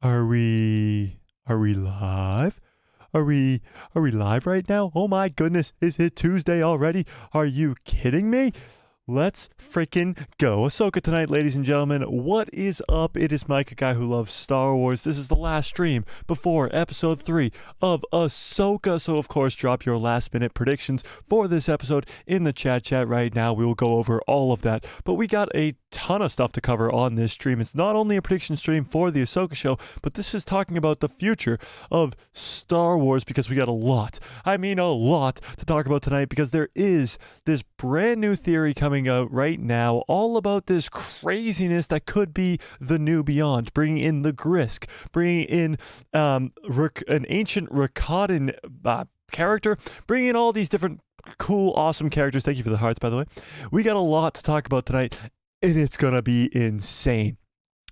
Are we live? Are we live right now? Oh my goodness, is it Tuesday already? Are you kidding me? Let's freaking go. Ahsoka tonight, ladies and gentlemen. What is up? It is Mike, a guy who loves Star Wars. This is the last stream before episode 3 of Ahsoka. So, of course, drop your last minute predictions for this episode in the chat right now. We will go over all of that. But we got a ton of stuff to cover on this stream. It's not only a prediction stream for the Ahsoka show, but this is talking about the future of Star Wars because we got a lot to talk about tonight because there is this brand new theory coming out right now all about this craziness that could be the new Beyond, bringing in the Grysk, bringing in an ancient Rakatan character, bringing in all these different cool, awesome characters. Thank you for the hearts, by the way. We got a lot to talk about tonight, and it's gonna be insane.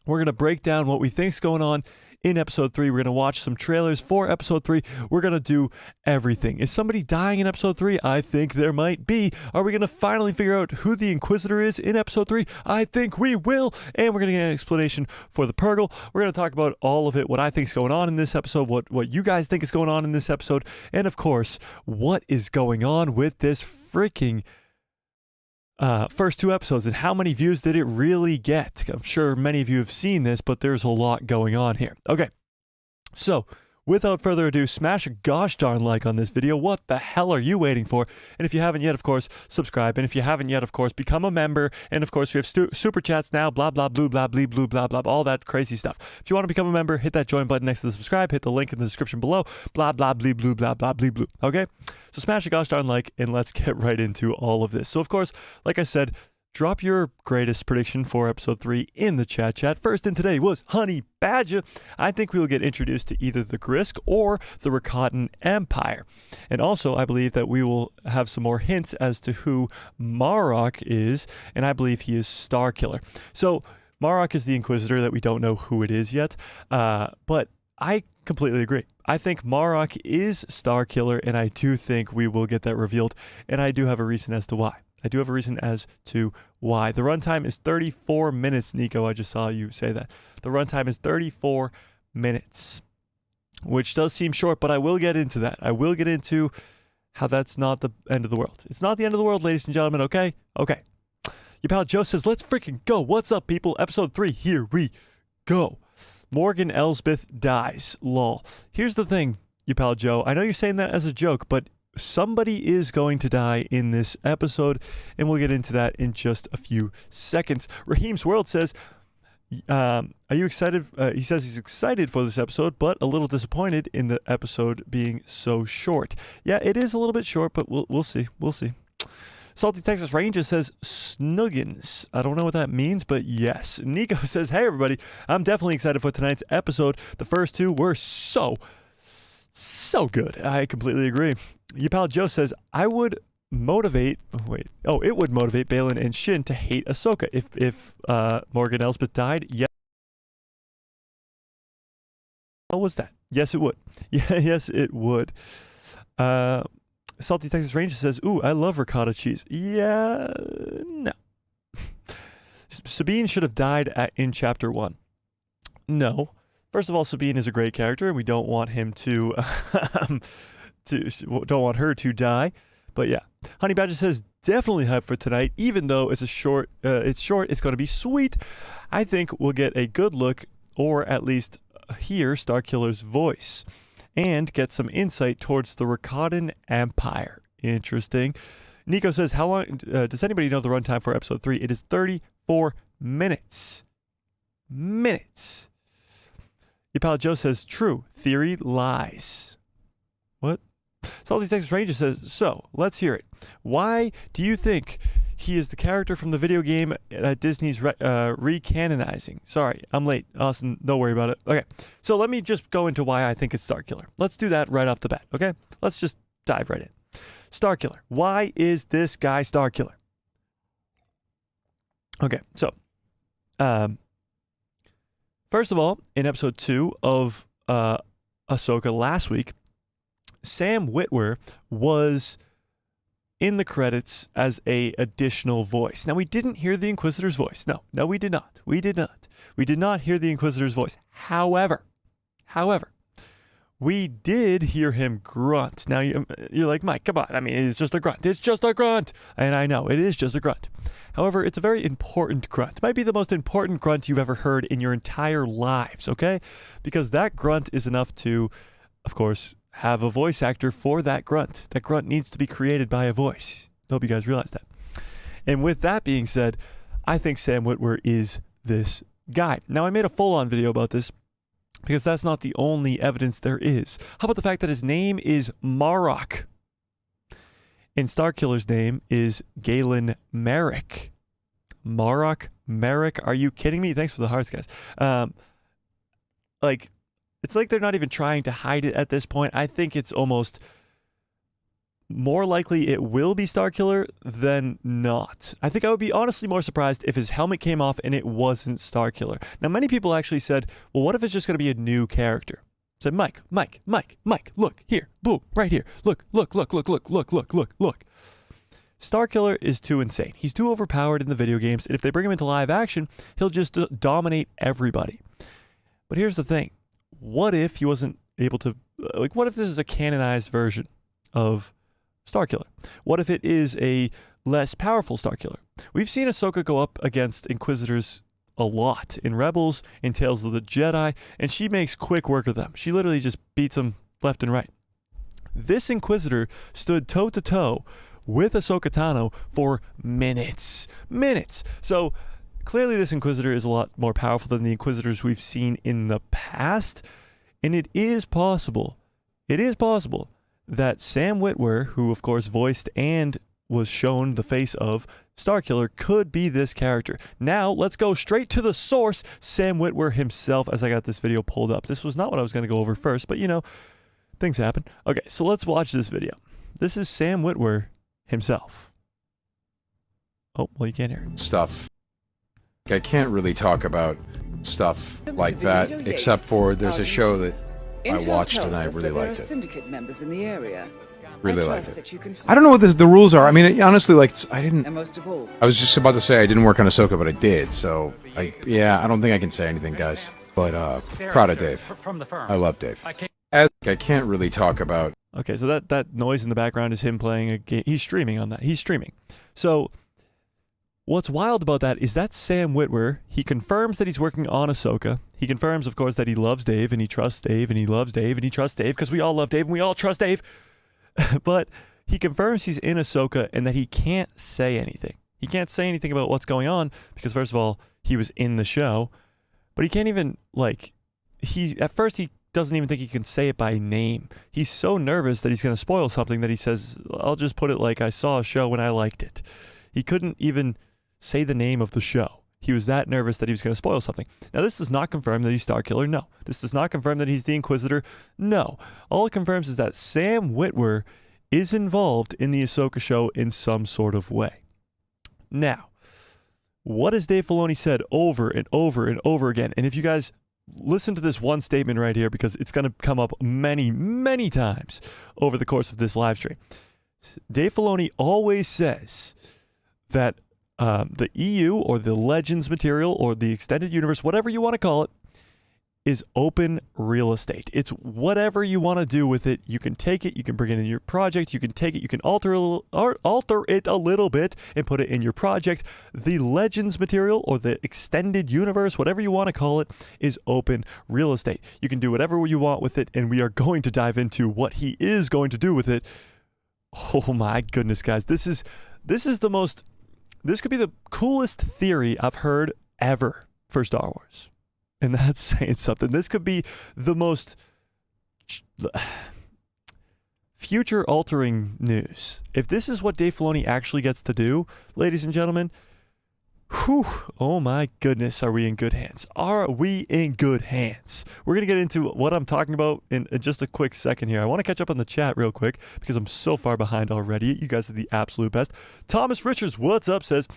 We're gonna break down what we think's going on in episode 3. We're going to watch some trailers for episode 3. We're going to do everything. Is somebody dying in episode 3? I think there might be. Are we going to finally figure out who the Inquisitor is in episode 3? I think we will. And we're going to get an explanation for the Purgle. We're going to talk about all of it, what I think is going on in this episode, what you guys think is going on in this episode, and of course, what is going on with this freaking first 2 episodes and how many views did it really get? I'm sure many of you have seen this, but there's a lot going on here. Okay, so without further ado, smash a gosh darn like on this video. What the hell are you waiting for? And if you haven't yet, of course, subscribe. And if you haven't yet, of course, become a member. And of course, we have super chats now, blah, blah, blue, blah, blee, blue, blah, blah, all that crazy stuff. If you want to become a member, hit that join button next to the subscribe, hit the link in the description below, blah, blah, blee, blue, blah, blah, blee, blue. Okay? So smash a gosh darn like, and let's get right into all of this. So of course, like I said, drop your greatest prediction for episode 3 in the chat. First in today was Honey Badger. I think we will get introduced to either the Grysk or the Rakatan Empire. And also, I believe that we will have some more hints as to who Marok is, and I believe he is Starkiller. So Marok is the Inquisitor that we don't know who it is yet, but I completely agree. I think Marok is Starkiller, and I do think we will get that revealed, and I do have a reason as to why. The runtime is 34 minutes, Nico. I just saw you say that. The runtime is 34 minutes, which does seem short, but I will get into that. I will get into how that's not the end of the world. It's not the end of the world, ladies and gentlemen, okay? Okay. Your pal Joe says, let's freaking go. What's up, people? Episode 3, here we go. Morgan Elsbeth dies. Lol. Here's the thing, your pal Joe. I know you're saying that as a joke, but somebody is going to die in this episode, and we'll get into that in just a few seconds. Raheem's World says, are you excited? He says he's excited for this episode, but a little disappointed in the episode being so short. Yeah, it is a little bit short, but we'll see. We'll see. Salty Texas Ranger says, Snuggins. I don't know what that means, but yes. Nico says, hey, everybody. I'm definitely excited for tonight's episode. The first 2 were so good. I completely agree. Your pal Joe says, it would motivate Balin and Shin to hate Ahsoka if Morgan Elsbeth died. Yeah. What was that? Yes, it would. Yeah, yes, it would. Salty Texas Ranger says, ooh, I love ricotta cheese. Yeah, no. Sabine should have died in chapter 1. No. First of all, Sabine is a great character, and we don't want him to, don't want her to die. But yeah, Honey Badger says definitely hype for tonight, even though it's short. It's going to be sweet. I think we'll get a good look, or at least hear Starkiller's voice, and get some insight towards the Rakatan Empire. Interesting. Nico says, how long? Does anybody know the runtime for episode 3? It is 34 minutes. Your pal Joe says, true, theory lies. What? Salty Texas Ranger says, so, let's hear it. Why do you think he is the character from the video game that Disney's recanonizing? Sorry, I'm late. Austin, don't worry about it. Okay, so let me just go into why I think it's Starkiller. Let's do that right off the bat, okay? Let's just dive right in. Starkiller. Why is this guy Starkiller? Okay, so, first of all, in episode 2 of Ahsoka last week, Sam Witwer was in the credits as a additional voice. Now, we didn't hear the Inquisitor's voice. No, we did not. We did not hear the Inquisitor's voice. However, we did hear him grunt. Now, you're like, Mike, come on. I mean, it's just a grunt. It's just a grunt. And I know, it is just a grunt. However, it's a very important grunt. It might be the most important grunt you've ever heard in your entire lives, okay? Because that grunt is enough to, of course, have a voice actor for that grunt. That grunt needs to be created by a voice. I hope you guys realize that. And with that being said, I think Sam Witwer is this guy. Now, I made a full-on video about this because that's not the only evidence there is. How about the fact that his name is Marok? And Starkiller's name is Galen Merrick. Marok Merrick? Are you kidding me? Thanks for the hearts, guys. It's like they're not even trying to hide it at this point. I think it's almost more likely it will be Starkiller than not. I think I would be honestly more surprised if his helmet came off and it wasn't Starkiller. Now, many people actually said, well, what if it's just going to be a new character? Said, Mike, look, here, boom, right here. Look. Starkiller is too insane. He's too overpowered in the video games, and if they bring him into live action, he'll just dominate everybody. But here's the thing. What if he wasn't able to, what if this is a canonized version of Starkiller? What if it is a less powerful Starkiller? We've seen Ahsoka go up against Inquisitors a lot in Rebels, in Tales of the Jedi, and she makes quick work of them. She literally just beats them left and right. This Inquisitor stood toe-to-toe with Ahsoka Tano for minutes. So clearly this Inquisitor is a lot more powerful than the Inquisitors we've seen in the past, and it is possible that Sam Witwer, who of course voiced and was shown the face of Starkiller, could be this character. Now, let's go straight to the source, Sam Witwer himself, as I got this video pulled up. This was not what I was going to go over first, but you know, things happen. Okay, so let's watch this video. This is Sam Witwer himself. Oh, well, you can't hear it. Stuff. I can't really talk about stuff like that, except for there's a show that I watched and I really liked it. Syndicate members in the area. Really liked it. I don't know what the rules are. I mean, honestly, like, I was just about to say I didn't work on Ahsoka, but I did. So, yeah, I don't think I can say anything, guys. But, proud of Dave. I love Dave. I can't really talk about. Okay, so that noise in the background is him playing a game. He's streaming on that. He's streaming. So, what's wild about that is that's Sam Witwer. He confirms that he's working on Ahsoka. He confirms, of course, that he loves Dave, and he trusts Dave, and he loves Dave, and he trusts Dave, because we all love Dave, and we all trust Dave. But he confirms he's in Ahsoka, and that he can't say anything. He can't say anything about what's going on, because first of all, he was in the show. But he can't even, at first he doesn't even think he can say it by name. He's so nervous that he's going to spoil something that he says, I'll just put it like I saw a show when I liked it. He couldn't even say the name of the show. He was that nervous that he was going to spoil something. Now, this does not confirm that he's Starkiller. No. This does not confirm that he's the Inquisitor. No. All it confirms is that Sam Witwer is involved in the Ahsoka show in some sort of way. Now, what has Dave Filoni said over and over and over again? And if you guys listen to this one statement right here, because it's going to come up many, many times over the course of this live stream. Dave Filoni always says that the EU or the Legends material or the extended universe, whatever you want to call it, is open real estate. It's whatever you want to do with it. You can take it, you can bring it in your project, you can take it, you can alter it a little bit and put it in your project. The Legends material or the extended universe, whatever you want to call it, is open real estate. You can do whatever you want with it, and we are going to dive into what he is going to do with it. Oh my goodness, guys. This could be the coolest theory I've heard ever for Star Wars. And that's saying something. This could be the most future-altering news. If this is what Dave Filoni actually gets to do, ladies and gentlemen, whew, oh my goodness, are we in good hands? Are we in good hands? We're going to get into what I'm talking about in just a quick second here. I want to catch up on the chat real quick because I'm so far behind already. You guys are the absolute best. Thomas Richards, what's up, says,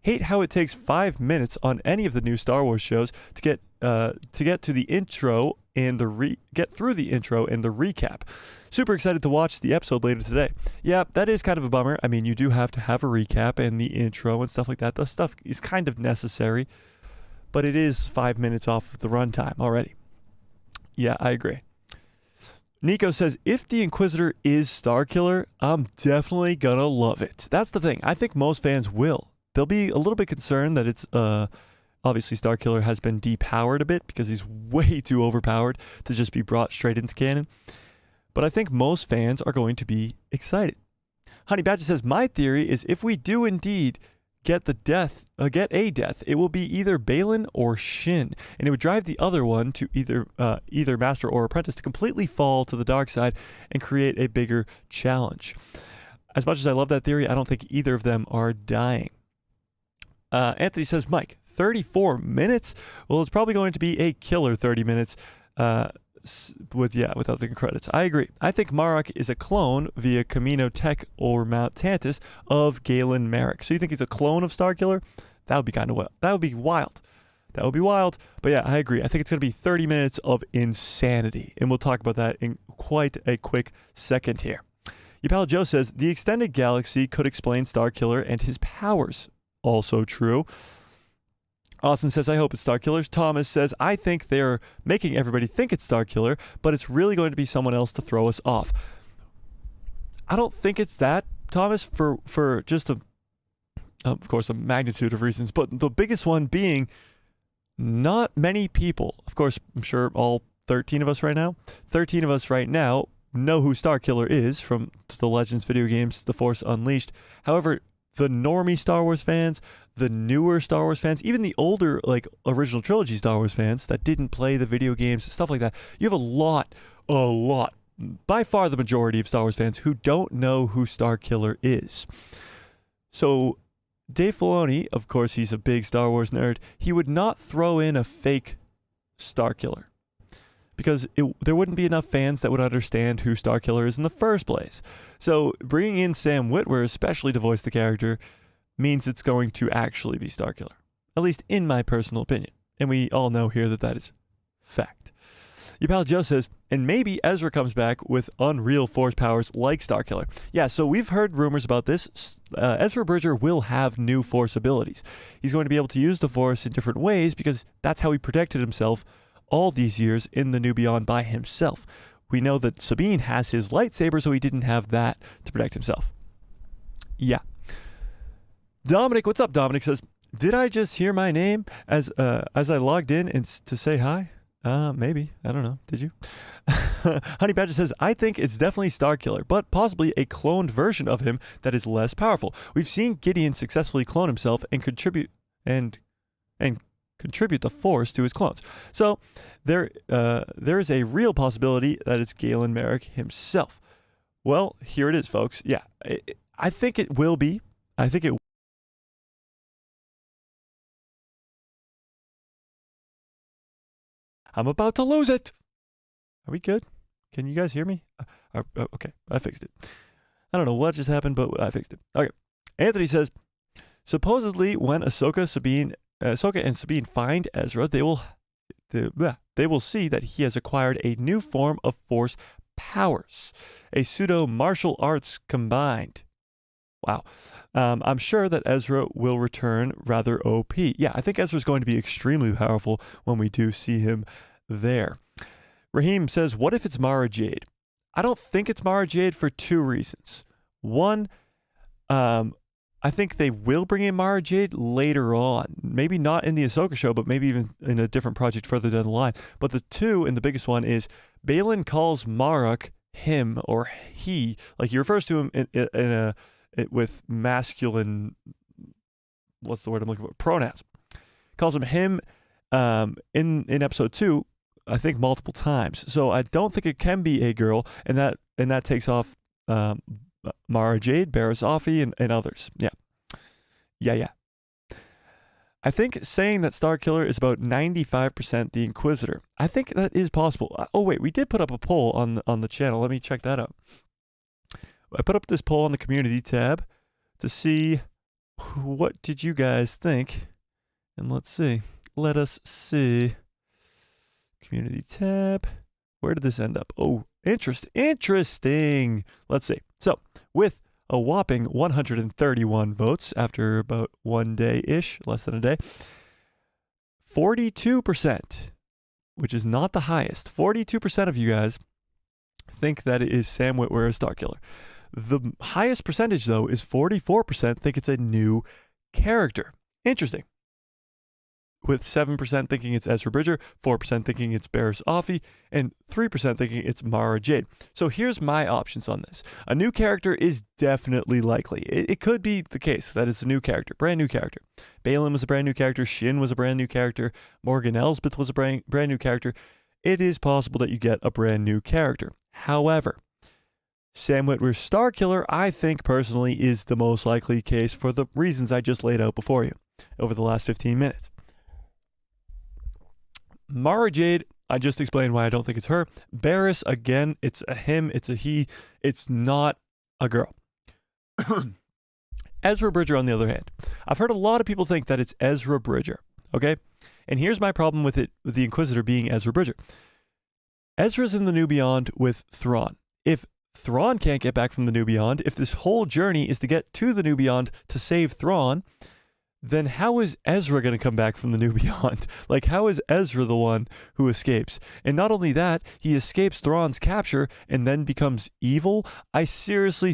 hate how it takes 5 minutes on any of the new Star Wars shows to get to the intro and get through the intro and the recap. Super excited to watch the episode later today. Yeah, that is kind of a bummer. I mean, you do have to have a recap and the intro and stuff like that. The stuff is kind of necessary, but it is 5 minutes off of the runtime already. Yeah, I agree. Nico says, if the Inquisitor is Starkiller, I'm definitely gonna love it. That's the thing. I think most fans will. They'll be a little bit concerned that it's, obviously Starkiller has been depowered a bit because he's way too overpowered to just be brought straight into canon. But I think most fans are going to be excited. Honey Badger says, my theory is if we do indeed get a death, it will be either Balin or Shin, and it would drive the other one to either master or apprentice to completely fall to the dark side and create a bigger challenge. As much as I love that theory, I don't think either of them are dying. Anthony says, Mike, 34 minutes? Well, it's probably going to be a killer 30 minutes without the credits. I agree. I think Marok is a clone via Camino Tech or Mount Tantus of Galen Merrick. So you think he's a clone of Starkiller? That would be kind of wild. That would be wild. That would be wild. But yeah, I agree. I think it's going to be 30 minutes of insanity. And we'll talk about that in quite a quick second here. Your pal Joe says, the extended galaxy could explain Starkiller and his powers. Also true. Austin says, I hope it's Starkiller. Thomas says, I think they're making everybody think it's Starkiller, but it's really going to be someone else to throw us off. I don't think it's that, Thomas, for just of course, a magnitude of reasons, but the biggest one being not many people, of course, I'm sure all 13 of us right now know who Starkiller is from the Legends video games, The Force Unleashed. However, the normie Star Wars fans, the newer Star Wars fans, even the older, like, original trilogy Star Wars fans that didn't play the video games, stuff like that, you have a lot, by far the majority of Star Wars fans who don't know who Starkiller is. So Dave Filoni, of course, he's a big Star Wars nerd, he would not throw in a fake Starkiller because there wouldn't be enough fans that would understand who Starkiller is in the first place. So bringing in Sam Witwer, especially to voice the character, means it's going to actually be Starkiller, at least in my personal opinion. And we all know here that that is fact. Your pal Joe says, and maybe Ezra comes back with unreal force powers like Starkiller. Yeah, so we've heard rumors about this. Ezra Bridger will have new force abilities. He's going to be able to use the force in different ways because that's how he protected himself all these years in the New Beyond by himself. We know that Sabine has his lightsaber, so he didn't have that to protect himself. Yeah. Dominic, what's up? Dominic says, did I just hear my name as I logged in and to say hi? Maybe. I don't know. Did you? Honey Badger says, I think it's definitely Starkiller, but possibly a cloned version of him that is less powerful. We've seen Gideon successfully clone himself and contribute the Force to his clones. So there is a real possibility that it's Galen Merrick himself. Well, here it is, folks. Yeah, I think it will be. I think it. I'm about to lose it. Are we good? Can you guys hear me? Okay, I fixed it. I don't know what just happened, but I fixed it. Okay. Anthony says, supposedly when Ahsoka and Sabine find Ezra, they will see that he has acquired a new form of Force powers, a pseudo martial arts combined. Wow. I'm sure that Ezra will return rather OP. Yeah, I think Ezra's going to be extremely powerful when we do see him there. Raheem says, what if it's Mara Jade? I don't think it's Mara Jade for two reasons. One, I think they will bring in Mara Jade later on. Maybe not in the Ahsoka show, but maybe even in a different project further down the line. But the two, and the biggest one, is Balin calls Marok him or he. Like, he refers to him with masculine, what's the word I'm looking for? Pronouns. Calls him him in episode 2, I think multiple times. So I don't think it can be a girl, and that takes off Mara Jade, Barriss Offee, and others. Yeah. I think saying that Starkiller is about 95% the Inquisitor. I think that is possible. Oh wait, we did put up a poll on the channel. Let me check that out. I put up this poll on the community tab to see what did you guys think. And let's see. Let us see. Community tab. Where did this end up? Oh, interesting. Let's see. So, with a whopping 131 votes after about 1 day-ish, less than a day, 42%, which is not the highest, 42% of you guys think that it is Sam Witwer as Starkiller. The highest percentage, though, is 44% think it's a new character. Interesting. With 7% thinking it's Ezra Bridger, 4% thinking it's Barriss Offee, and 3% thinking it's Mara Jade. So here's my options on this. A new character is definitely likely. It could be the case that it's a new character, brand new character. Baylan was a brand new character, Shin was a brand new character, Morgan Elsbeth was a brand new character. It is possible that you get a brand new character. However, Sam Witwer's Starkiller, I think personally, is the most likely case for the reasons I just laid out before you over the last 15 minutes. Mara Jade, I just explained why I don't think it's her. Barriss, again, it's a him, it's a he, it's not a girl. Ezra Bridger, on the other hand, I've heard a lot of people think that it's Ezra Bridger, okay? And here's my problem with it, with the Inquisitor being Ezra Bridger. Ezra's in the New Beyond with Thrawn. If Thrawn can't get back from the New Beyond, if this whole journey is to get to the New Beyond to save Thrawn, then how is Ezra going to come back from the New Beyond? Like, how is Ezra the one who escapes? And not only that, he escapes Thrawn's capture and then becomes evil. I seriously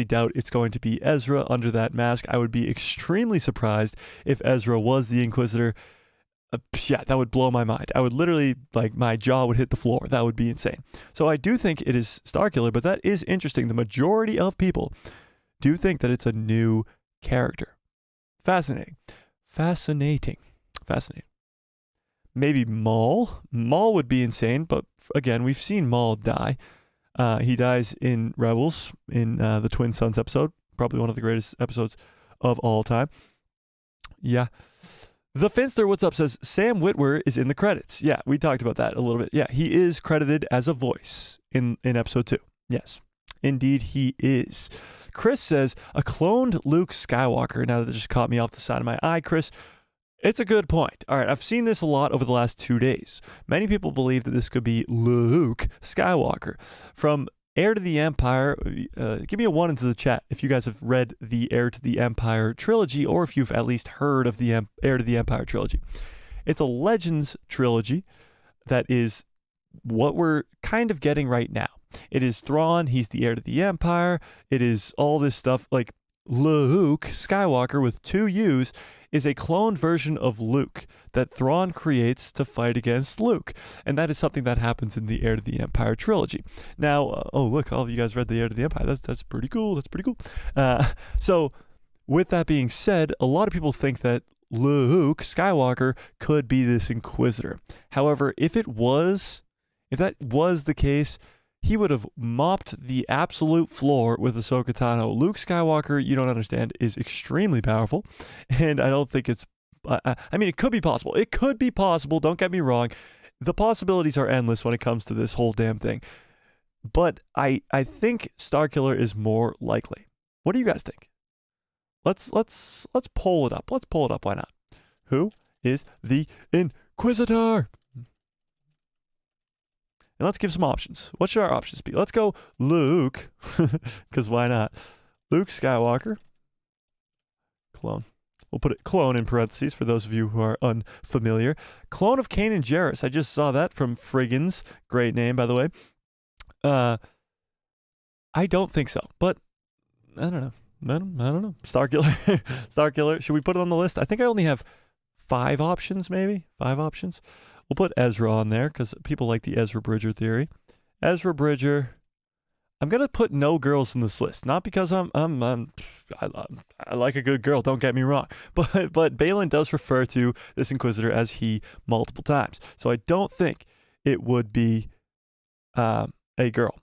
doubt it's going to be Ezra under that mask. I would be extremely surprised if Ezra was the Inquisitor. Yeah, that would blow my mind. I would literally, like, my jaw would hit the floor. That would be insane. So I do think it is Starkiller, but that is interesting. The majority of people do think that it's a new character. Fascinating. Maybe Maul. Maul would be insane, but again, we've seen Maul die. He dies in Rebels in the Twin Sons episode. Probably one of the greatest episodes of all time. Yeah. The Finster, what's up, says Sam Witwer is in the credits. Yeah, we talked about that a little bit. Yeah, he is credited as a voice in episode 2. Yes, indeed he is. Chris says, a cloned Luke Skywalker. Now that just caught me off the side of my eye, Chris. It's a good point. All right, I've seen this a lot over the last 2 days. Many people believe that this could be Luke Skywalker. From Heir to the Empire, give me a 1 into the chat if you guys have read the Heir to the Empire trilogy, or if you've at least heard of the Heir to the Empire trilogy. It's a Legends trilogy that is what we're kind of getting right now. It is Thrawn, he's the heir to the Empire. It is all this stuff, like Luke Skywalker with 2 U's is a cloned version of Luke that Thrawn creates to fight against Luke. And that is something that happens in the Heir to the Empire trilogy. Now, oh look, all of you guys read the Heir to the Empire. That's pretty cool. That's pretty cool. So with that being said, a lot of people think that Luke Skywalker could be this Inquisitor. However, if that was the case, he would have mopped the absolute floor with Ahsoka Tano. Luke Skywalker, you don't understand, is extremely powerful, and I don't think it's... I mean, it could be possible. It could be possible, don't get me wrong. The possibilities are endless when it comes to this whole damn thing. But I think Starkiller is more likely. What do you guys think? Let's poll it up. Let's poll it up, why not? Who is the Inquisitor? And let's give some options. What should our options be? Let's go Luke, because why not? Luke Skywalker. Clone. We'll put it clone in parentheses for those of you who are unfamiliar. Clone of Kanan Jarrus. I just saw that from Friggins. Great name, by the way. I don't think so, but I don't know. I don't know. Starkiller. Starkiller. Should we put it on the list? I think I only have 5 options, maybe. 5 options. We'll put Ezra on there because people like the Ezra Bridger theory. Ezra Bridger. I'm gonna put no girls in this list, not because I like a good girl. Don't get me wrong, but Baylan does refer to this Inquisitor as he multiple times, so I don't think it would be a girl.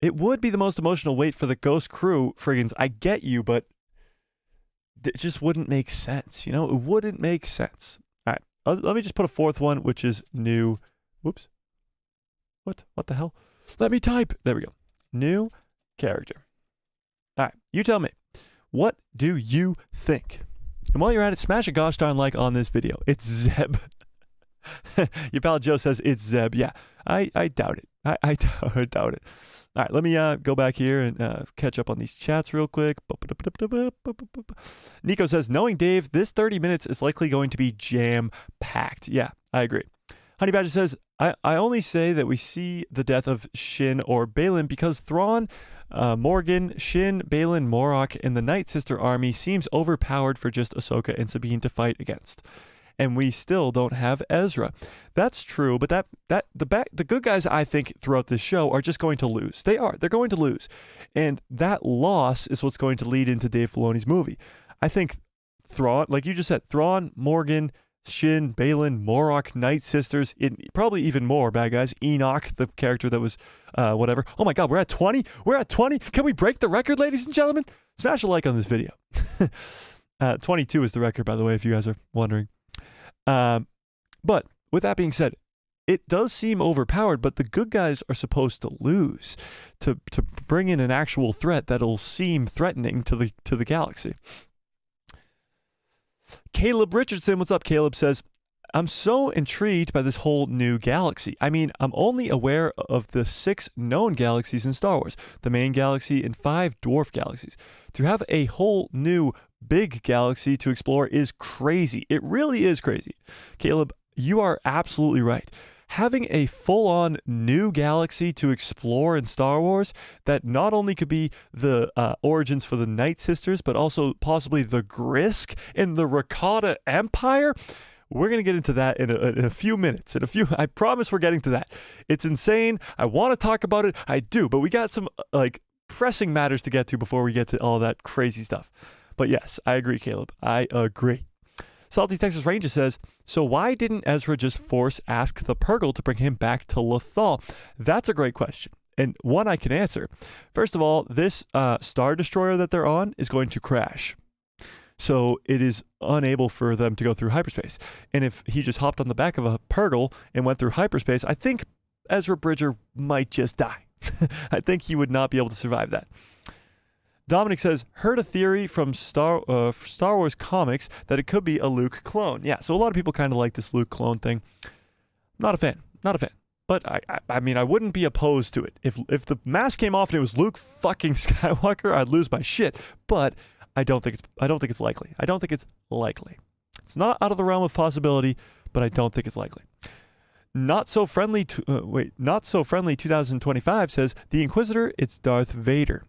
It would be the most emotional weight for the Ghost crew, friggins. I get you, but it just wouldn't make sense. You know, it wouldn't make sense. Let me just put a 4th one, which is new. Whoops. What the hell? Let me type. There we go. New character. All right. You tell me. What do you think? And while you're at it, smash a gosh darn like on this video. It's Zeb. Your pal Joe says it's Zeb. Yeah, I doubt it. I doubt it. All right, let me go back here and catch up on these chats real quick. Nico says, knowing Dave, this 30 minutes is likely going to be jam-packed. Yeah, I agree. Honey Badger says, I only say that we see the death of Shin or Balin because Thrawn, Morgan, Shin, Balin, Morok, and the Night Sister army seems overpowered for just Ahsoka and Sabine to fight against. And we still don't have Ezra. That's true, but the good guys, I think, throughout this show are just going to lose. They're going to lose. And that loss is what's going to lead into Dave Filoni's movie. I think Thrawn, like you just said, Thrawn, Morgan, Shin, Balin, Morok, Night Sisters, probably even more bad guys. Enoch, the character that was whatever. Oh my God, we're at 20? We're at 20? Can we break the record, ladies and gentlemen? Smash a like on this video. 22 is the record, by the way, if you guys are wondering. But with that being said, it does seem overpowered, but the good guys are supposed to lose to bring in an actual threat that'll seem threatening to the galaxy. Caleb Richardson, what's up? Caleb says, I'm so intrigued by this whole new galaxy. I mean, I'm only aware of the 6 known galaxies in Star Wars, the main galaxy and 5 dwarf galaxies. To have a whole new big galaxy to explore is crazy. It really is crazy. Caleb, you are absolutely right. Having a full-on new galaxy to explore in Star Wars that not only could be the origins for the Night Sisters, but also possibly the Grysk and the Rakata Empire. We're going to get into that in a few minutes. I promise we're getting to that. It's insane. I want to talk about it. I do, but we got some pressing matters to get to before we get to all that crazy stuff. But yes, I agree, Caleb. I agree. Salty Texas Ranger says, so why didn't Ezra just force ask the Purgle to bring him back to Lothal? That's a great question, and one I can answer. First of all, this Star Destroyer that they're on is going to crash. So it is unable for them to go through hyperspace. And if he just hopped on the back of a Purgle and went through hyperspace, I think Ezra Bridger might just die. I think he would not be able to survive that. Dominic says, heard a theory from Star Wars comics that it could be a Luke clone. Yeah, so a lot of people kind of like this Luke clone thing. Not a fan. But I mean, I wouldn't be opposed to it. If the mask came off and it was Luke fucking Skywalker, I'd lose my shit. But I don't think it's likely. It's not out of the realm of possibility, but I don't think it's likely. Not so friendly 2025 says, the Inquisitor, it's Darth Vader.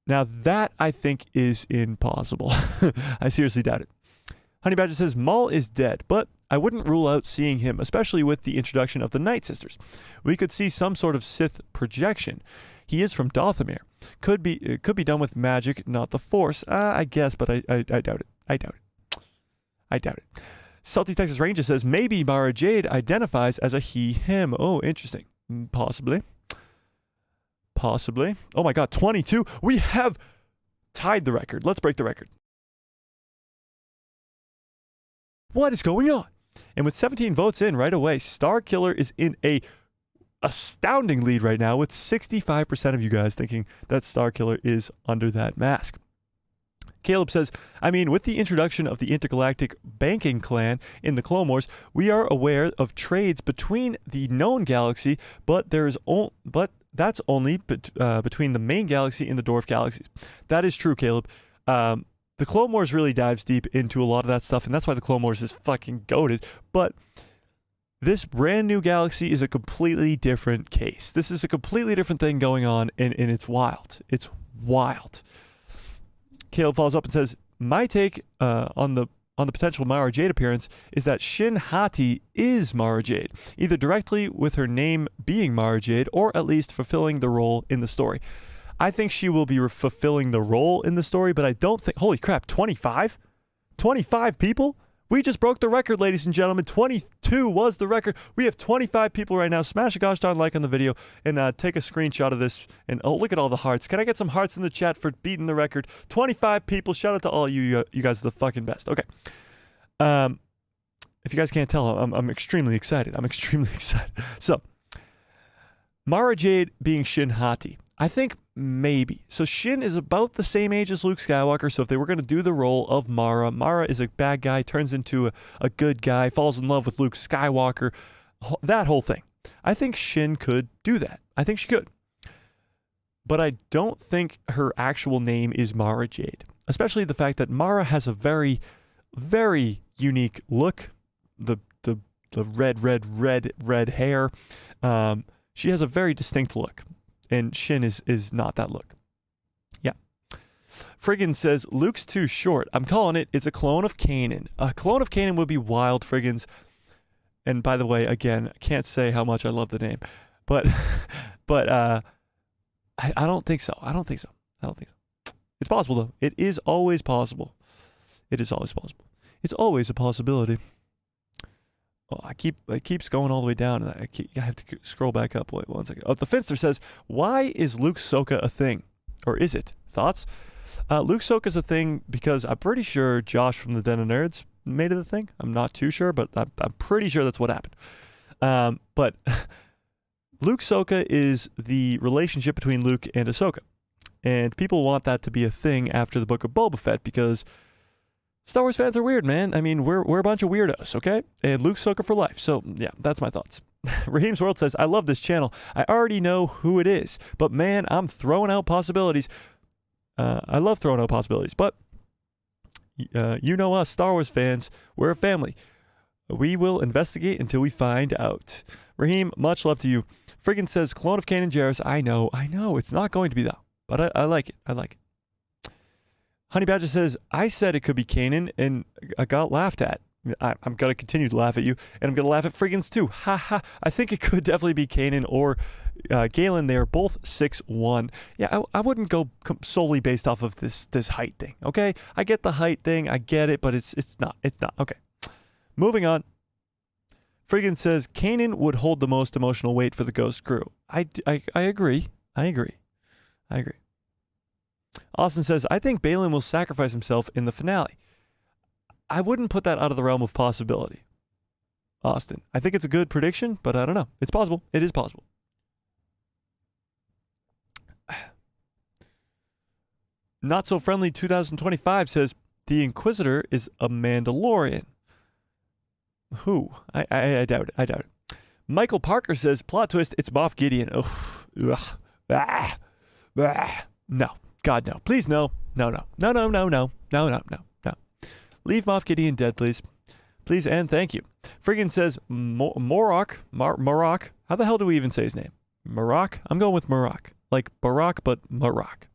Now that I think is impossible. I seriously doubt it. Honey Badger says, Maul is dead, but I wouldn't rule out seeing him, especially with the introduction of the Night Sisters. We could see some sort of Sith projection. He is from Dathomir. Could be done with magic, not the Force. I guess, but I doubt it. I doubt it. Salty Texas Ranger says, maybe Mara Jade identifies as a he/him. Oh, interesting. Possibly. Oh my God, 22. We have tied the record. Let's break the record. What is going on? And with 17 votes in right away, Starkiller is in a astounding lead right now with 65% of you guys thinking that Starkiller is under that mask. Caleb says, I mean, with the introduction of the intergalactic banking clan in the Clone Wars, we are aware of trades between the known galaxy, but that's only between the main galaxy and the dwarf galaxies. That is true, Caleb. The Clone Wars really dives deep into a lot of that stuff, and that's why the Clone Wars is fucking goated. But this brand new galaxy is a completely different case. This is a completely different thing going on, and it's wild. It's wild. Caleb follows up and says, my take on the potential Mara Jade appearance is that Shin Hati is Mara Jade, either directly with her name being Mara Jade or at least fulfilling the role in the story. I think she will be fulfilling the role in the story, but I don't think... Holy crap, 25? 25 people? We just broke the record, ladies and gentlemen. 22 was the record. We have 25 people right now. Smash a gosh darn like on the video and take a screenshot of this. And oh, look at all the hearts. Can I get some hearts in the chat for beating the record? 25 people. Shout out to all you. You guys are the fucking best. Okay. If you guys can't tell, I'm extremely excited. So, Mara Jade being Shin Hati. I think maybe. So Shin is about the same age as Luke Skywalker, so if they were going to do the role of Mara is a bad guy, turns into a good guy, falls in love with Luke Skywalker, that whole thing. I think Shin could do that. I think she could. But I don't think her actual name is Mara Jade, especially the fact that Mara has a very, very unique look. The red hair. She has a very distinct look, and Shin is not that look. Yeah. Friggin says, Luke's too short. I'm calling it. It's a clone of Kanan. A clone of Kanan would be wild, Friggins. And by the way, again, I can't say how much I love the name, but I don't think so. I don't think so. It's possible, though. It is always possible. It's always a possibility. Oh, it keeps going all the way down, and I have to scroll back up. Wait 1 second. Oh, the Finster says, why is Luke Ahsoka a thing? Or is it? Thoughts? Luke Ahsoka's a thing because I'm pretty sure Josh from the Den of Nerds made it a thing. I'm not too sure, but I'm pretty sure that's what happened. But Luke Ahsoka is the relationship between Luke and Ahsoka. And people want that to be a thing after the Book of Boba Fett because Star Wars fans are weird, man. I mean, we're a bunch of weirdos, okay? And Luke Ahsoka for life. So, yeah, that's my thoughts. Raheem's World says, I love this channel. I already know who it is. But, man, I'm throwing out possibilities. I love throwing out possibilities. But, you know us, Star Wars fans. We're a family. We will investigate until we find out. Raheem, much love to you. Friggin says, clone of Kanan Jarrus. I know. It's not going to be that. But I like it. Honey Badger says, I said it could be Kanan, and I got laughed at. I'm going to continue to laugh at you, and I'm going to laugh at Friggins too. Ha ha. I think it could definitely be Kanan or Galen. They are both 6'1". Yeah, I wouldn't go solely based off of this height thing, okay? I get the height thing. I get it, but it's not. Okay. Moving on. Friggins says, Kanan would hold the most emotional weight for the Ghost crew. I agree. Austin says, I think Balin will sacrifice himself in the finale. I wouldn't put that out of the realm of possibility. Austin, I think it's a good prediction, but I don't know. It's possible. It is possible. Not So Friendly 2025 says, the Inquisitor is a Mandalorian. Who? I doubt it. Michael Parker says, plot twist, it's Moff Gideon. No. God, no. Please, no. No. Leave Moff Gideon dead, please. Please and thank you. Friggin says, Morok. How the hell do we even say his name? Morok? I'm going with Morok. Like Barack, but Morok.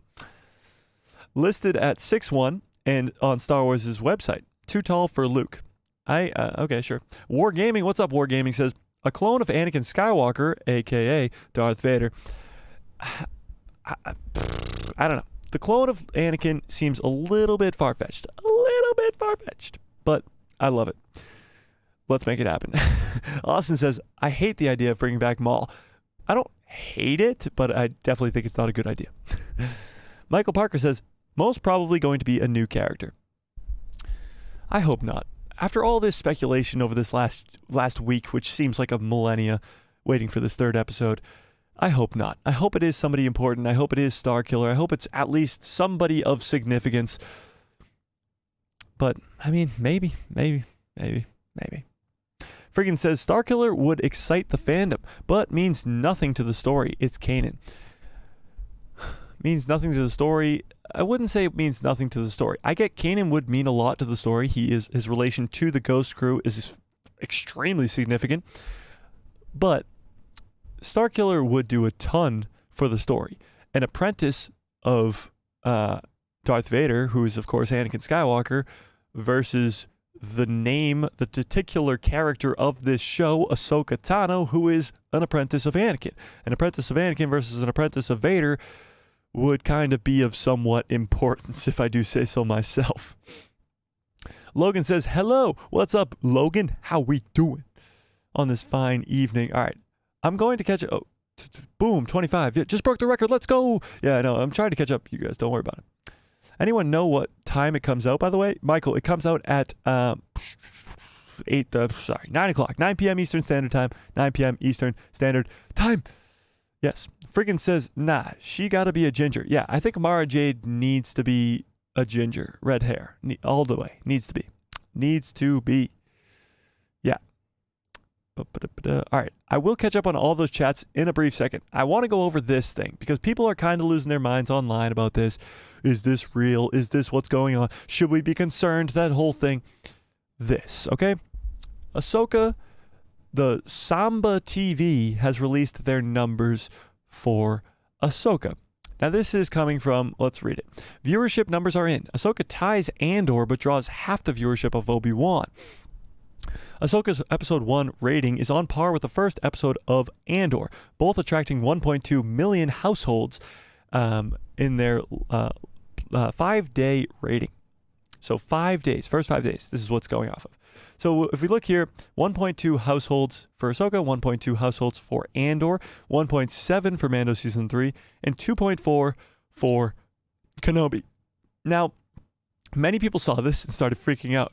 Listed at 6'1" and on Star Wars' website. Too tall for Luke. Okay, sure. Wargaming, what's up, Wargaming says, a clone of Anakin Skywalker, a.k.a. Darth Vader. I don't know. The clone of Anakin seems a little bit far-fetched. But I love it. Let's make it happen. Austin says, I hate the idea of bringing back Maul. I don't hate it, but I definitely think it's not a good idea. Michael Parker says, most probably going to be a new character. I hope not. After all this speculation over this last week, which seems like a millennia waiting for this third episode, I hope not. I hope it is somebody important. I hope it is Starkiller. I hope it's at least somebody of significance. But, I mean, maybe. Friggin says, Starkiller would excite the fandom, but means nothing to the story. It's Kanan. Means nothing to the story. I wouldn't say it means nothing to the story. I get Kanan would mean a lot to the story. His relation to the Ghost crew is extremely significant. But Starkiller would do a ton for the story. An apprentice of Darth Vader, who is, of course, Anakin Skywalker, versus the titular character of this show, Ahsoka Tano, who is an apprentice of Anakin. An apprentice of Anakin versus an apprentice of Vader would kind of be of somewhat importance, if I do say so myself. Logan says, hello, what's up, Logan? How we doing on this fine evening? All right, I'm going to catch up. Boom, 25. Yeah, just broke the record. Let's go. Yeah, I know. I'm trying to catch up. You guys, don't worry about it. Anyone know what time it comes out, by the way? Michael, it comes out at 9 o'clock, 9 p.m. Eastern Standard Time, 9 p.m. Eastern Standard Time. Yes. Friggin' says, nah, she gotta be a ginger. Yeah, I think Mara Jade needs to be a ginger. Red hair. All the way. Needs to be. Needs to be. Yeah. All right. I will catch up on all those chats in a brief second. I want to go over this thing because people are kind of losing their minds online about this. Is this real? Is this what's going on? Should we be concerned? That whole thing. This, okay? Ahsoka, the Samba TV has released their numbers for Ahsoka. Now, this is coming from, let's read it. Viewership numbers are in. Ahsoka ties Andor but draws half the viewership of Obi-Wan. Ahsoka's episode 1 rating is on par with the first episode of Andor, both attracting 1.2 million households in their 5-day rating. So 5 days, first 5 days, this is what's going off of. So if we look here, 1.2 households for Ahsoka, 1.2 households for Andor, 1.7 for Mando Season 3, and 2.4 for Kenobi. Now, many people saw this and started freaking out.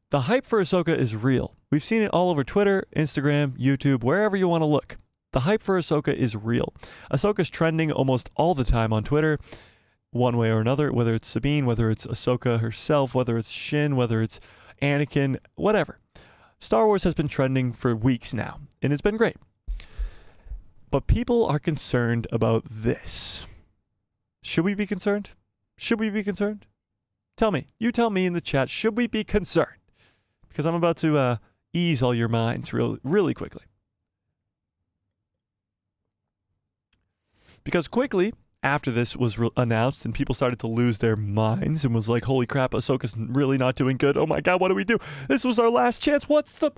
The hype for Ahsoka is real. We've seen it all over Twitter, Instagram, YouTube, wherever you want to look. The hype for Ahsoka is real. Ahsoka's trending almost all the time on Twitter, one way or another, whether it's Sabine, whether it's Ahsoka herself, whether it's Shin, whether it's Anakin, whatever. Star Wars has been trending for weeks now, and it's been great. But people are concerned about this. Should we be concerned? Should we be concerned? Tell me. You tell me in the chat, should we be concerned? Because I'm about to ease all your minds really quickly. Because quickly, after this was announced and people started to lose their minds and was like, holy crap, Ahsoka's really not doing good. Oh my God, what do we do? This was our last chance. What's the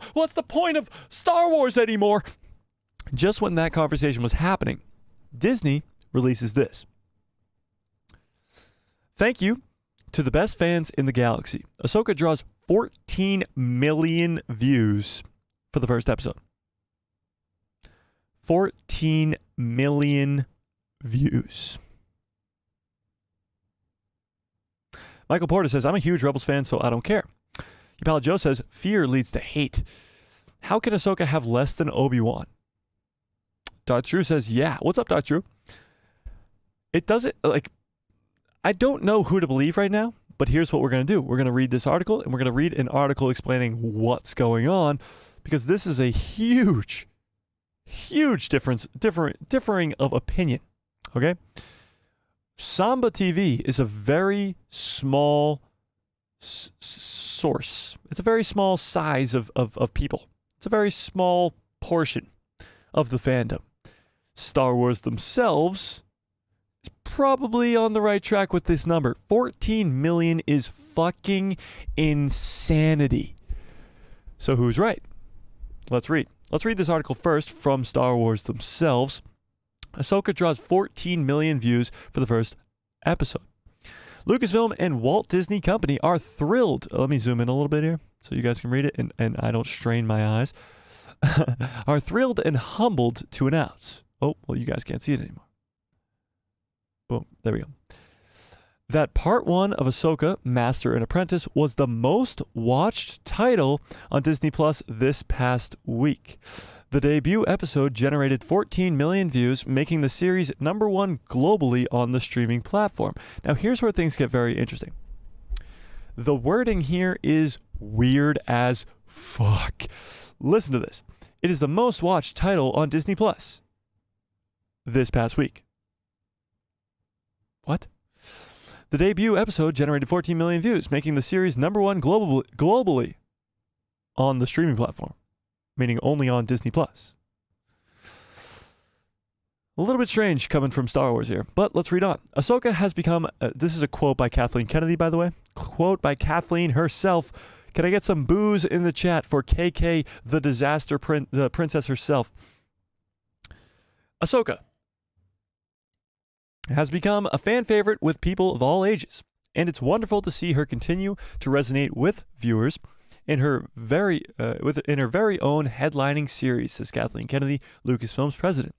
point of Star Wars anymore? Just when that conversation was happening, Disney releases this. Thank you to the best fans in the galaxy. Ahsoka draws 14 million views for the first episode. 14 million views. Michael Porter says, I'm a huge Rebels fan, so I don't care. Yapala Joe says, fear leads to hate. How can Ahsoka have less than Obi-Wan? Darth Drew says, yeah. What's up, Darth Drew? It doesn't, I don't know who to believe right now, but here's what we're going to do. We're going to read this article, and we're going to read an article explaining what's going on, because this is a huge differing of opinion. Okay? Samba TV is a very small source. It's a very small size of people. It's a very small portion of the fandom. Star Wars themselves is probably on the right track with this number. 14 million is fucking insanity. So who's right? Let's read. Let's read this article first from Star Wars themselves. Ahsoka draws 14 million views for the first episode. Lucasfilm and Walt Disney Company are thrilled. Let me zoom in a little bit here so you guys can read it and I don't strain my eyes. Are thrilled and humbled to announce. Oh, well, you guys can't see it anymore. Boom. There we go. That part 1 of Ahsoka, Master and Apprentice, was the most watched title on Disney Plus this past week. The debut episode generated 14 million views, making the series #1 globally on the streaming platform. Now, here's where things get very interesting. The wording here is weird as fuck. Listen to this. It is the most watched title on Disney Plus this past week. What? The debut episode generated 14 million views, making the series #1 globally on the streaming platform, meaning only on Disney Plus. A little bit strange coming from Star Wars here, but let's read on. Ahsoka has become, this is a quote by Kathleen Kennedy, by the way. Quote by Kathleen herself. Can I get some boos in the chat for KK, the disaster the princess herself? Ahsoka has become a fan favorite with people of all ages, and it's wonderful to see her continue to resonate with viewers in her very own headlining series, says Kathleen Kennedy, Lucasfilm's president.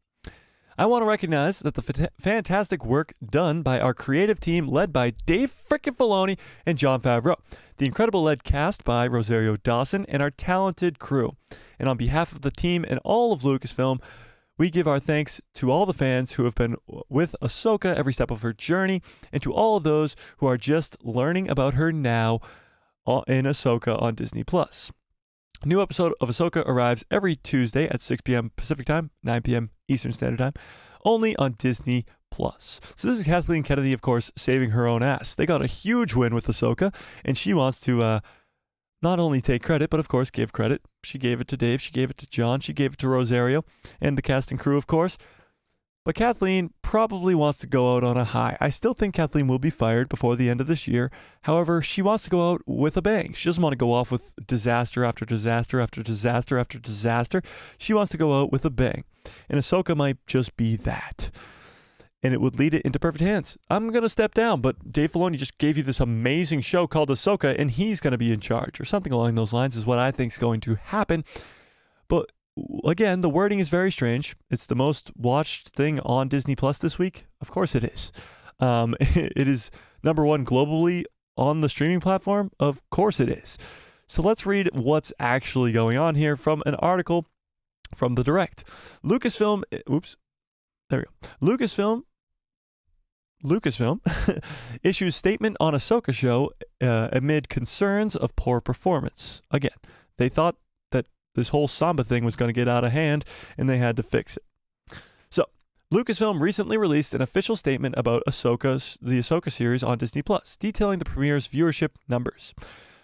I want to recognize that the fantastic work done by our creative team led by Dave frickin' Filoni and Jon Favreau, the incredible lead cast by Rosario Dawson, and our talented crew. And on behalf of the team and all of Lucasfilm, We give our thanks to all the fans who have been with Ahsoka every step of her journey, and to all of those who are just learning about her now in Ahsoka on Disney+. A new episode of Ahsoka arrives every Tuesday at 6 p.m. Pacific Time, 9 p.m. Eastern Standard Time, only on Disney+. So this is Kathleen Kennedy, of course, saving her own ass. They got a huge win with Ahsoka, and she wants to not only take credit, but of course give credit. She gave it to Dave, she gave it to John, she gave it to Rosario, and the cast and crew, of course. But Kathleen probably wants to go out on a high. I still think Kathleen will be fired before the end of this year. However, she wants to go out with a bang. She doesn't want to go off with disaster after disaster after disaster after disaster. She wants to go out with a bang. And Ahsoka might just be that. And it would lead it into perfect hands. I'm going to step down, but Dave Filoni just gave you this amazing show called Ahsoka, and he's going to be in charge, or something along those lines is what I think is going to happen. But again, the wording is very strange. It's the most watched thing on Disney Plus this week. Of course it is. It is number one globally on the streaming platform. Of course it is. So let's read what's actually going on here from an article from The Direct. Lucasfilm issues statement on Ahsoka show amid concerns of poor performance. Again, they thought that this whole Samba thing was going to get out of hand, and they had to fix it. So, Lucasfilm recently released an official statement about the Ahsoka series on Disney+, detailing the premiere's viewership numbers.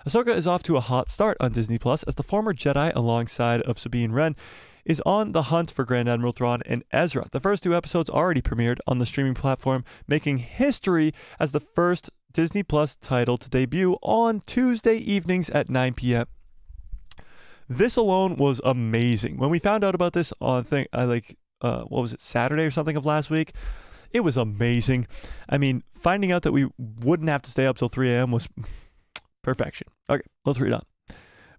Ahsoka is off to a hot start on Disney+, as the former Jedi, alongside of Sabine Wren, is on the hunt for Grand Admiral Thrawn and Ezra. The first 2 episodes already premiered on the streaming platform, making history as the first Disney Plus title to debut on Tuesday evenings at 9 p.m. This alone was amazing. When we found out about this on Saturday or something of last week, it was amazing. I mean, finding out that we wouldn't have to stay up till 3 a.m. was perfection. Okay, let's read on.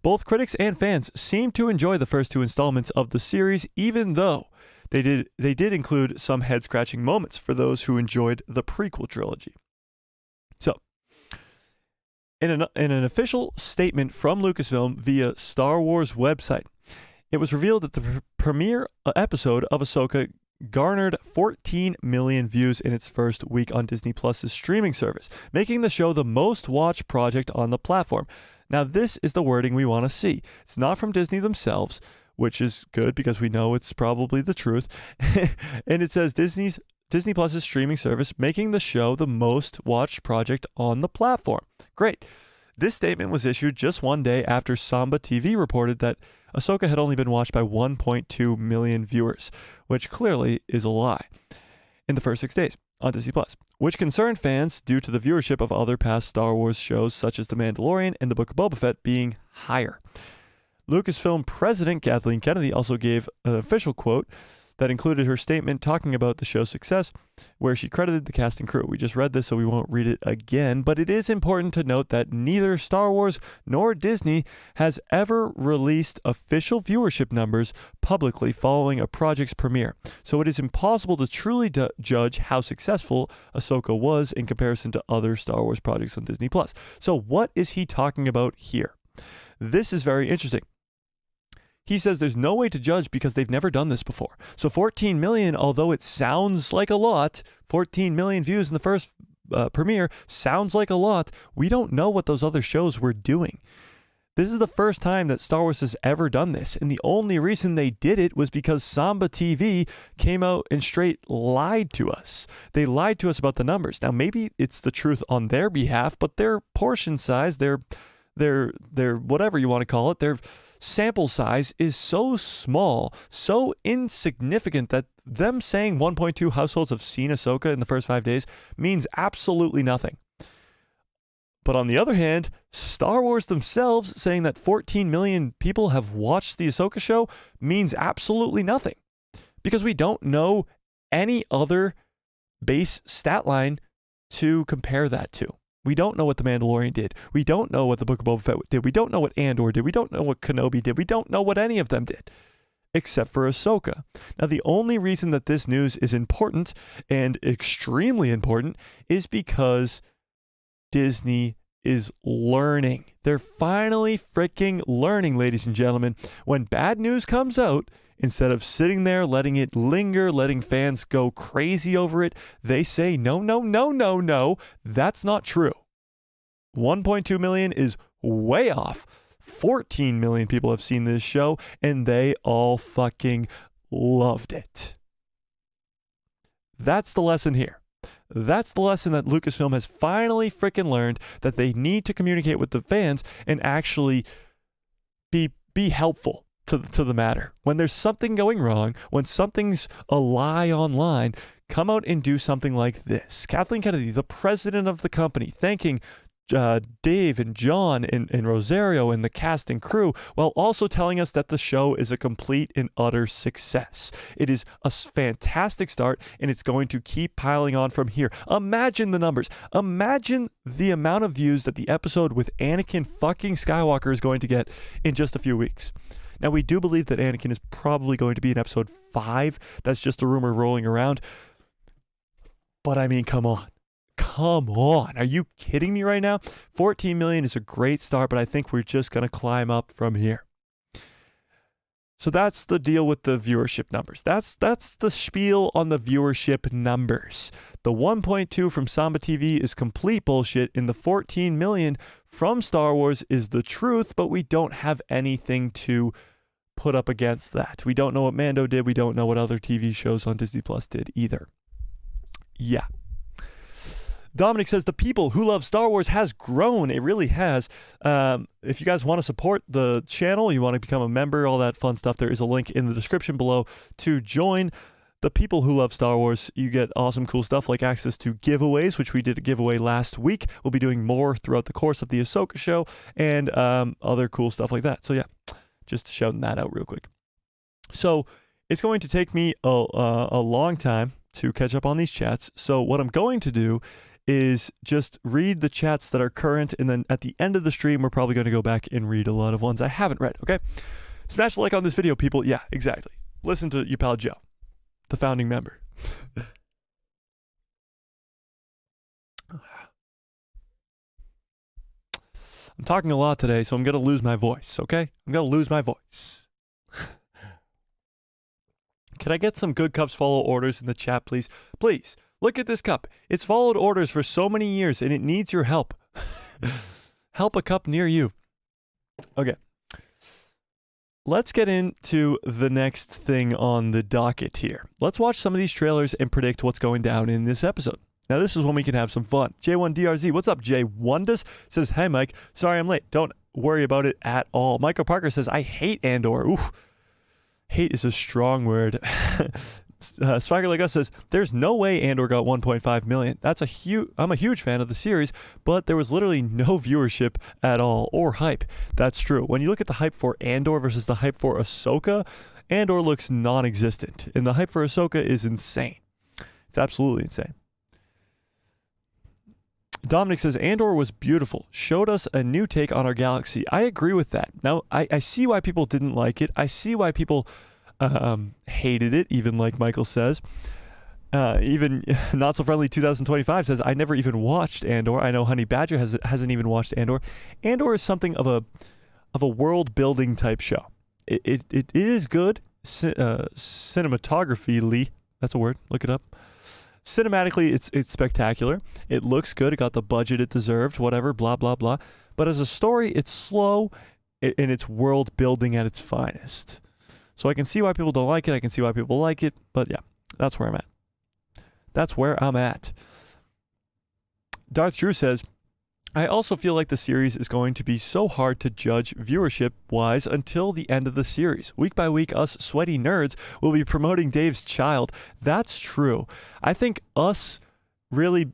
Both critics and fans seem to enjoy the first 2 installments of the series, even though they did include some head-scratching moments for those who enjoyed the prequel trilogy. So, in an official statement from Lucasfilm via Star Wars website, it was revealed that the premiere episode of Ahsoka garnered 14 million views in its first week on Disney Plus's streaming service, making the show the most watched project on the platform. Now, this is the wording we want to see. It's not from Disney themselves, which is good because we know it's probably the truth. And it says Disney Plus's streaming service, making the show the most watched project on the platform. Great. This statement was issued just one day after Samba TV reported that Ahsoka had only been watched by 1.2 million viewers, which clearly is a lie, in the first 6 days on Disney Plus, which concerned fans due to the viewership of other past Star Wars shows such as The Mandalorian and The Book of Boba Fett being higher. Lucasfilm president Kathleen Kennedy also gave an official quote that included her statement talking about the show's success, where she credited the cast and crew. We just read this, so we won't read it again, but it is important to note that neither Star Wars nor Disney has ever released official viewership numbers publicly following a project's premiere, so it is impossible to truly judge how successful Ahsoka was in comparison to other Star Wars projects on Disney+. So what is he talking about here? This is very interesting. He says there's no way to judge because they've never done this before. So 14 million, although it sounds like a lot, 14 million views in the first premiere sounds like a lot. We don't know what those other shows were doing. This is the first time that Star Wars has ever done this. And the only reason they did it was because Samba TV came out and straight lied to us. They lied to us about the numbers. Now, maybe it's the truth on their behalf, but their portion size, their whatever you want to call it, their sample size is so small, so insignificant that them saying 1.2 households have seen Ahsoka in the first 5 days means absolutely nothing. But on the other hand, Star Wars themselves saying that 14 million people have watched the Ahsoka show means absolutely nothing, because we don't know any other base stat line to compare that to. We don't know what The Mandalorian did. We don't know what The Book of Boba Fett did. We don't know what Andor did. We don't know what Kenobi did. We don't know what any of them did, except for Ahsoka. Now, the only reason that this news is important, and extremely important, is because Disney is learning. They're finally freaking learning, ladies and gentlemen. When bad news comes out, Instead of sitting there, letting it linger, letting fans go crazy over it, they say, no, no, no, no, no, that's not true. 1.2 million is way off. 14 million people have seen this show, and they all fucking loved it. That's the lesson here. That's the lesson that Lucasfilm has finally freaking learned, that they need to communicate with the fans and actually be helpful to the matter. When there's something going wrong, when something's a lie online, come out and do something like this. Kathleen Kennedy, the president of the company, thanking Dave and John and Rosario and the cast and crew, while also telling us that the show is a complete and utter success. It is a fantastic start, and it's going to keep piling on from here. Imagine the numbers. Imagine the amount of views that the episode with Anakin fucking Skywalker is going to get in just a few weeks. Now, we do believe that Anakin is probably going to be in episode 5. That's just a rumor rolling around. But I mean, come on. Come on. Are you kidding me right now? 14 million is a great start, but I think we're just going to climb up from here. So that's the deal with the viewership numbers. That's the spiel on the viewership numbers. The 1.2 from Samba TV is complete bullshit, and the 14 million from Star Wars is the truth, but we don't have anything to put up against that. We don't know what Mando did. We don't know what other TV shows on Disney Plus did either. Yeah. Dominic says the people who love Star Wars has grown. It really has. If you guys want to support the channel, you want to become a member, all that fun stuff, there is a link in the description below to join the people who love Star Wars. You get awesome, cool stuff like access to giveaways, which we did a giveaway last week. We'll be doing more throughout the course of the Ahsoka show and other cool stuff like that. So yeah, just shouting that out real quick. So it's going to take me a long time to catch up on these chats. So what I'm going to do is just read the chats that are current, and then at the end of the stream, we're probably going to go back and read a lot of ones I haven't read, okay? Smash the like on this video, people. Yeah, exactly. Listen to your pal Joe, the founding member. I'm talking a lot today, so I'm going to lose my voice, okay? I'm going to lose my voice. Can I get some Good Cups follow orders in the chat, please? Please. Look at this cup. It's followed orders for so many years, and it needs your help. Help a cup near you. Okay. Let's get into the next thing on the docket here. Let's watch some of these trailers and predict what's going down in this episode. Now, this is when we can have some fun. J1DRZ, what's up, J1does? Says, hey, Mike. Sorry I'm late. Don't worry about it at all. Michael Parker says, I hate Andor. Oof. Hate is a strong word. Swagger Like Us says, there's no way Andor got 1.5 million. I'm a huge fan of the series, but there was literally no viewership at all or hype. That's true. When you look at the hype for Andor versus the hype for Ahsoka, Andor looks non-existent, and the hype for Ahsoka is insane. It's absolutely insane. Dominic says, Andor was beautiful. Showed us a new take on our galaxy. I agree with that. Now, I see why people didn't like it. I see why people hated it, even like Michael says. Even Not So Friendly 2025 says, I never even watched Andor. I know Honey Badger hasn't even watched Andor. Andor is something of a world-building type show. It is good cinematography. That's a word. Look it up. Cinematically, it's spectacular. It looks good. It got the budget it deserved, whatever, blah, blah, blah. But as a story, it's slow, and it's world building at its finest. So I can see why people don't like it. I can see why people like it. But yeah, that's where I'm at. That's where I'm at. Darth Drew says, I also feel like the series is going to be so hard to judge viewership-wise until the end of the series. Week by week, us sweaty nerds will be promoting Dave's child. That's true. I think us really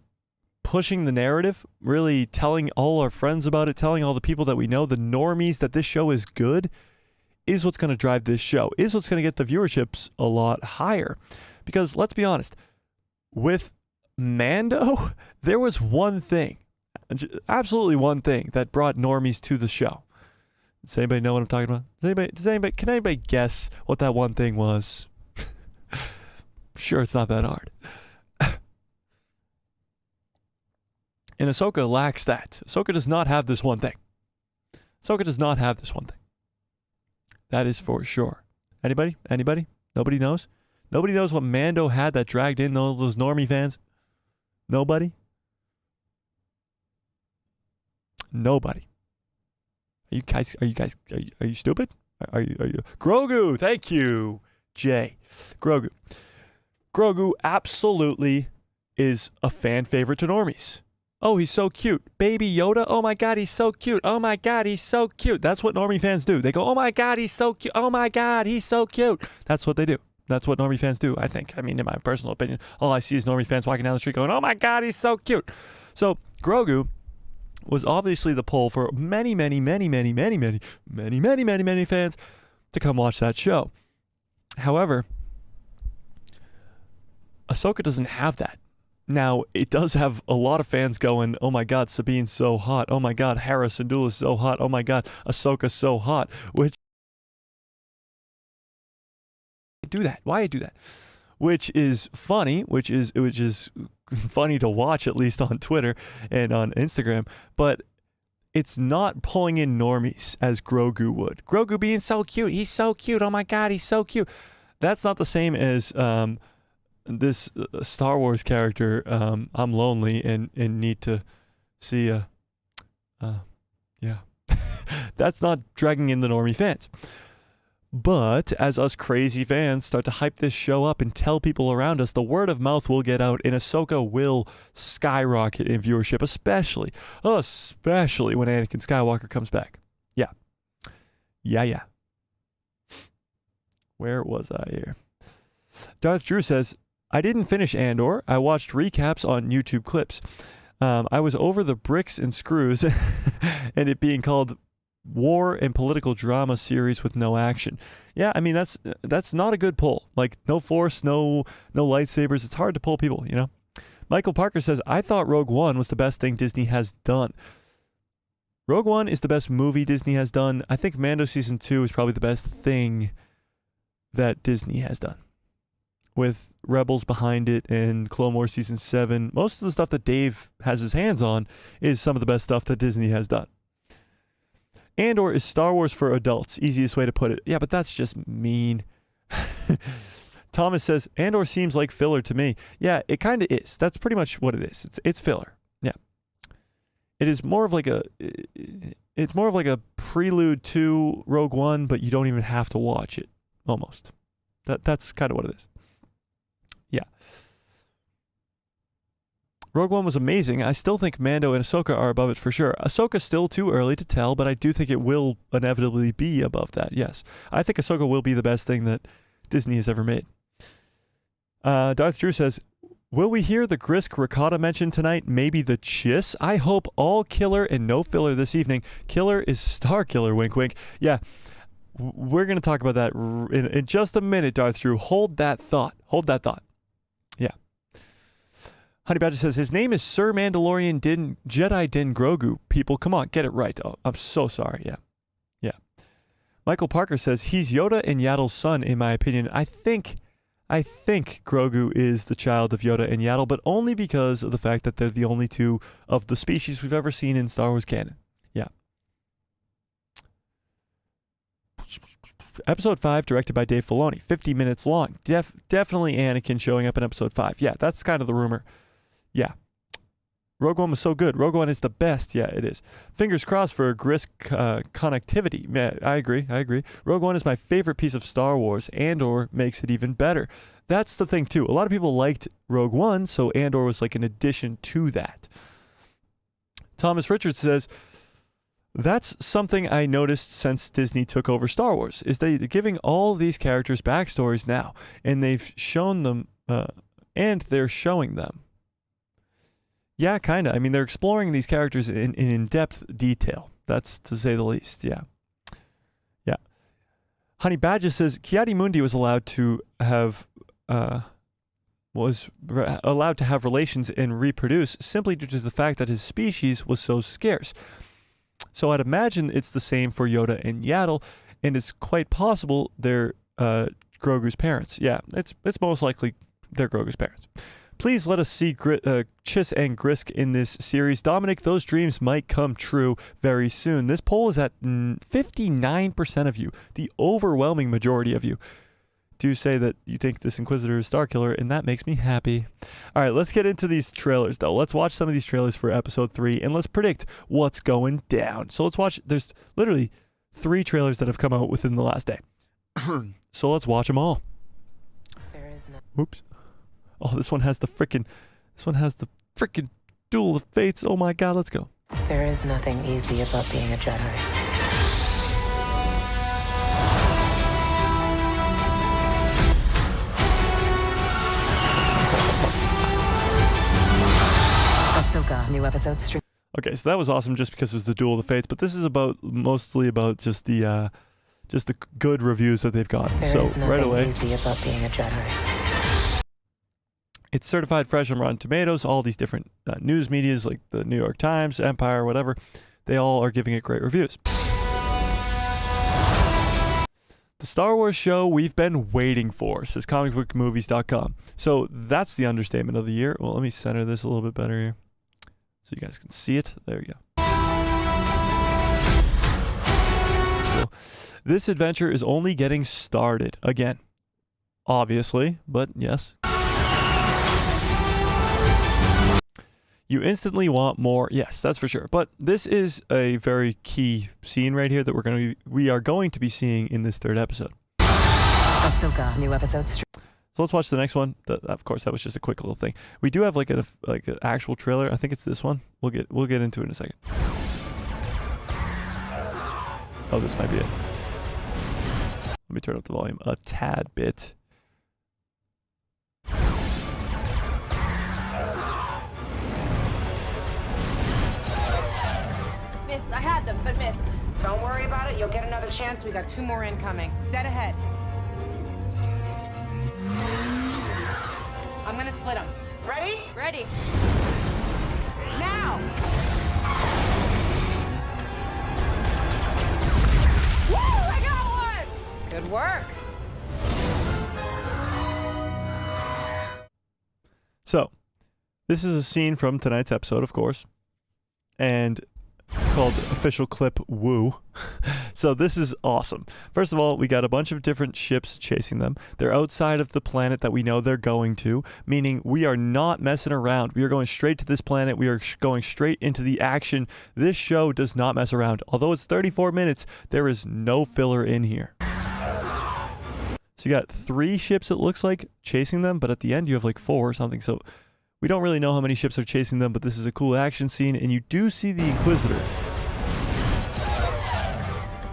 pushing the narrative, really telling all our friends about it, telling all the people that we know, the normies, that this show is good, is what's going to drive this show, is what's going to get the viewerships a lot higher. Because let's be honest, with Mando, there was one thing, absolutely one thing that brought normies to the show. Does anybody know what I'm talking about? Can anybody guess what that one thing was? Sure, it's not that hard. And Ahsoka lacks that. Ahsoka does not have this one thing. Ahsoka does not have this one thing. That is for sure. Anybody? Nobody knows? Nobody knows what Mando had that dragged in all those normie fans? Nobody? Nobody. Are you stupid? Are you Grogu? Thank you, Jay. Grogu absolutely is a fan favorite to normies. Oh, he's so cute. Baby Yoda, oh my God, he's so cute. Oh my God, he's so cute. That's what normie fans do. They go, oh my God, he's so cute. Oh my God, he's so cute. That's what they do. That's what normie fans do, I think. I mean, in my personal opinion, all I see is normie fans walking down the street going, oh my God, he's so cute. So Grogu was obviously the pull for many fans to come watch that show. However, Ahsoka doesn't have that. Now, it does have a lot of fans going, oh my God, Sabine's so hot. Oh my God, Hera Syndulla's so hot. Oh my God, Ahsoka's so hot. Why do that? Which is funny, which is funny to watch, at least on Twitter and on Instagram, but it's not pulling in normies as Grogu would. Grogu being so cute. He's so cute. Oh my God, he's so cute. That's not the same as this Star Wars character. I'm lonely and need to see yeah. That's not dragging in the normie fans. But as us crazy fans start to hype this show up and tell people around us, the word of mouth will get out and Ahsoka will skyrocket in viewership, especially when Anakin Skywalker comes back. Yeah. Where was I here? Darth Drew says, I didn't finish Andor. I watched recaps on YouTube clips. I was over the bricks and screws and it being called war and political drama series with no action. Yeah, I mean, that's not a good pull. Like, no force, no lightsabers. It's hard to pull people, you know? Michael Parker says, I thought Rogue One was the best thing Disney has done. Rogue One is the best movie Disney has done. I think Mando Season 2 is probably the best thing that Disney has done. With Rebels behind it and Clone Wars Season 7, most of the stuff that Dave has his hands on is some of the best stuff that Disney has done. Andor is Star Wars for adults, easiest way to put it. Yeah, but that's just mean. Thomas says, Andor seems like filler to me. Yeah, it kind of is. That's pretty much what it is. It's filler. Yeah. It is more of like a prelude to Rogue One, but you don't even have to watch it, almost. That's kind of what it is. Yeah. Rogue One was amazing. I still think Mando and Ahsoka are above it for sure. Ahsoka's still too early to tell, but I do think it will inevitably be above that, yes. I think Ahsoka will be the best thing that Disney has ever made. Darth Drew says, will we hear the Grysk ricotta mentioned tonight? Maybe the chiss? I hope all killer and no filler this evening. Killer is Starkiller, wink wink. Yeah, we're going to talk about that in just a minute, Darth Drew. Hold that thought. Yeah. Honey Badger says, his name is Sir Mandalorian Jedi Din Grogu. People, come on, get it right. Oh, I'm so sorry. Yeah. Michael Parker says, he's Yoda and Yaddle's son, in my opinion. I think Grogu is the child of Yoda and Yaddle, but only because of the fact that they're the only two of the species we've ever seen in Star Wars canon. Yeah. Episode 5, directed by Dave Filoni. 50 minutes long. Definitely Anakin showing up in Episode 5. Yeah, that's kind of the rumor. Yeah. Rogue One was so good. Rogue One is the best. Yeah, it is. Fingers crossed for Grysk connectivity. Man, I agree. Rogue One is my favorite piece of Star Wars. Andor makes it even better. That's the thing, too. A lot of people liked Rogue One, so Andor was like an addition to that. Thomas Richards says, that's something I noticed since Disney took over Star Wars, is they're giving all these characters backstories now, and they've shown them, and they're showing them. Yeah, kind of. I mean, they're exploring these characters in in-depth detail. That's to say the least, yeah. Honey Badger says, Ki-Adi-Mundi was allowed to have relations and reproduce simply due to the fact that his species was so scarce. So I'd imagine it's the same for Yoda and Yaddle, and it's quite possible they're Grogu's parents. Yeah, it's most likely they're Grogu's parents. Please let us see Chiss and Grysk in this series. Dominic, those dreams might come true very soon. This poll is at 59% of you, the overwhelming majority of you. Do say that you think this Inquisitor is Starkiller, and that makes me happy. All right, let's get into these trailers, though. Let's watch some of these trailers for episode 3, and let's predict what's going down. So let's watch. There's literally 3 trailers that have come out within the last day. So let's watch them all. There is no. Oops. Oh, this one has the frickin' Duel of Fates. Oh my god, let's go. There is nothing easy about being a Jedi. Ahsoka, new episode stream. Okay, so that was awesome just because it was the Duel of the Fates, but this is mostly about just the good reviews that they've got. There is nothing right away, easy about being a Jedi. it's certified fresh on Rotten Tomatoes. All these different news medias like the New York Times, Empire, whatever, they all are giving it great reviews. The Star Wars show we've been waiting for, says comicbookmovies.com. So that's the understatement of the year. Well, let me center this a little bit better here so you guys can see it. There we go. Cool. This adventure is only getting started. Again, obviously, but yes. You instantly want more. Yes, that's for sure. But this is a very key scene right here that we are going to be seeing in this 3rd episode. Ahsoka, new episode stream. So let's watch the next one. Of course, that was just a quick little thing. We do have like an actual trailer. I think it's this one. We'll get into it in a second. Oh, this might be it. Let me turn up the volume a tad bit. Missed. I had them, but missed. Don't worry about it. You'll get another chance. We got 2 more incoming. Dead ahead. I'm gonna split them. Ready? Ready. Now! Woo! I got one! Good work. So, this is a scene from tonight's episode, of course. And it's called Official Clip Woo. So this is awesome. First of all, we got a bunch of different ships chasing them. They're outside of the planet that we know they're going to, meaning we are not messing around. We are going straight to this planet. We are going straight into the action. This show does not mess around. Although it's 34 minutes, there is no filler in here. So you got 3 ships, it looks like, chasing them, but at the end you have like 4 or something. So we don't really know how many ships are chasing them, but this is a cool action scene, and you do see the Inquisitor.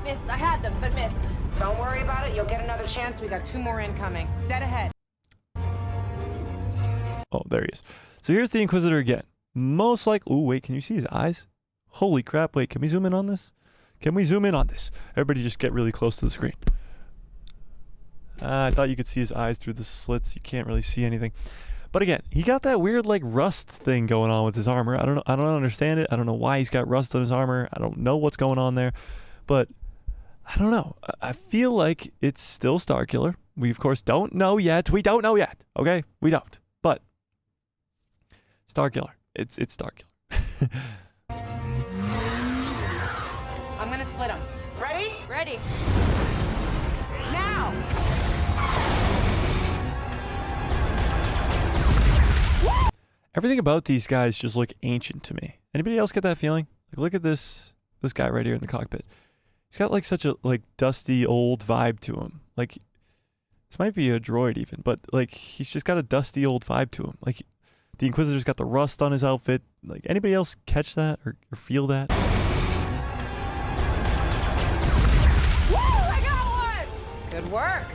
Missed. I had them, but missed. Don't worry about it. You'll get another chance. We got 2 more incoming. Dead ahead. Oh, there he is. So here's the Inquisitor again. Most like... Oh, wait, can you see his eyes? Holy crap. Wait, can we zoom in on this? Can we zoom in on this? Everybody just get really close to the screen. I thought you could see his eyes through the slits. You can't really see anything. But again, he got that weird like rust thing going on with his armor. I don't know. I don't understand it. I don't know why he's got rust on his armor. I don't know what's going on there. But I don't know. I feel like it's still Starkiller. We of course don't know yet. We don't know yet. Okay? We don't. But Starkiller. It's Starkiller. I'm gonna split them. Ready? Ready. Now! Everything about these guys just look ancient to me. Anybody else get that feeling? Like, look at this guy right here in the cockpit. He's got like such a like dusty old vibe to him. Like, this might be a droid even, but like he's just got a dusty old vibe to him. Like, the Inquisitor's got the rust on his outfit. Like, anybody else catch that or feel that? Woo! I got one! Good work.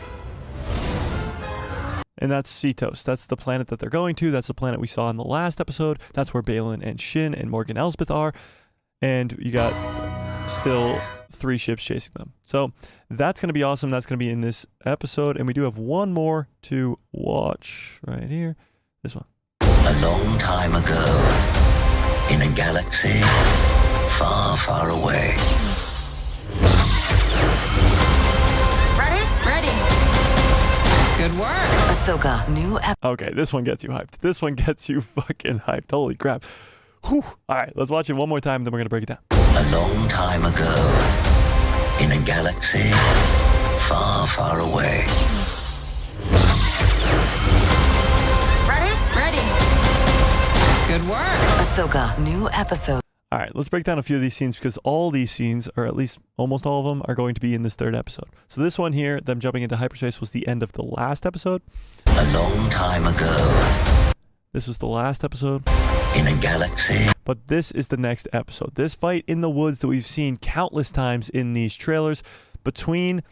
And that's Cetos. That's the planet that they're going to. That's the planet we saw in the last episode. That's where Balin and Shin and Morgan Elsbeth are. And you got still 3 ships chasing them. So that's going to be awesome. That's going to be in this episode. And we do have one more to watch right here. This one. A long time ago, in a galaxy far, far away. Ready? Ready. Good work. Ahsoka, new Okay, this one gets you hyped. This one gets you fucking hyped. Holy crap. Whew. All right, let's watch it one more time, then we're going to break it down. A long time ago, in a galaxy far, far away. Ready? Good work. Ahsoka, new episode. All right, let's break down a few of these scenes because all these scenes, or at least almost all of them, are going to be in this third episode. So this one here, them jumping into hyperspace, was the end of the last episode. A long time ago, This was the last episode. in a galaxy. But this is the next episode. This fight in the woods that we've seen countless times in these trailers between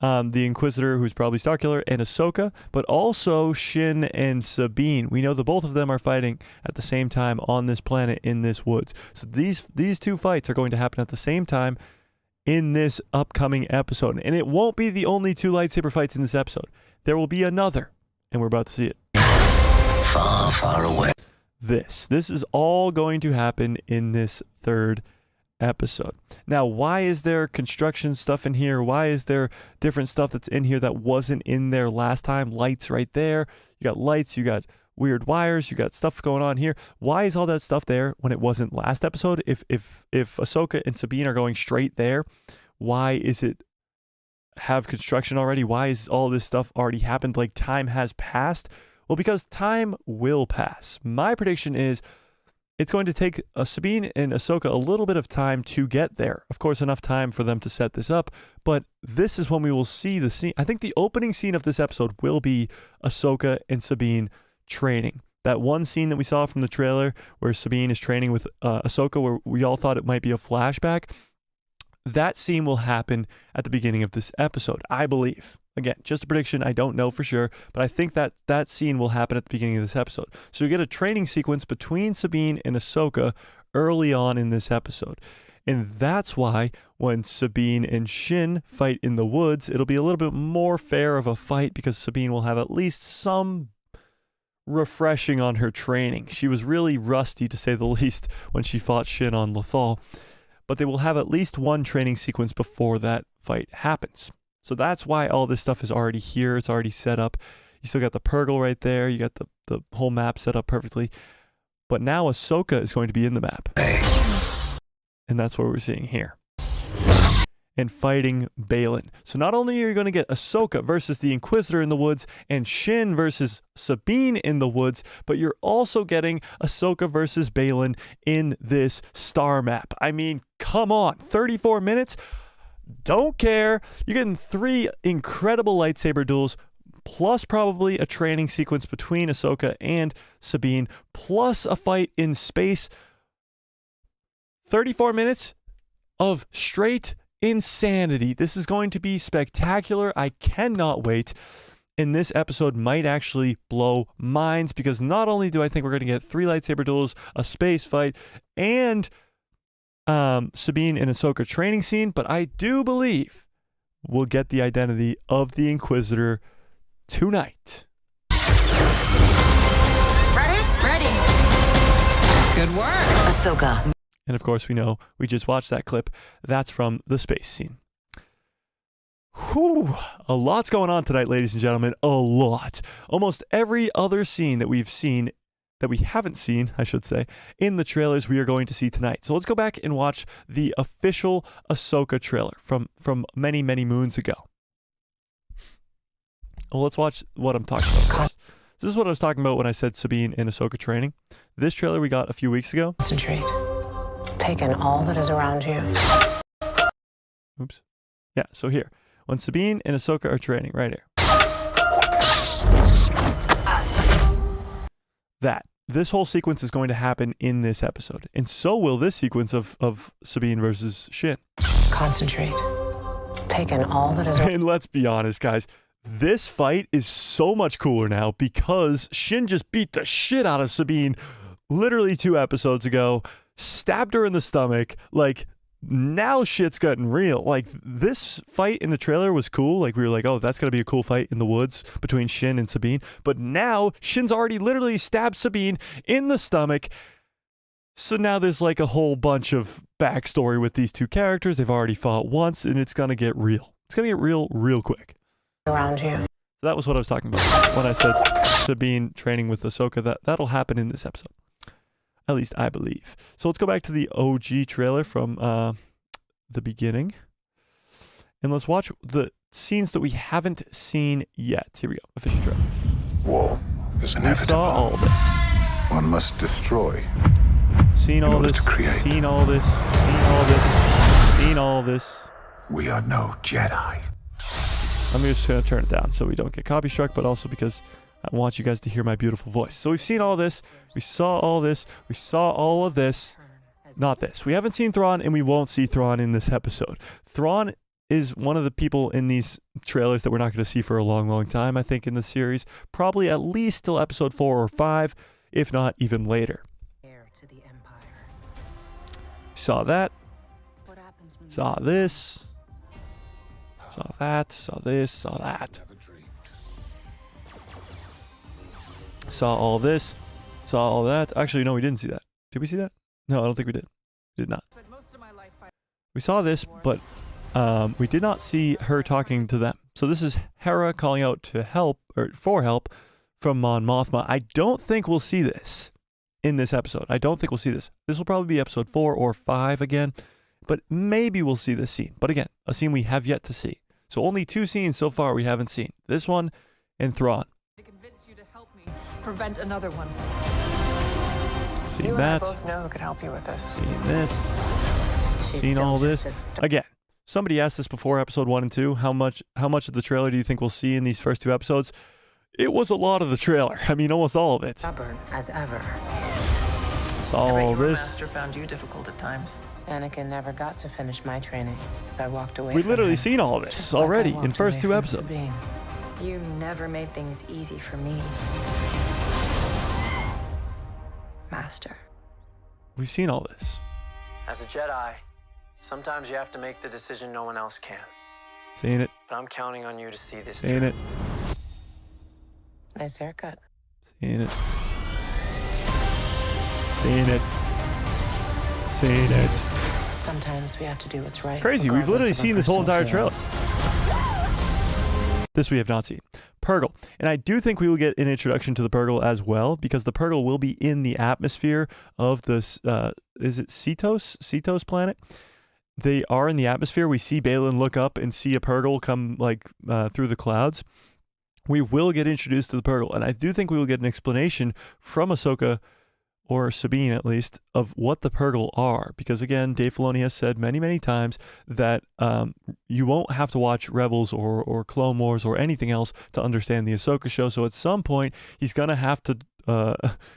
the Inquisitor, who's probably Starkiller, and Ahsoka, but also Shin and Sabine. We know that both of them are fighting at the same time on this planet in this woods. So these two fights are going to happen at the same time in this upcoming episode. And it won't be the only two lightsaber fights in this episode. There will be another, and we're about to see it. Far, far away. This is all going to happen in this third episode. Now, why is there construction stuff in here? Why is there different stuff that's in here that wasn't in there last time? Lights right there. You got lights, you got weird wires, you got stuff going on here. Why is all that stuff there when it wasn't last episode? If Ahsoka and Sabine are going straight there, why is it have construction already? Why is all this stuff already happened? Like time has passed? Well, because time will pass. My prediction is it's going to take Sabine and Ahsoka a little bit of time to get there. Of course, enough time for them to set this up, but this is when we will see the scene. I think the opening scene of this episode will be Ahsoka and Sabine training. That one scene that we saw from the trailer where Sabine is training with Ahsoka, where we all thought it might be a flashback, that scene will happen at the beginning of this episode, I believe. Again, just a prediction. I don't know for sure, but I think that scene will happen at the beginning of this episode. So you get a training sequence between Sabine and Ahsoka early on in this episode. And that's why when Sabine and Shin fight in the woods, it'll be a little bit more fair of a fight because Sabine will have at least some refreshing on her training. She was really rusty, to say the least, when she fought Shin on Lothal. But they will have at least one training sequence before that fight happens. So that's why all this stuff is already here. It's already set up. You still got the Purgle right there. You got the whole map set up perfectly. But now Ahsoka is going to be in the map. And that's what we're seeing here. And fighting Baylan. So not only are you going to get Ahsoka versus the Inquisitor in the woods and Shin versus Sabine in the woods, but you're also getting Ahsoka versus Baylan in this star map. I mean, come on. 34 minutes? Don't care. You're getting 3 incredible lightsaber duels, plus probably a training sequence between Ahsoka and Sabine, plus a fight in space. 34 minutes of straight insanity. This is going to be spectacular. I cannot wait. And this episode might actually blow minds because not only do I think we're going to get 3 lightsaber duels, a space fight, and Sabine and Ahsoka training scene, but I do believe we'll get the identity of the Inquisitor tonight. Ready? Good work. Ahsoka. And of course, we know we just watched that clip. That's from the space scene. Whew, a lot's going on tonight, ladies and gentlemen. A lot. Almost every other scene that we've seen, that we haven't seen, I should say, in the trailers we are going to see tonight. So let's go back and watch the official Ahsoka trailer from many, many moons ago. Well, let's watch what I'm talking about first. This is what I was talking about when I said Sabine and Ahsoka training. This trailer we got a few weeks ago. Concentrate. Take in all that is around you. Oops. Yeah, so here. When Sabine and Ahsoka are training, right here. This whole sequence is going to happen in this episode. And so will this sequence of Sabine versus Shin. Concentrate. Take in all that is around. And let's be honest, guys. This fight is so much cooler now because Shin just beat the shit out of Sabine literally 2 episodes ago. Stabbed her in the stomach. Like, now shit's gotten real. Like, this fight in the trailer was cool. Like, we were like, oh, that's gonna be a cool fight in the woods between Shin and Sabine. But now Shin's already literally stabbed Sabine in the stomach. So now there's like a whole bunch of backstory with these two characters. They've already fought once, and it's gonna get real. It's gonna get real quick. Around you. So that was what I was talking about when I said Sabine training with Ahsoka. That'll happen in this episode. At least I believe. So let's go back to the OG trailer from the beginning. And let's watch the scenes that we haven't seen yet. Here we go. Official trailer. War is We inevitable. saw all this. One must destroy. Seen all order this. to create. Seen all this. Seen all this. Seen all this. We are no Jedi. I'm just going to turn it down so we don't get copy struck, but also because I want you guys to hear my beautiful voice. So we've seen all this. We saw all this. We saw all of this. Not this. We haven't seen Thrawn, and we won't see Thrawn in this episode. Thrawn is one of the people in these trailers that we're not going to see for a long, long time, I think, in the series. Probably at least till episode 4 or 5, if not even later. Heir to the Empire. Saw that. What happens when Saw this. Saw that. Saw this. Saw that. Saw all this. Saw all that. Actually, no, we didn't see that. Did we see that? No, I don't think we did. We did not. We saw this, but we did not see her talking to them. So this is Hera calling out to help, or for help, from Mon Mothma. I don't think we'll see this in this episode. I don't think we'll see this. This will probably be episode 4 or 5 again, but maybe we'll see this scene. But again, a scene we have yet to see. So only 2 scenes so far we haven't seen. This one and Thrawn. To convince you to help me prevent another one. Seen you and I that. both know who could help you with this. Seen this. She's Seen still all just this. as st- Again, somebody asked this before episode 1 and 2. How much of the trailer do you think we'll see in these first 2 episodes? It was a lot of the trailer. I mean, almost all of it. Stubborn as ever. Saw Every all your this. master found you difficult at times. Anakin never got to finish my training. I walked away We've from literally him, seen all of this just like I already in walked first away 2 from episodes. Sabine. You never made things easy for me, Master. We've seen all this. As a Jedi, sometimes you have to make the decision no one else can. Seen it. But I'm counting on you to see this Seen through. it. Nice haircut. Seen it. Seen it. Seen it. Sometimes we have to do what's right. It's crazy. We've literally regardless of seen our this whole entire personal trailer. feelings. This we have not seen. Purgle. And I do think we will get an introduction to the Purgle as well, because the Purgle will be in the atmosphere of this, is it Cetos? Cetos planet? They are in the atmosphere. We see Balin look up and see a Purgle come through the clouds. We will get introduced to the Purgle, and I do think we will get an explanation from Ahsoka, or Sabine at least, of what the Purgle are. Because again, Dave Filoni has said many, many times that you won't have to watch Rebels or Clone Wars or anything else to understand the Ahsoka show. So at some point, he's going to have to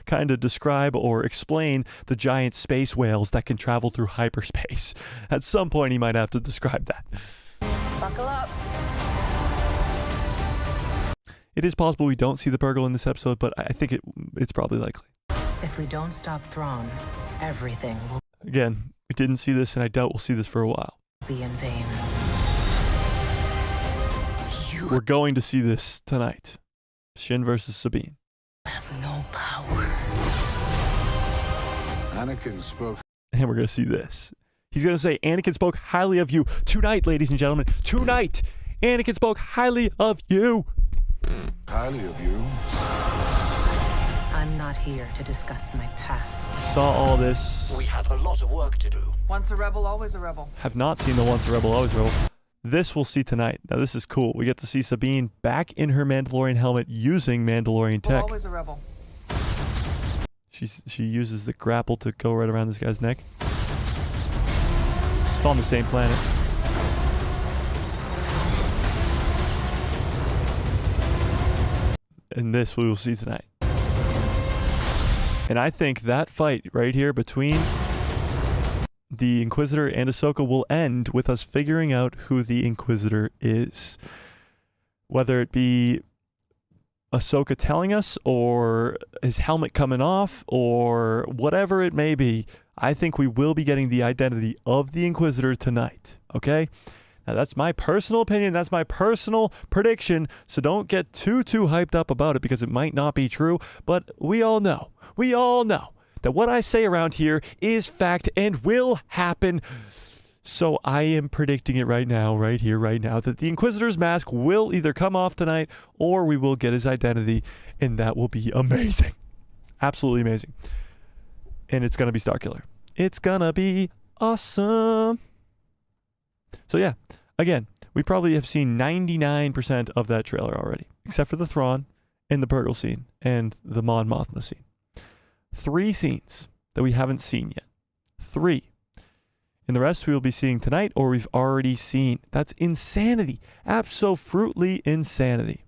kind of describe or explain the giant space whales that can travel through hyperspace. At some point, he might have to describe that. Buckle up. It is possible we don't see the Purgle in this episode, but I think it's probably likely. If we don't stop Thrawn, everything will Again, we didn't see this, and I doubt we'll see this for a while. be in vain. We're going to see this tonight. Shin versus Sabine. Have no power. Anakin spoke. And we're going to see this. He's going to say, Anakin spoke highly of you. Tonight, ladies and gentlemen. Tonight, Anakin spoke highly of you. Highly of you. I'm not here to discuss my past. Saw all this. We have a lot of work to do. Once a rebel, always a rebel. Have not seen the Once a Rebel, Always a Rebel. This we'll see tonight. Now, this is cool. We get to see Sabine back in her Mandalorian helmet using Mandalorian tech. Always a rebel. She uses the grapple to go right around this guy's neck. It's on the same planet. And this we will see tonight. And I think that fight right here between the Inquisitor and Ahsoka will end with us figuring out who the Inquisitor is. Whether it be Ahsoka telling us, or his helmet coming off, or whatever it may be, I think we will be getting the identity of the Inquisitor tonight. Okay? Now, that's my personal opinion. That's my personal prediction. So don't get too hyped up about it, because it might not be true. But we all know that what I say around here is fact and will happen So I am predicting it right now, right here, right now, that the Inquisitor's mask will either come off tonight or we will get his identity, and that will be amazing. Absolutely amazing. And it's going to be Starkiller. It's going to be awesome. So yeah, again, we probably have seen 99% of that trailer already, except for the Thrawn and the Purgle scene and the Mon Mothma scene. 3 scenes that we haven't seen yet. 3. And the rest we will be seeing tonight or we've already seen. That's insanity. Absolutely insanity.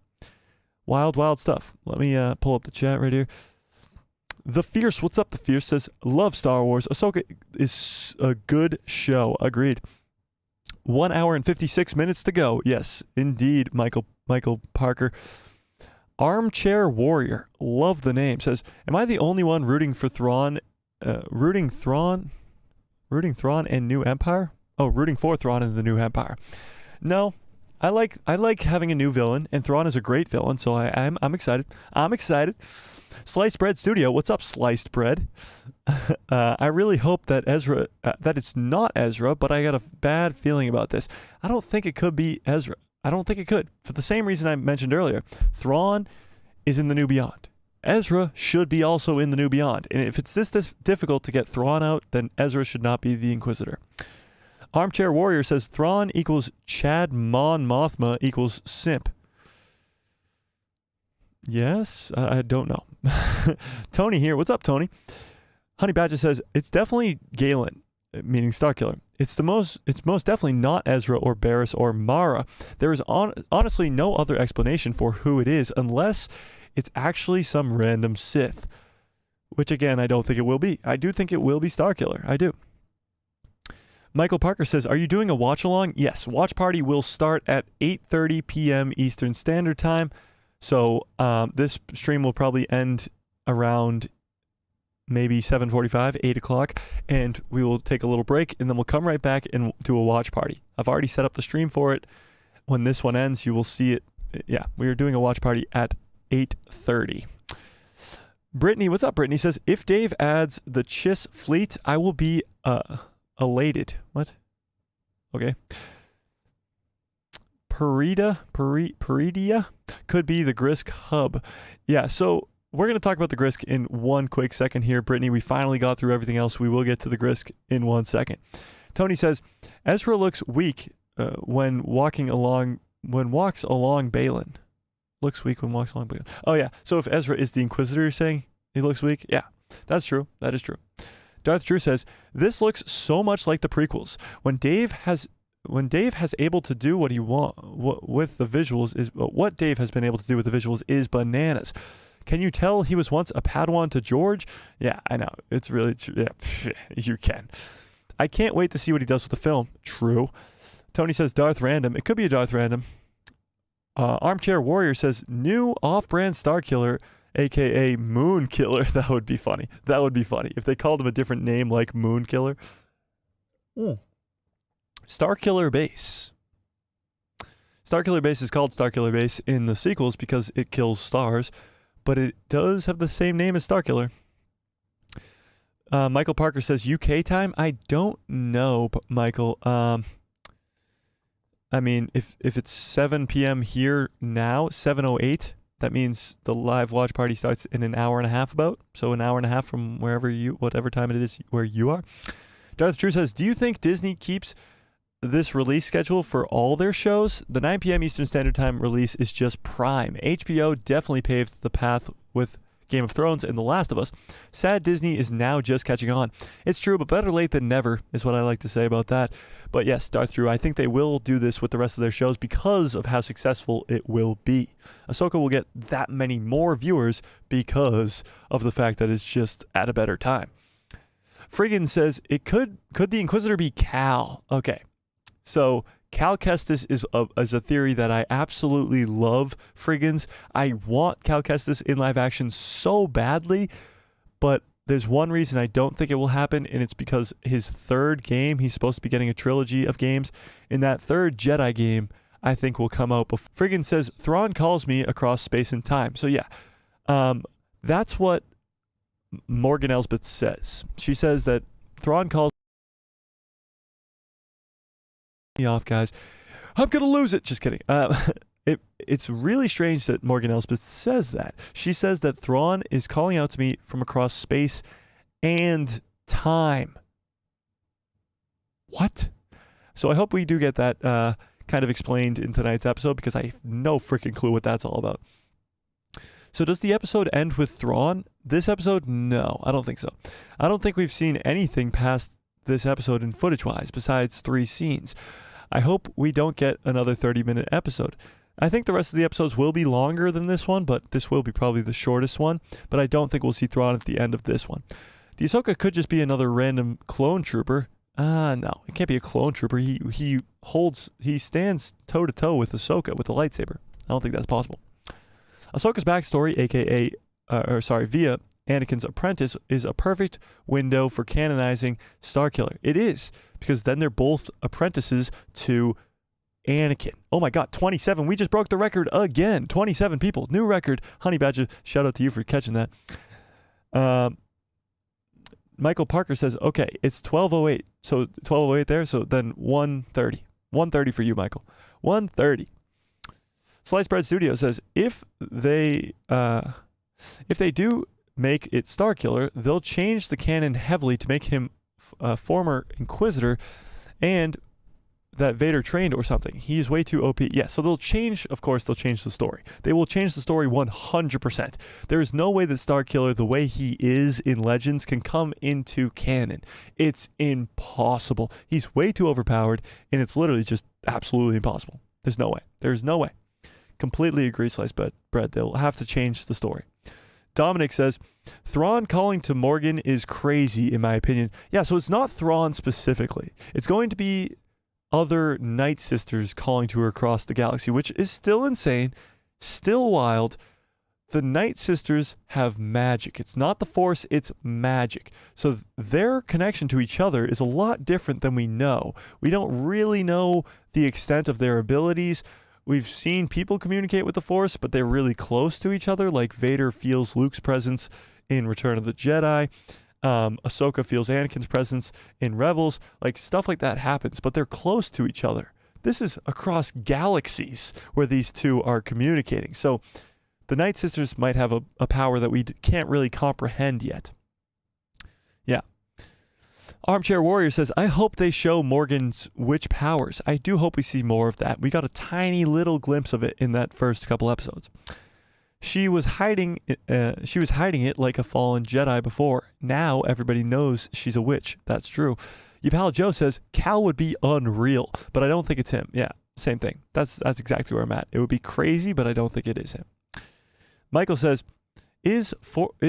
Wild, wild stuff. Let me pull up the chat right here. The Fierce, what's up? The Fierce says, love Star Wars. Ahsoka is a good show. Agreed. 1 hour and 56 minutes to go. Yes, indeed, Michael Parker. Armchair Warrior, love the name, says, am I the only one rooting for Thrawn? Rooting Thrawn and New Empire? Oh, rooting for Thrawn and the New Empire. No, I like having a new villain, and Thrawn is a great villain, so I'm excited. I'm excited. Sliced Bread Studio, what's up, Sliced Bread? I really hope that that it's not Ezra, but I got a bad feeling about this. I don't think it could be Ezra. I don't think it could, for the same reason I mentioned earlier. Thrawn is in the New Beyond. Ezra should be also in the New Beyond. And if it's this difficult to get Thrawn out, then Ezra should not be the Inquisitor. Armchair Warrior says Thrawn equals Chad Mon Mothma equals simp. Yes, I don't know. Tony here. What's up, Tony? Honey Badger says it's definitely Galen, meaning Starkiller. It's most definitely not Ezra or Barriss or Mara. There is honestly no other explanation for who it is unless it's actually some random Sith, which again I don't think it will be. I do think it will be Starkiller. I do. Michael Parker says, are you doing a watch along? Yes, watch party will start at 8:30 p.m. Eastern Standard Time. So this stream will probably end around maybe 7:45, 8 o'clock, and we will take a little break, and then we'll come right back and do a watch party. I've already set up the stream for it. When this one ends, you will see it. Yeah, we are doing a watch party at 8:30. Brittany, what's up, Brittany? Says, if Dave adds the Chiss fleet, I will be elated. What? Okay. Peridia could be the Grysk hub. Yeah, so we're going to talk about the Grysk in one quick second here, Brittany. We finally got through everything else. We will get to the Grysk in 1 second. Tony says, Ezra looks weak when walks along Balin. Looks weak when walks along Balin. Oh, yeah. So if Ezra is the Inquisitor, you're saying he looks weak? Yeah, that's true. That is true. Darth Drew says, this looks so much like the prequels. When Dave has able to do what he with the visuals is what Dave has been able to do with the visuals is bananas. Can you tell he was once a Padawan to George? Yeah, I know. It's really true. Yeah, you can. I can't wait to see what he does with the film. True. Tony says Darth Random. It could be a Darth Random. Armchair Warrior says new off-brand Starkiller, aka Moon Killer. That would be funny. That would be funny if they called him a different name like Moon Killer. Starkiller Base. Starkiller Base is called Starkiller Base in the sequels because it kills stars, but it does have the same name as Starkiller. Michael Parker says UK time. I don't know, Michael. I mean, if it's 7 p.m. here now, 7:08, that means the live watch party starts in an hour and a half about. So an hour and a half from whatever time it is where you are. Darth True says, do you think Disney keeps this release schedule for all their shows? The 9 p.m. Eastern Standard Time release is just prime. HBO definitely paved the path with Game of Thrones and The Last of Us. Sad Disney is now just catching on. It's true, but better late than never is what I like to say about that. But yes, Darth Drew, I think they will do this with the rest of their shows because of how successful it will be. Ahsoka will get that many more viewers because of the fact that it's just at a better time. Friggin says, could the Inquisitor be Cal? Okay, so Cal Kestis is a theory that I absolutely love, Friggins. I want Cal Kestis in live action so badly, but there's one reason I don't think it will happen, and it's because his third game, he's supposed to be getting a trilogy of games. In that third Jedi game, I think will come out. But Friggin says, Thrawn calls me across space and time. So yeah, that's what Morgan Elsbeth says. She says that Thrawn calls me off, guys. I'm gonna lose it. Just kidding. It's really strange that Morgan Elsbeth says that. She says that Thrawn is calling out to me from across space and time. What? So I hope we do get that kind of explained in tonight's episode, because I have no freaking clue what that's all about. So does the episode end with Thrawn? This episode? No, I don't think so. I don't think we've seen anything past this episode in footage-wise besides 3 scenes. I hope we don't get another 30-minute episode. I think the rest of the episodes will be longer than this one, but this will be probably the shortest one. But I don't think we'll see Thrawn at the end of this one. The Ahsoka could just be another random clone trooper. No, it can't be a clone trooper. He stands toe-to-toe with Ahsoka with the lightsaber. I don't think that's possible. Ahsoka's backstory, via Anakin's apprentice, is a perfect window for canonizing Starkiller. It is, because then they're both apprentices to Anakin. Oh my god, 27. We just broke the record again. 27 people. New record. Honey Badger, shout out to you for catching that. Michael Parker says, okay, it's 12:08. So 12:08 there, so then 1:30. 1:30 for you, Michael. 1:30. Sliced Bread Studio says, if they do make it Starkiller, they'll change the canon heavily to make him a former Inquisitor and that Vader trained or something. He is way too OP. Yeah, so they'll change the story. They will change the story 100%. There is no way that Starkiller, the way he is in Legends, can come into canon. It's impossible. He's way too overpowered, and it's literally just absolutely impossible. There's no way. There's no way. Completely agree, Sliced Bread. They'll have to change the story. Dominic says, Thrawn calling to Morgan is crazy, in my opinion. Yeah, so it's not Thrawn specifically. It's going to be other Night Sisters calling to her across the galaxy, which is still insane, still wild. The Night Sisters have magic. It's not the Force, it's magic. So their connection to each other is a lot different than we know. We don't really know the extent of their abilities. We've seen people communicate with the Force, but they're really close to each other, like Vader feels Luke's presence in Return of the Jedi. Ahsoka feels Anakin's presence in Rebels. Like, stuff like that happens, but they're close to each other. This is across galaxies where these two are communicating. So the Night Sisters might have a power that we can't really comprehend yet. Yeah. Armchair Warrior says, I hope they show Morgan's witch powers. I do hope we see more of that. We got a tiny little glimpse of it in that first couple episodes. She was hiding it like a fallen Jedi before. Now everybody knows she's a witch. That's true. Ypal Joe says, Cal would be unreal, but I don't think it's him. Yeah, same thing. That's exactly where I'm at. It would be crazy, but I don't think it is him. Michael says, is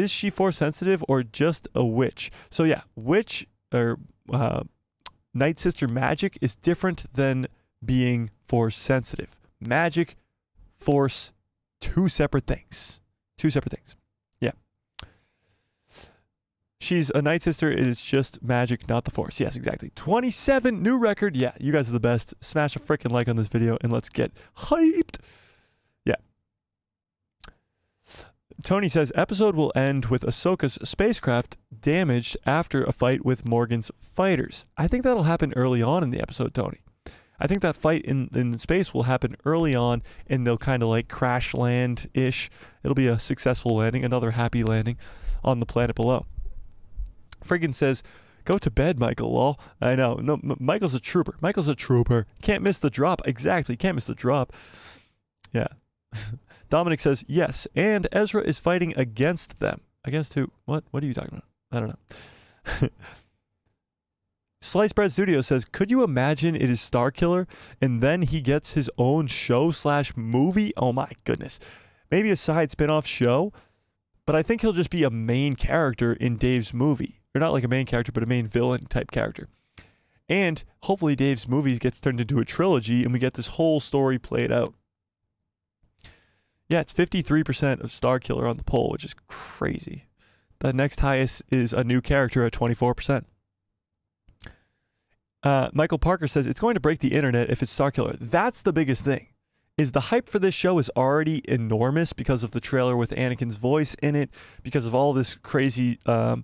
she Force sensitive or just a witch? So yeah, witch or Night Sister magic is different than being Force sensitive. Magic, Force, two separate things. Yeah. She's a Night Sister. It is just magic, not the Force. Yes, exactly. 27, new record. Yeah, you guys are the best. Smash a freaking like on this video and let's get hyped. Yeah. Tony says, episode will end with Ahsoka's spacecraft damaged after a fight with Morgan's fighters. I think that'll happen early on in the episode, Tony. I think that fight in space will happen early on, and they'll kind of like crash land-ish. It'll be a successful landing, another happy landing on the planet below. Friggin says, go to bed, Michael, lol. I know. No, Michael's a trooper. Can't miss the drop. Exactly, can't miss the drop. Yeah. Dominic says, yes, and Ezra is fighting against them. Against who? What are you talking about? I don't know. Slice Bread Studio says, could you imagine it is Starkiller and then he gets his own show/movie? Oh my goodness. Maybe a side spin-off show, but I think he'll just be a main character in Dave's movie. Or not like a main character, but a main villain type character. And hopefully Dave's movie gets turned into a trilogy and we get this whole story played out. Yeah, it's 53% of Starkiller on the poll, which is crazy. The next highest is a new character at 24%. Michael Parker says, it's going to break the internet if it's Starkiller. That's the biggest thing. Is the hype for this show is already enormous because of the trailer with Anakin's voice in it, because of all this crazy, of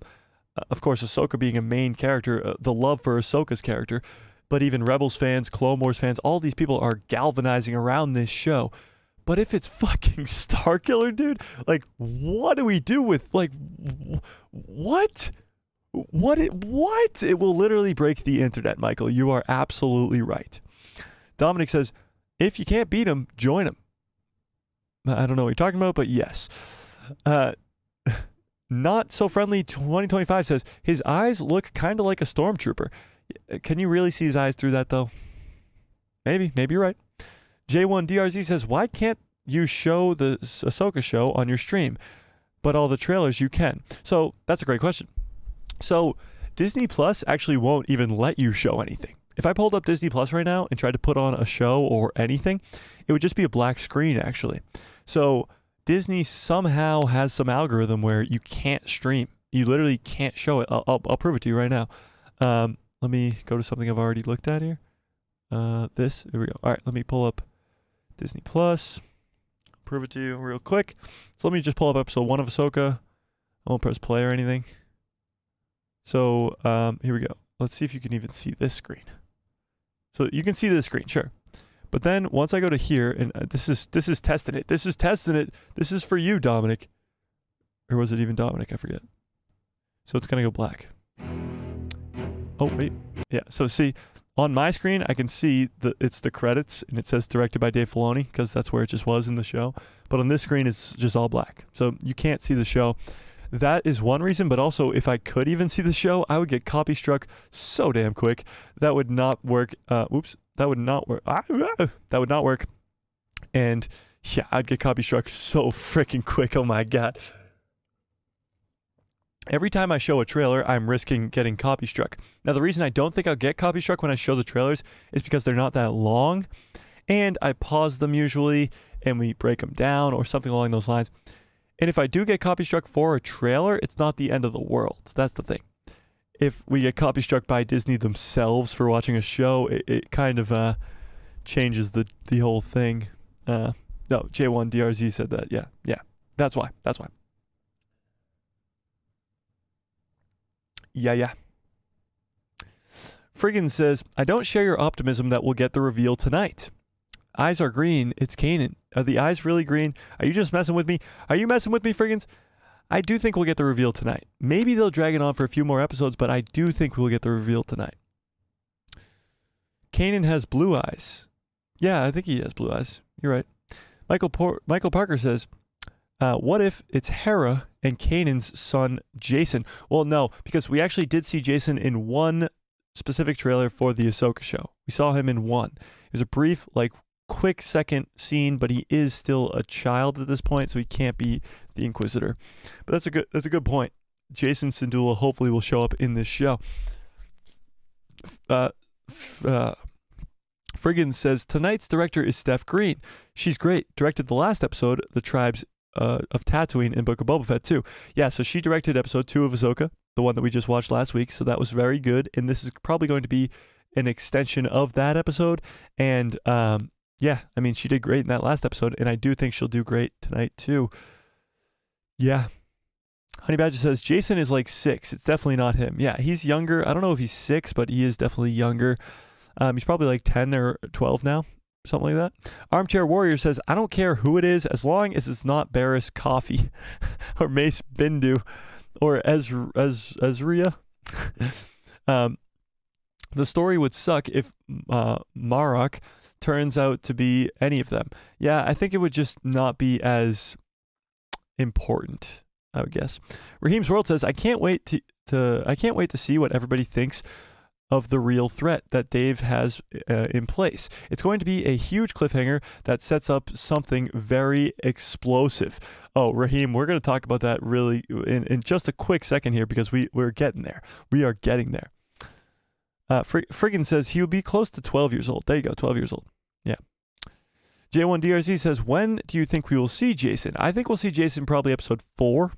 course, Ahsoka being a main character, the love for Ahsoka's character. but even Rebels fans, Clone Wars fans, all these people are galvanizing around this show. But if it's fucking Starkiller, dude, like, what do we do with, like, what? What? It will literally break the internet, Michael. You are absolutely right. Dominic says, if you can't beat him, join him. I don't know what you're talking about, but yes. Not So Friendly 2025 says, his eyes look kind of like a stormtrooper. Can you really see his eyes through that, though? Maybe you're right. J1DRZ says, why can't you show the Ahsoka show on your stream, but all the trailers you can? So that's a great question. So Disney Plus actually won't even let you show anything. If I pulled up Disney Plus right now and tried to put on a show or anything, it would just be a black screen, actually. So Disney somehow has some algorithm where you can't stream. You literally can't show it. I'll prove it to you right now. Let me go to something I've already looked at here. Here we go. All right, let me pull up Disney Plus. Prove it to you real quick. So let me just pull up episode 1 of Ahsoka. I won't press play or anything. So here we go. Let's see if you can even see this screen. So you can see this screen, sure. But then once I go to here, and this is testing it. This is testing it. This is for you, Dominic. Or was it even Dominic? I forget. So it's going to go black. Oh, wait. Yeah, so see, on my screen, I can see it's the credits, and it says directed by Dave Filoni, because that's where it just was in the show. But on this screen, it's just all black. So you can't see the show. That is one reason, but also if I could even see the show, I would get copy struck so damn quick. That would not work. That would not work. That would not work. And yeah, I'd get copy struck so freaking quick. Oh my God. Every time I show a trailer, I'm risking getting copy struck. Now, the reason I don't think I'll get copy struck when I show the trailers is because they're not that long, and I pause them usually, and we break them down or something along those lines. And if I do get copy struck for a trailer, it's not the end of the world. That's the thing. If we get copy struck by Disney themselves for watching a show, it kind of changes the whole thing. No, J1DRZ said that. Yeah. That's why. Yeah. Friggin says, I don't share your optimism that we'll get the reveal tonight. Eyes are green. It's Kanan. Are the eyes really green? Are you just messing with me? Are you messing with me, Friggins? I do think we'll get the reveal tonight. Maybe they'll drag it on for a few more episodes, but I do think we'll get the reveal tonight. Kanan has blue eyes. Yeah, I think he has blue eyes. You're right. Michael Parker says, what if it's Hera and Kanan's son, Jason? Well, no, because we actually did see Jason in one specific trailer for the Ahsoka show. We saw him in one. It was a brief, quick second scene, but he is still a child at this point, so he can't be the Inquisitor. But that's a good point. Jason Syndulla hopefully will show up in this show. Friggin says, tonight's director is Steph Green. She's great. Directed the last episode, The Tribes of Tatooine in Book of Boba Fett too. Yeah, so she directed episode 2 of Ahsoka, the one that we just watched last week, so that was very good, and this is probably going to be an extension of that episode, and yeah, I mean, she did great in that last episode, and I do think she'll do great tonight too. Yeah. Honey Badger says, Jason is like 6. It's definitely not him. Yeah, he's younger. I don't know if he's 6, but he is definitely younger. He's probably like 10 or 12 now. Something like that. Armchair Warrior says, I don't care who it is as long as it's not Barriss Coffee or Mace Windu or Ezria. The story would suck if Marok turns out to be any of them. Yeah, I think it would just not be as important, I would guess. Raheem's World says, I can't wait to see what everybody thinks of the real threat that Dave has in place. It's going to be a huge cliffhanger that sets up something very explosive. Oh, Raheem, we're going to talk about that really in just a quick second here because we're getting there. We are getting there. Friggin says he will be close to 12 years old. There you go, 12 years old. Yeah. J1DRZ says, when do you think we will see Jason? I think we'll see Jason probably episode 4,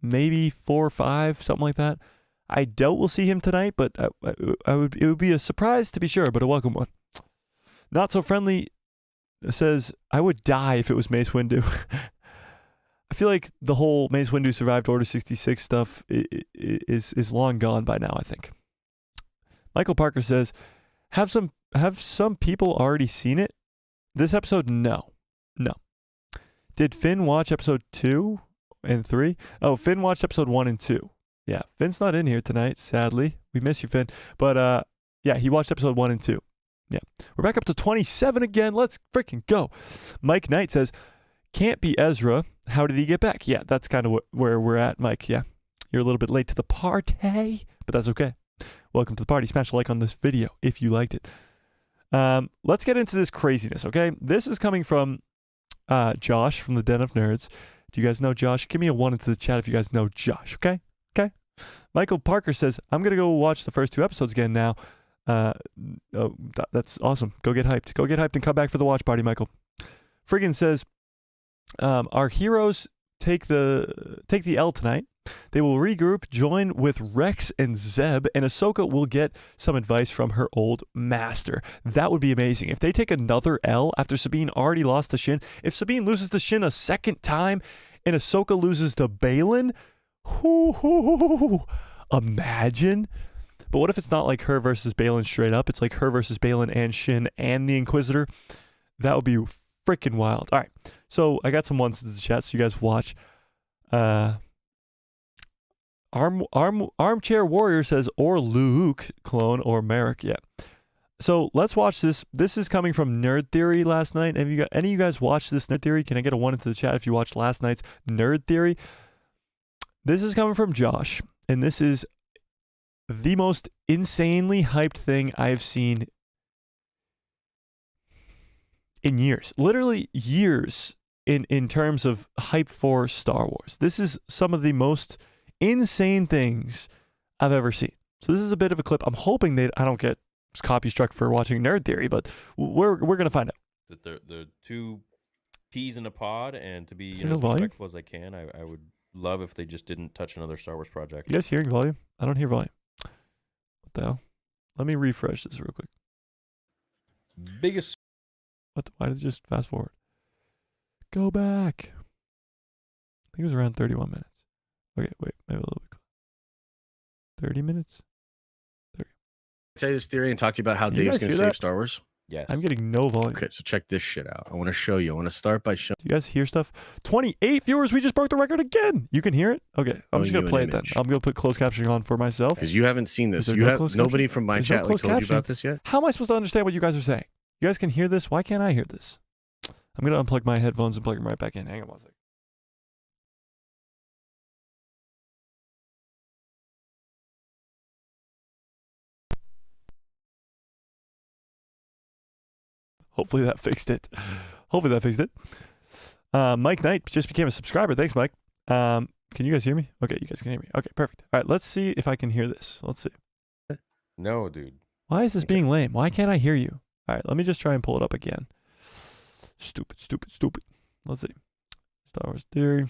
maybe 4 or 5, something like that. I doubt we'll see him tonight, but it would be a surprise to be sure, but a welcome one. Not So Friendly says, I would die if it was Mace Windu. I feel like the whole Mace Windu survived Order 66 stuff is long gone by now, I think. Michael Parker says, Have some people already seen it? This episode, no. Did Finn watch episode 2 and 3? Oh, Finn watched episode 1 and 2. Yeah, Finn's not in here tonight, sadly. We miss you, Finn. But yeah, he watched episode 1 and 2. Yeah. We're back up to 27 again. Let's freaking go. Mike Knight says, can't be Ezra. How did he get back? Yeah, that's kind of where we're at, Mike. Yeah. You're a little bit late to the party, but that's okay. Welcome to the party. Smash a like on this video if you liked it. Let's get into this craziness, okay? This is coming from Josh from the Den of Nerds. Do you guys know Josh? Give me a 1 into the chat if you guys know Josh, okay? Okay. Michael Parker says, I'm going to go watch the first 2 episodes again now. That's awesome. Go get hyped. Go get hyped and come back for the watch party, Michael. Friggin says, our heroes take the L tonight. They will regroup, join with Rex and Zeb, and Ahsoka will get some advice from her old master. That would be amazing. If they take another L after Sabine already lost to Shin, if Sabine loses to Shin a second time and Ahsoka loses to Balin, imagine. But what if it's not like her versus Balin straight up? It's like her versus Balin and Shin and the Inquisitor. That would be freaking wild. All right, so I got some ones in the chat so you guys watch. Armchair Warrior says, or Luke clone or Merrick. Yeah. So let's watch this. This is coming from Nerd Theory last night. Have you got any of you guys watched this Nerd Theory? Can I get a 1 into the chat if you watched last night's Nerd Theory? This is coming from Josh, and this is the most insanely hyped thing I have seen in years. Literally years in terms of hype for Star Wars. This is some of the most insane things I've ever seen. So this is a bit of a clip. I'm hoping that I don't get copy struck for watching Nerd Theory, but we're gonna find out. That the 2 peas in a pod, and to be as no volume? respectful as I can, I would love if they just didn't touch another Star Wars project. You guys hearing volume? I don't hear volume. What the hell? Let me refresh this real quick. Biggest. What? Why did it just fast forward? Go back. I think it was around 31 minutes. Okay, wait, maybe a little bit. 30 minutes? 30. Tell you this theory and talk to you about how Can you Dave's guys going to hear save that? Star Wars. Yes. I'm getting no volume. Okay, so check this shit out. I want to show you. I want to start by showing. Do you guys hear stuff? 28 viewers. We just broke the record again. You can hear it? Okay, I'm just going to you play an it then. image. I'm going to put closed captioning on for myself. Because you haven't seen this. Is there You no have closed nobody captioning? from my There's no chat like closed told you captioning. about this yet. How am I supposed to understand what you guys are saying? You guys can hear this? Why can't I hear this? I'm going to unplug my headphones and plug them right back in. Hang on one second. Hopefully that fixed it. Mike Knight just became a subscriber. Thanks, Mike. Can you guys hear me? Okay, you guys can hear me. Okay, perfect. All right, let's see if I can hear this. Let's see. No, dude. Why is this being lame? Why can't I hear you? All right, let me just try and pull it up again. Stupid. Let's see. Star Wars Theory.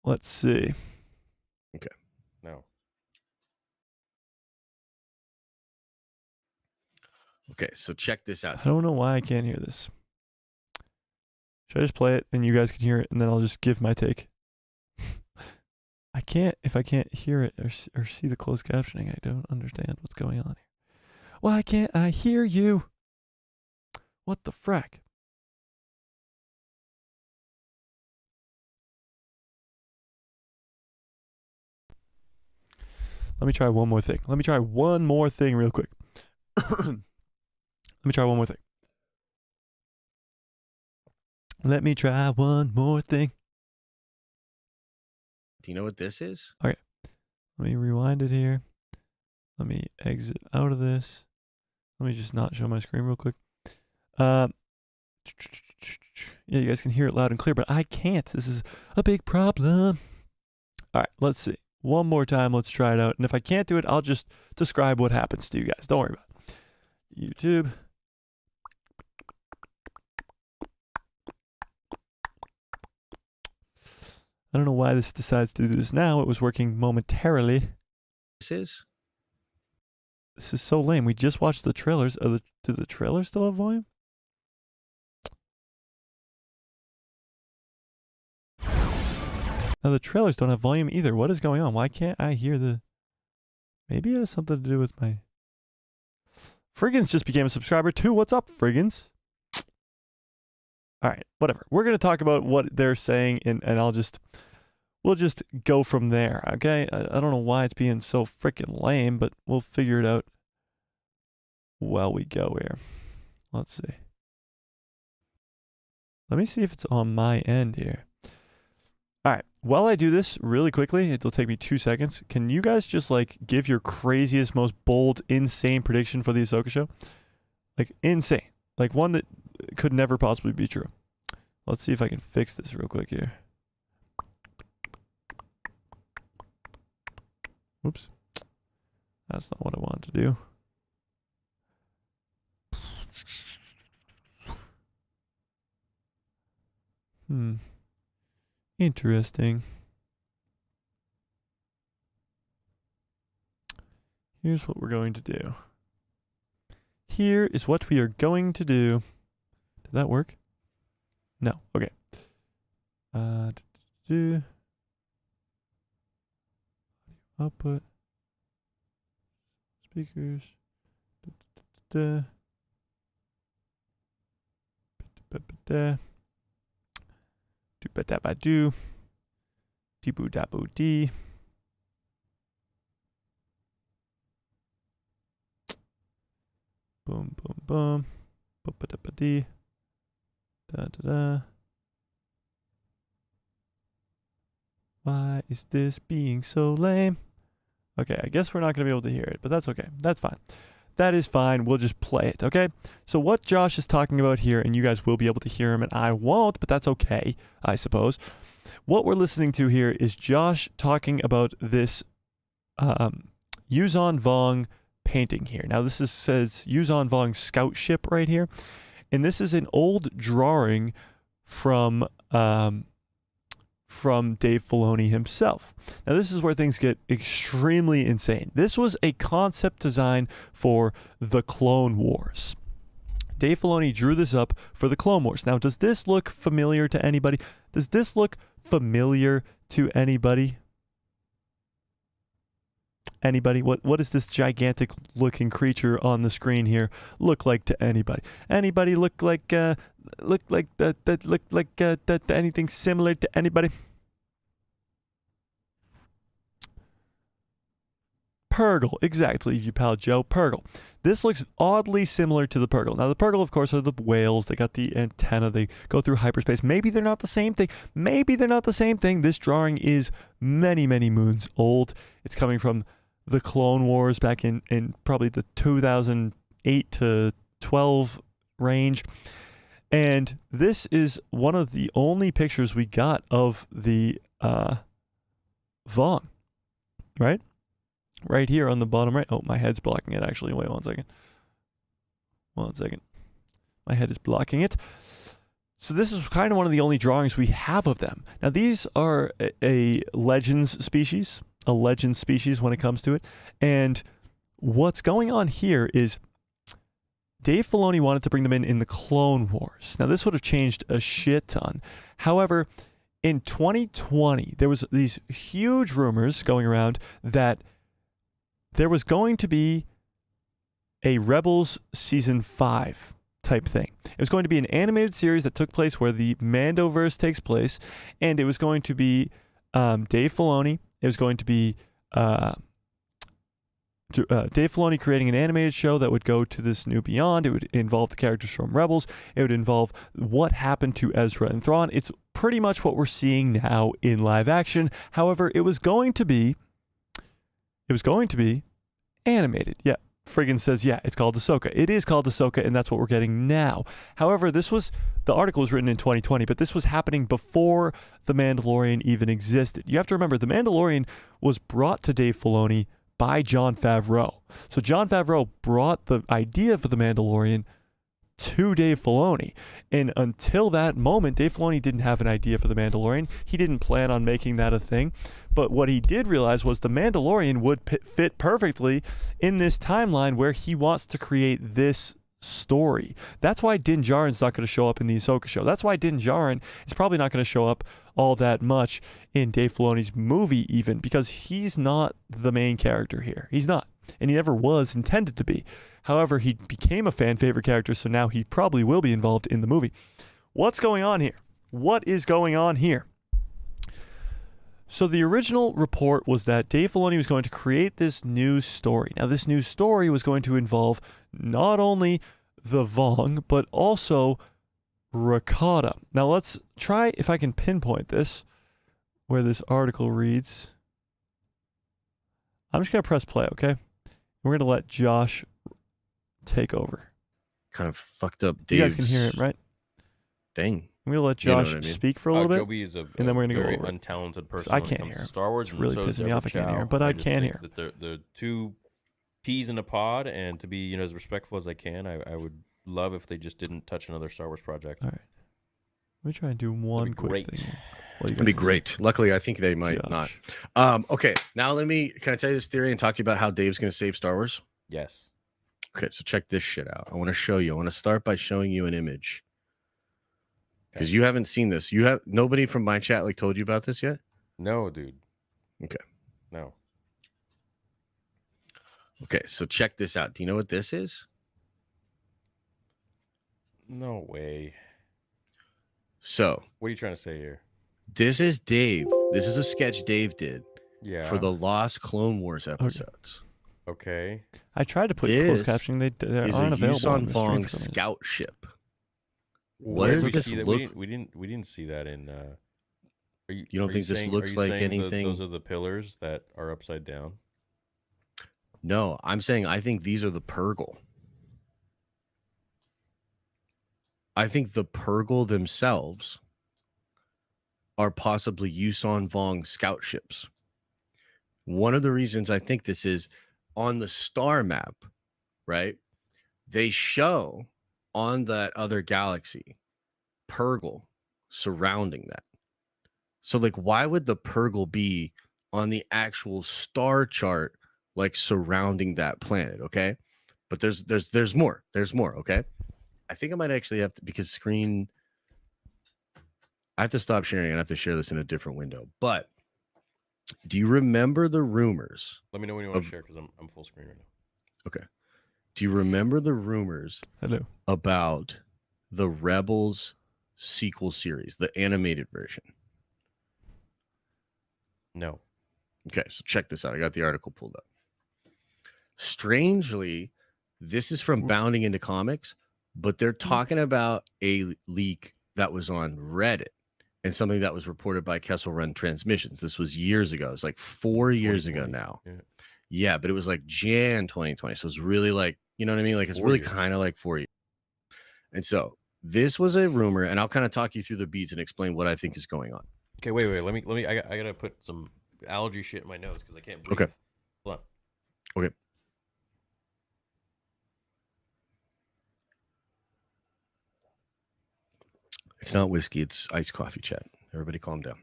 Let's see. Okay. No. Okay, so check this out. I don't know why I can't hear this. Should I just play it and you guys can hear it and then I'll just give my take? I can't, if I can't hear it or see the closed captioning, I don't understand what's going on here. Why can't I hear you? What the frack? Let me try one more thing. Let me try one more thing real quick. Let me try one more thing. Let me try one more thing. Do you know what this is? Okay. Let me rewind it here. Let me exit out of this. Let me just not show my screen real quick. Yeah, you guys can hear it loud and clear, but I can't. This is a big problem. All right, let's see. One more time, let's try it out. And if I can't do it, I'll just describe what happens to you guys. Don't worry about it. YouTube. I don't know why this decides to do this now. It was working momentarily. This is so lame. We just watched the trailers. Do the trailers still have volume? Now the trailers don't have volume either. What is going on? Why can't I hear the... Maybe it has something to do with my... Friggins just became a subscriber too. What's up, Friggins? All right, whatever. We're going to talk about what they're saying, and we'll just go from there, okay? I don't know why it's being so freaking lame, but we'll figure it out while we go here. Let's see. Let me see if it's on my end here. All right, while I do this really quickly, it'll take me 2 seconds. Can you guys just like give your craziest, most bold, insane prediction for the Ahsoka show? Like insane. Like one that could never possibly be true. Let's see if I can fix this real quick here. Oops. That's not what I wanted to do. Interesting. Here's what we're going to do. Here is what we are going to do. Did that work? No. Okay. Output. Speakers. Do ba da ba do. Dee boo da boo dee. Boom boom boom. Ba ba da ba dee. Da da da. Why is this being so lame? Okay, I guess we're not going to be able to hear it, but that's okay. That's fine. That is fine. We'll just play it, okay? So what Josh is talking about here, and you guys will be able to hear him, and I won't, but that's okay, I suppose. What we're listening to here is Josh talking about this Yuzon Vong painting here. Now, this says Yuzon Vong scout ship right here, and this is an old drawing from Dave Filoni himself. Now, this is where things get extremely insane. This was a concept design for the Clone Wars. Dave Filoni drew this up for the Clone Wars. Now, does this look familiar to anybody? Does this look familiar to anybody? Anybody? What does this gigantic looking creature on the screen here look like to anybody? Anybody look like anything similar to anybody? Purgle, exactly, you pal Joe. Purgle. This looks oddly similar to the Purgle. Now, the Purgle, of course, are the whales. They got the antenna. They go through hyperspace. Maybe they're not the same thing. Maybe they're not the same thing. This drawing is many, many moons old. It's coming from the Clone Wars back in probably the 2008 to 12 range. And this is one of the only pictures we got of the Vong, right? Right here on the bottom right. Oh, my head's blocking it, actually. Wait 1 second. 1 second. My head is blocking it. So this is kind of one of the only drawings we have of them. Now, these are a legends species, a legend species when it comes to it. And what's going on here is Dave Filoni wanted to bring them in the Clone Wars. Now, this would have changed a shit ton. However, in 2020, there was these huge rumors going around that there was going to be a Rebels Season 5 type thing. It was going to be an animated series that took place where the Mandoverse takes place, and it was going to be Dave Filoni. It was going to be Dave Filoni creating an animated show that would go to this new beyond. It would involve the characters from Rebels. It would involve what happened to Ezra and Thrawn. It's pretty much what we're seeing now in live action. However, it was going to be animated. Yeah, friggin' says, yeah, it's called Ahsoka. It is called Ahsoka, and that's what we're getting now. However, the article was written in 2020, but this was happening before The Mandalorian even existed. You have to remember, The Mandalorian was brought to Dave Filoni by Jon Favreau. So Jon Favreau brought the idea for The Mandalorian to Dave Filoni. And until that moment, Dave Filoni didn't have an idea for The Mandalorian. He didn't plan on making that a thing. But what he did realize was The Mandalorian would fit perfectly in this timeline where he wants to create this story. That's why Din Djarin's not going to show up in the Ahsoka show. That's why Din Djarin is probably not going to show up all that much in Dave Filoni's movie even, because he's not the main character here. He's not. And he never was intended to be. However, he became a fan favorite character, so now he probably will be involved in the movie. What's going on here? What is going on here? So the original report was that Dave Filoni was going to create this new story. Now, this new story was going to involve not only the Vong, but also Rakata. Now, let's try if I can pinpoint this, where this article reads. I'm just going to press play, okay? We're going to let Josh take over. Kind of fucked up Dave's... You guys can hear him, right? Dang. I'm going to let Josh speak for a little bit, Joby is and then we're going to go very over untalented person. I can't hear him. Star Wars, it's really pissing me off. I can't hear him, but I can hear him. The two peas in a pod, and to be as respectful as I can, I would love if they just didn't touch another Star Wars project. All right. Let me try and do one quick thing. It'd be great. Luckily, I think they might not. Okay, now can I tell you this theory and talk to you about how Dave's going to save Star Wars? Yes. Okay, so check this shit out. I want to show you. I want to start by showing you an image. Because you haven't seen this. Nobody from my chat told you about this yet? No, dude. Okay. No. Okay, so check this out. Do you know what this is? No way. So, what are you trying to say here? This is Dave. This is a sketch Dave did for the Lost Clone Wars episodes. Okay. I tried to put closed captioning. They aren't available on the stream for scout ship. What does this look? We didn't see that in. You don't think this looks like anything? Those are the pillars that are upside down. No, I'm saying I think these are the Purgle. I think the Purgle themselves are possibly Yuuzhan Vong scout ships. One of the reasons I think this is on the star map, right? They show on that other galaxy Purgle surrounding that. So why would the Purgle be on the actual star chart surrounding that planet? Okay, but there's more. Okay, I think I might actually have to, because I have to stop sharing and I have to share this in a different window. But do you remember the rumors? Let me know when you want to share, because I'm full screen right now. Okay. Do you remember the rumors about the Rebels sequel series, the animated version? No. Okay, so check this out. I got the article pulled up. Strangely, this is from Bounding Into Comics, but they're talking about a leak that was on Reddit and something that was reported by Kessel Run Transmissions. This was years ago. It's 4 years ago now. Yeah, but it was Jan 2020. So it's really you know what I mean? It's really kind of 4 years. And so this was a rumor, and I'll kind of talk you through the beats and explain what I think is going on. Okay, wait. Let me. I gotta put some allergy shit in my nose because I can't breathe. Okay. Hold on. Okay. It's not whiskey. It's iced coffee, chat. Everybody calm down.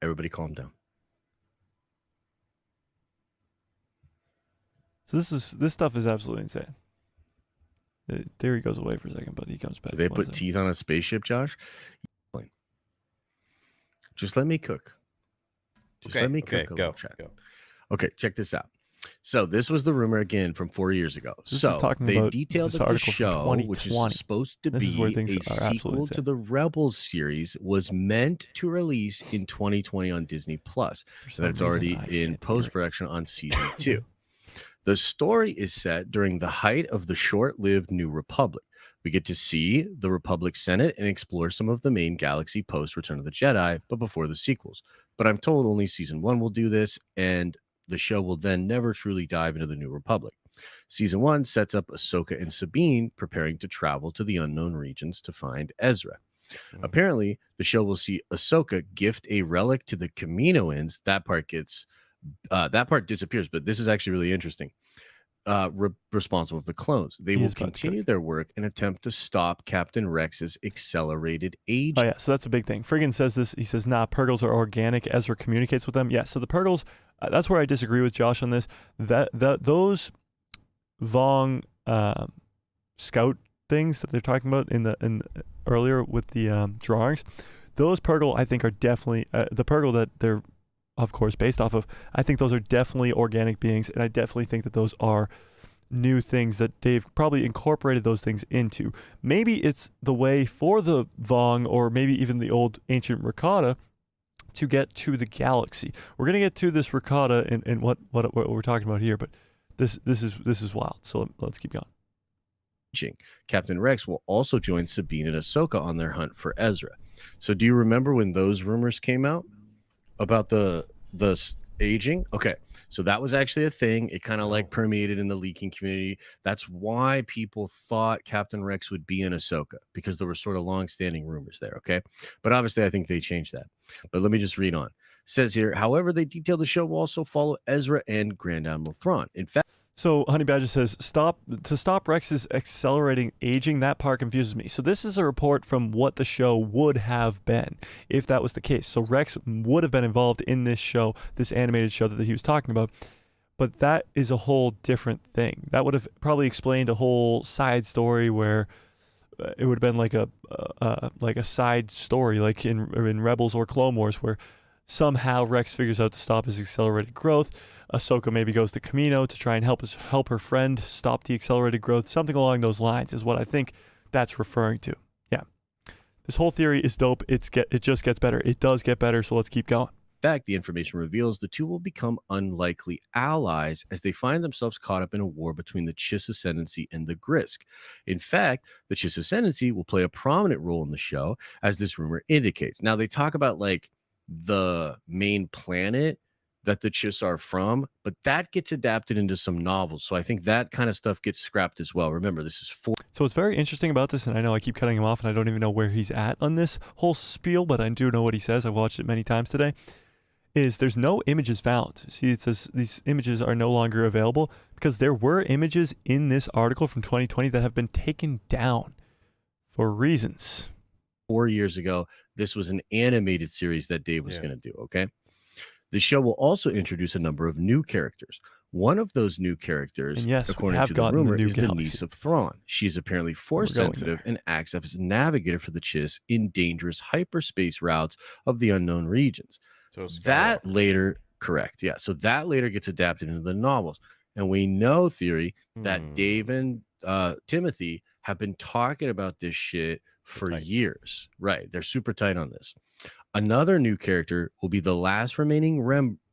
Everybody calm down. So this stuff is absolutely insane. There he goes away for a second, but he comes back. Did they put teeth on a spaceship, Josh? Just let me cook. Let me cook. Go. Okay, check this out. So this was the rumor again from 4 years ago. So they detailed that the show, which is supposed to be a sequel to the Rebels series, was meant to release in 2020 on Disney Plus. So that's already in post-production on season 2. The story is set during the height of the short-lived New Republic. We get to see the Republic Senate and explore some of the main galaxy post Return of the Jedi, but before the sequels. But I'm told only season 1 will do this, and the show will then never truly dive into the New Republic. Season 1 sets up Ahsoka and Sabine preparing to travel to the unknown regions to find Ezra. Apparently, the show will see Ahsoka gift a relic to the Kaminoans. That part disappears, but this is actually really interesting. Responsible for the clones. They will continue their work and attempt to stop Captain Rex's accelerated age. Oh yeah, so that's a big thing. Friggin says this. He says, "Nah, Purgles are organic. Ezra communicates with them." Yeah, so the Purgles that's where I disagree with Josh on this. That those Vong scout things that they're talking about in earlier with the drawings, those Purgle I think are definitely the Purgle that they're of course based off of. I think those are definitely organic beings, and I definitely think that those are new things that Dave probably incorporated those things into. Maybe it's the way for the Vong, or maybe even the old ancient Rakata, to get to the galaxy. We're gonna get to this Rakata and what we're talking about here, but this is wild. So let's keep going. Captain Rex will also join Sabine and Ahsoka on their hunt for Ezra. So do you remember when those rumors came out about the aging? Okay, so that was actually a thing. It kind of like permeated in the leaking community. That's why people thought Captain Rex would be in Ahsoka, because there were sort of long-standing rumors there. Okay, but obviously I think they changed that. But let me just read on. It says here, however, they detail the show will also follow Ezra and Grand Admiral Thrawn. In fact, so Honey Badger says, stop Rex's accelerating aging. That part confuses me. So this is a report from what the show would have been if that was the case. So Rex would have been involved in this show, this animated show that he was talking about. But that is a whole different thing. That would have probably explained a whole side story where it would have been like a side story, like in Rebels or Clone Wars, where somehow Rex figures out to stop his accelerated growth. Ahsoka maybe goes to Kamino to try and help her friend stop the accelerated growth. Something along those lines is what I think that's referring to. Yeah. This whole theory is dope. It just gets better. It does get better, so let's keep going. In fact, the information reveals the two will become unlikely allies as they find themselves caught up in a war between the Chiss Ascendancy and the Grysk. In fact, the Chiss Ascendancy will play a prominent role in the show, as this rumor indicates. Now, they talk about like the main planet that the Chiss are from, but that gets adapted into some novels. So I think that kind of stuff gets scrapped as well. Remember, this is So what's very interesting about this, and I know I keep cutting him off and I don't even know where he's at on this whole spiel, but I do know what he says. I've watched it many times today, is there's no images found. See, it says these images are no longer available because there were images in this article from 2020 that have been taken down for reasons. 4 years ago. This was an animated series that Dave was going to do, okay? The show will also introduce a number of new characters. One of those new characters, and yes, according to the rumor, is the niece of Thrawn. She's apparently force sensitive and acts as a navigator for the Chiss in dangerous hyperspace routes of the unknown regions. So that later, correct, yeah. So that later gets adapted into the novels. And we know, theory, that Dave and Timothy have been talking about this shit for years. Right, they're super tight on this. Another new character will be the last remaining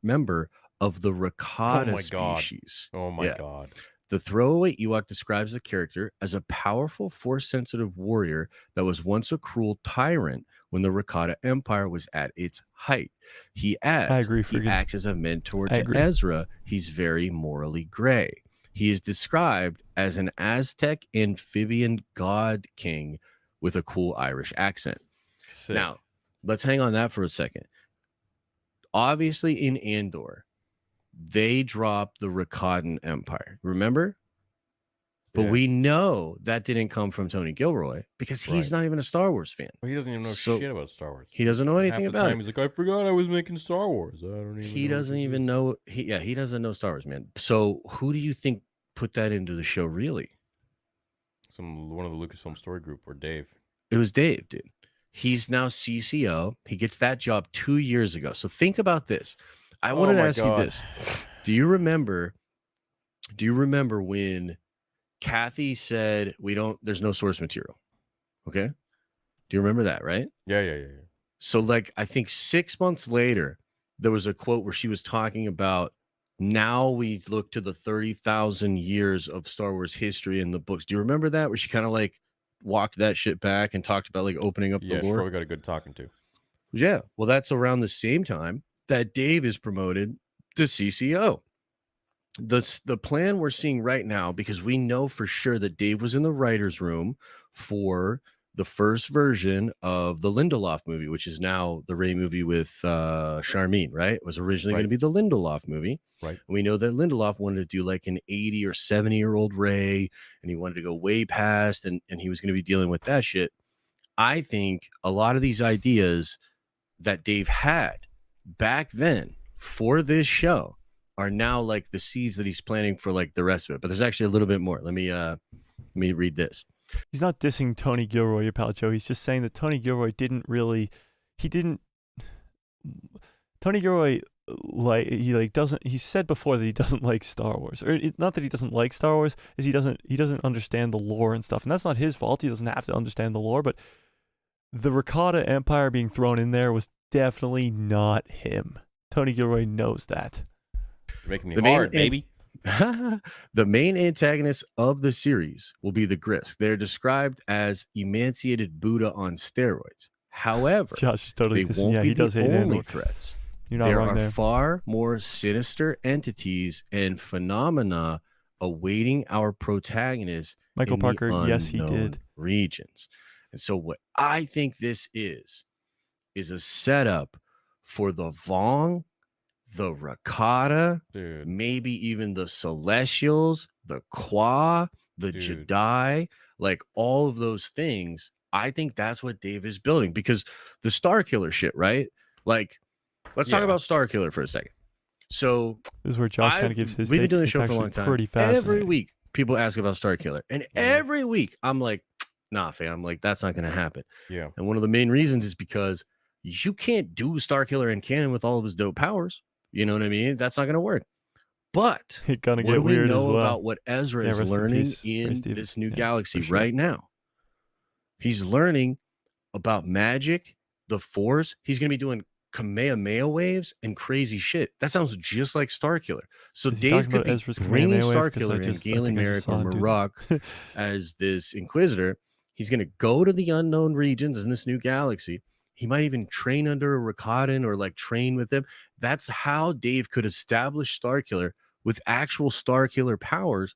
member of the Rakata species. Oh my god. The throwaway Ewok describes the character as a powerful, force-sensitive warrior that was once a cruel tyrant when the Rakata Empire was at its height. He adds, I agree, he acts as a mentor to Ezra. He's very morally gray. He is described as an Aztec amphibian god king with a cool Irish accent. Sick. Now, let's hang on that for a second. Obviously, in Andor, they dropped the Rakatan Empire. Remember? But we know that didn't come from Tony Gilroy because he's not even a Star Wars fan. Well, he doesn't even know shit about Star Wars. He doesn't know anything Half the about time it. He's like, I forgot I was making Star Wars. I don't even He doesn't even know. He doesn't know Star Wars, man. So who do you think put that into the show, really? One of the Lucasfilm story group, or Dave. It was Dave, dude. He's now CCO. He gets that job 2 years ago. So think about this. I wanted to ask you this. Do you remember when Kathy said there's no source material? Okay. Do you remember that, right? Yeah. So like, I think 6 months later, there was a quote where she was talking about, now we look to the 30,000 years of Star Wars history in the books. Do you remember that? Where she kind of like walked that shit back and talked about like opening up the lore? Yeah, she probably got a good talking to. Yeah. Well, that's around the same time that Dave is promoted to CCO. The plan we're seeing right now, because we know for sure that Dave was in the writer's room for the first version of the Lindelof movie, which is now the Rey movie with Charmin, right? It was originally going to be the Lindelof movie. Right. And we know that Lindelof wanted to do like an 80 or 70-year-old Rey, and he wanted to go way past, and he was going to be dealing with that shit. I think a lot of these ideas that Dave had back then for this show are now like the seeds that he's planting for like the rest of it. But there's actually a little bit more. Let me read this. He's not dissing Tony Gilroy or Pal Joe. He's just saying that Tony Gilroy Tony Gilroy he said before that he doesn't like Star Wars, or not that he doesn't like Star Wars, is he doesn't understand the lore and stuff, and that's not his fault. He doesn't have to understand the lore, but the Rakata Empire being thrown in there was definitely not him. Tony Gilroy knows that. You're making me hard, baby. The main antagonists of the series will be the Grysk. They're described as emaciated Buddha on steroids. However, Josh is totally they won't be he does the hate only Andor. threats. You're not there wrong are there. far more sinister entities and phenomena awaiting our protagonists. Michael in Parker, the yes, he unknown did. regions. And so what I think this is a setup for the Vong, the Rakata, Dude. maybe even the Celestials, the Qua, the Dude. Jedi, like all of those things. I think that's what Dave is building, because the Starkiller shit, right? Like, let's talk about Starkiller for a second. So this is where Josh kind of gives his we've been take. doing the It's show for a actually long time. pretty Every fascinating. week, people ask about Starkiller, and every week I'm like, nah, fam, like that's not gonna happen. Yeah. And one of the main reasons is because you can't do Starkiller in canon with all of his dope powers. You know what I mean? That's not gonna work. But It's gonna what get do we weird as know well. about what Ezra Yeah, is rest in learning peace, Ray in Stevens. this new Yeah, galaxy for sure. right now? He's learning about magic, the Force. He's gonna be doing Kamehameha waves and crazy shit. That sounds just like Starkiller. So Is he Dave talking could about be Ezra's bringing Kamehameha wave? 'Cause Starkiller and I Galen think I just Merrick saw or him do Marok as this Inquisitor. He's going to go to the unknown regions in this new galaxy. He might even train under a Rakatan or like train with him. That's how Dave could establish Starkiller with actual Starkiller powers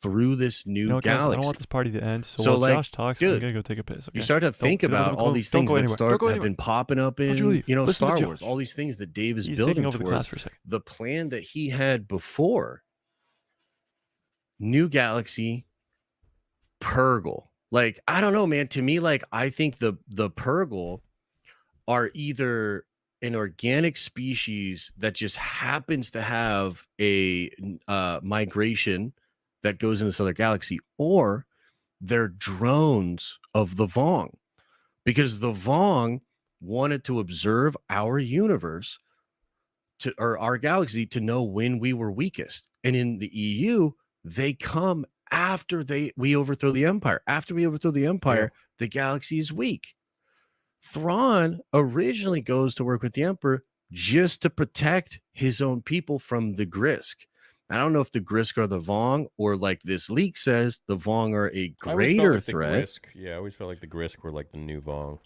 through this new You know what, guys? galaxy. I don't want this party to end. So, So, while like, Josh talks, dude, I'm gonna go take a piss. Okay? You start to think Don't- about all these things go that anywhere. Don't go have anywhere. been popping up Don't you in, leave. Listen to Star Josh. Wars. All these things that Dave is He's building taking over the towards. class for a second. The plan that he had before, new galaxy, Purgle. Like, I don't know, man. To me, like, I think the Purgle are either an organic species that just happens to have a migration that goes in this other galaxy, or they're drones of the Vong, because the Vong wanted to observe our universe or our galaxy to know when we were weakest. And in the EU, they come after we overthrow the Empire. After we overthrow the Empire, the galaxy is weak. Thrawn originally goes to work with the Emperor just to protect his own people from the Grysk. I don't know if the Grysk are the Vong, or like this leak says, the Vong are a greater threat. I always felt like the Grysk were like the new Vong.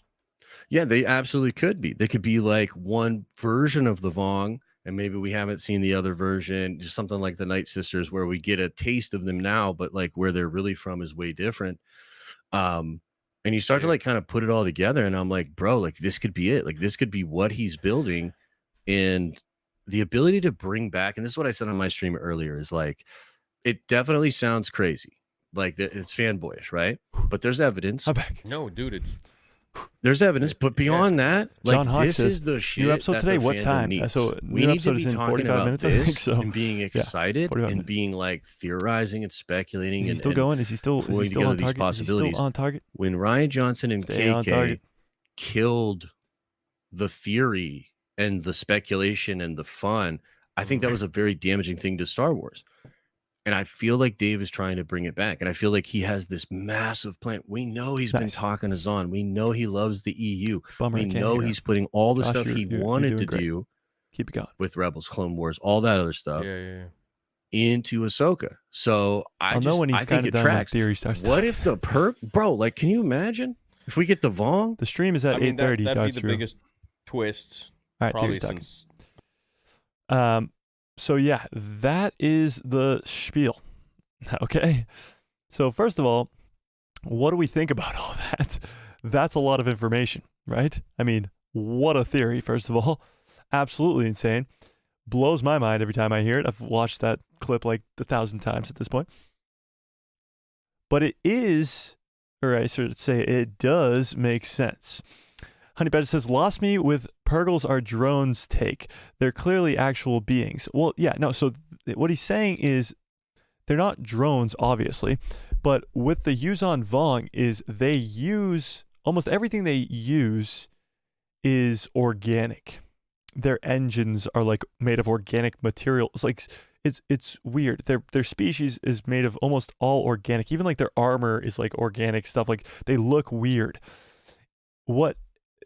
Yeah, they absolutely could be. They could be like one version of the Vong, and maybe we haven't seen the other version, just something like the Night Sisters, where we get a taste of them now, but like where they're really from is way different. And you start to like kind of put it all together, and I'm like, bro, like this could be it. Like this could be what he's building, and the ability to bring back. And this is what I said on my stream earlier: is like, it definitely sounds crazy, like it's fanboyish, right? But there's evidence. I'm back. No, dude, There's evidence, but beyond that, like John Hawk this says, is the shit. new episode that today. the What fandom time? needs. So We new need episode to is be in talking 45 about minutes, I this think. So and being yeah, excited 45 and minutes. being like theorizing and speculating. Is he and, still and going? Is he still pulling on together these target? Is he possibilities. still on target? When Ryan Johnson and Stay on KK target. killed the theory and the speculation and the fun, I think that was a very damaging thing to Star Wars. And I feel like Dave is trying to bring it back. And I feel like he has this massive plan. We know he's been talking to Zahn. We know he loves the EU. Bummer, I We can't know hear he's putting all the Josh, stuff you're wanted doing to great. do Keep it going. with Rebels, Clone Wars, all that other stuff Yeah. into Ahsoka. So I'll know when he's I think kind of it done. That tracks. theory starts. What if the bro, like, can you imagine if we get the Vong? The stream is at 8:30. That'd be Dr. the Drew. biggest twist. All right, probably theory's talking. So yeah, that is the spiel. Okay. So first of all, what do we think about all that? That's a lot of information, right? I mean, what a theory, first of all. Absolutely insane. Blows my mind every time I hear it. I've watched that clip like 1,000 times at this point. But it is, or I should say it does make sense. Honey Badger says, lost me with Purgles are drones take. They're clearly actual beings. Well, yeah, no, so what he's saying is they're not drones, obviously, but with the Yuzon Vong is they use, almost everything they use is organic. Their engines are like made of organic material. It's weird. Their species is made of almost all organic. Even like their armor is like organic stuff. Like they look weird. What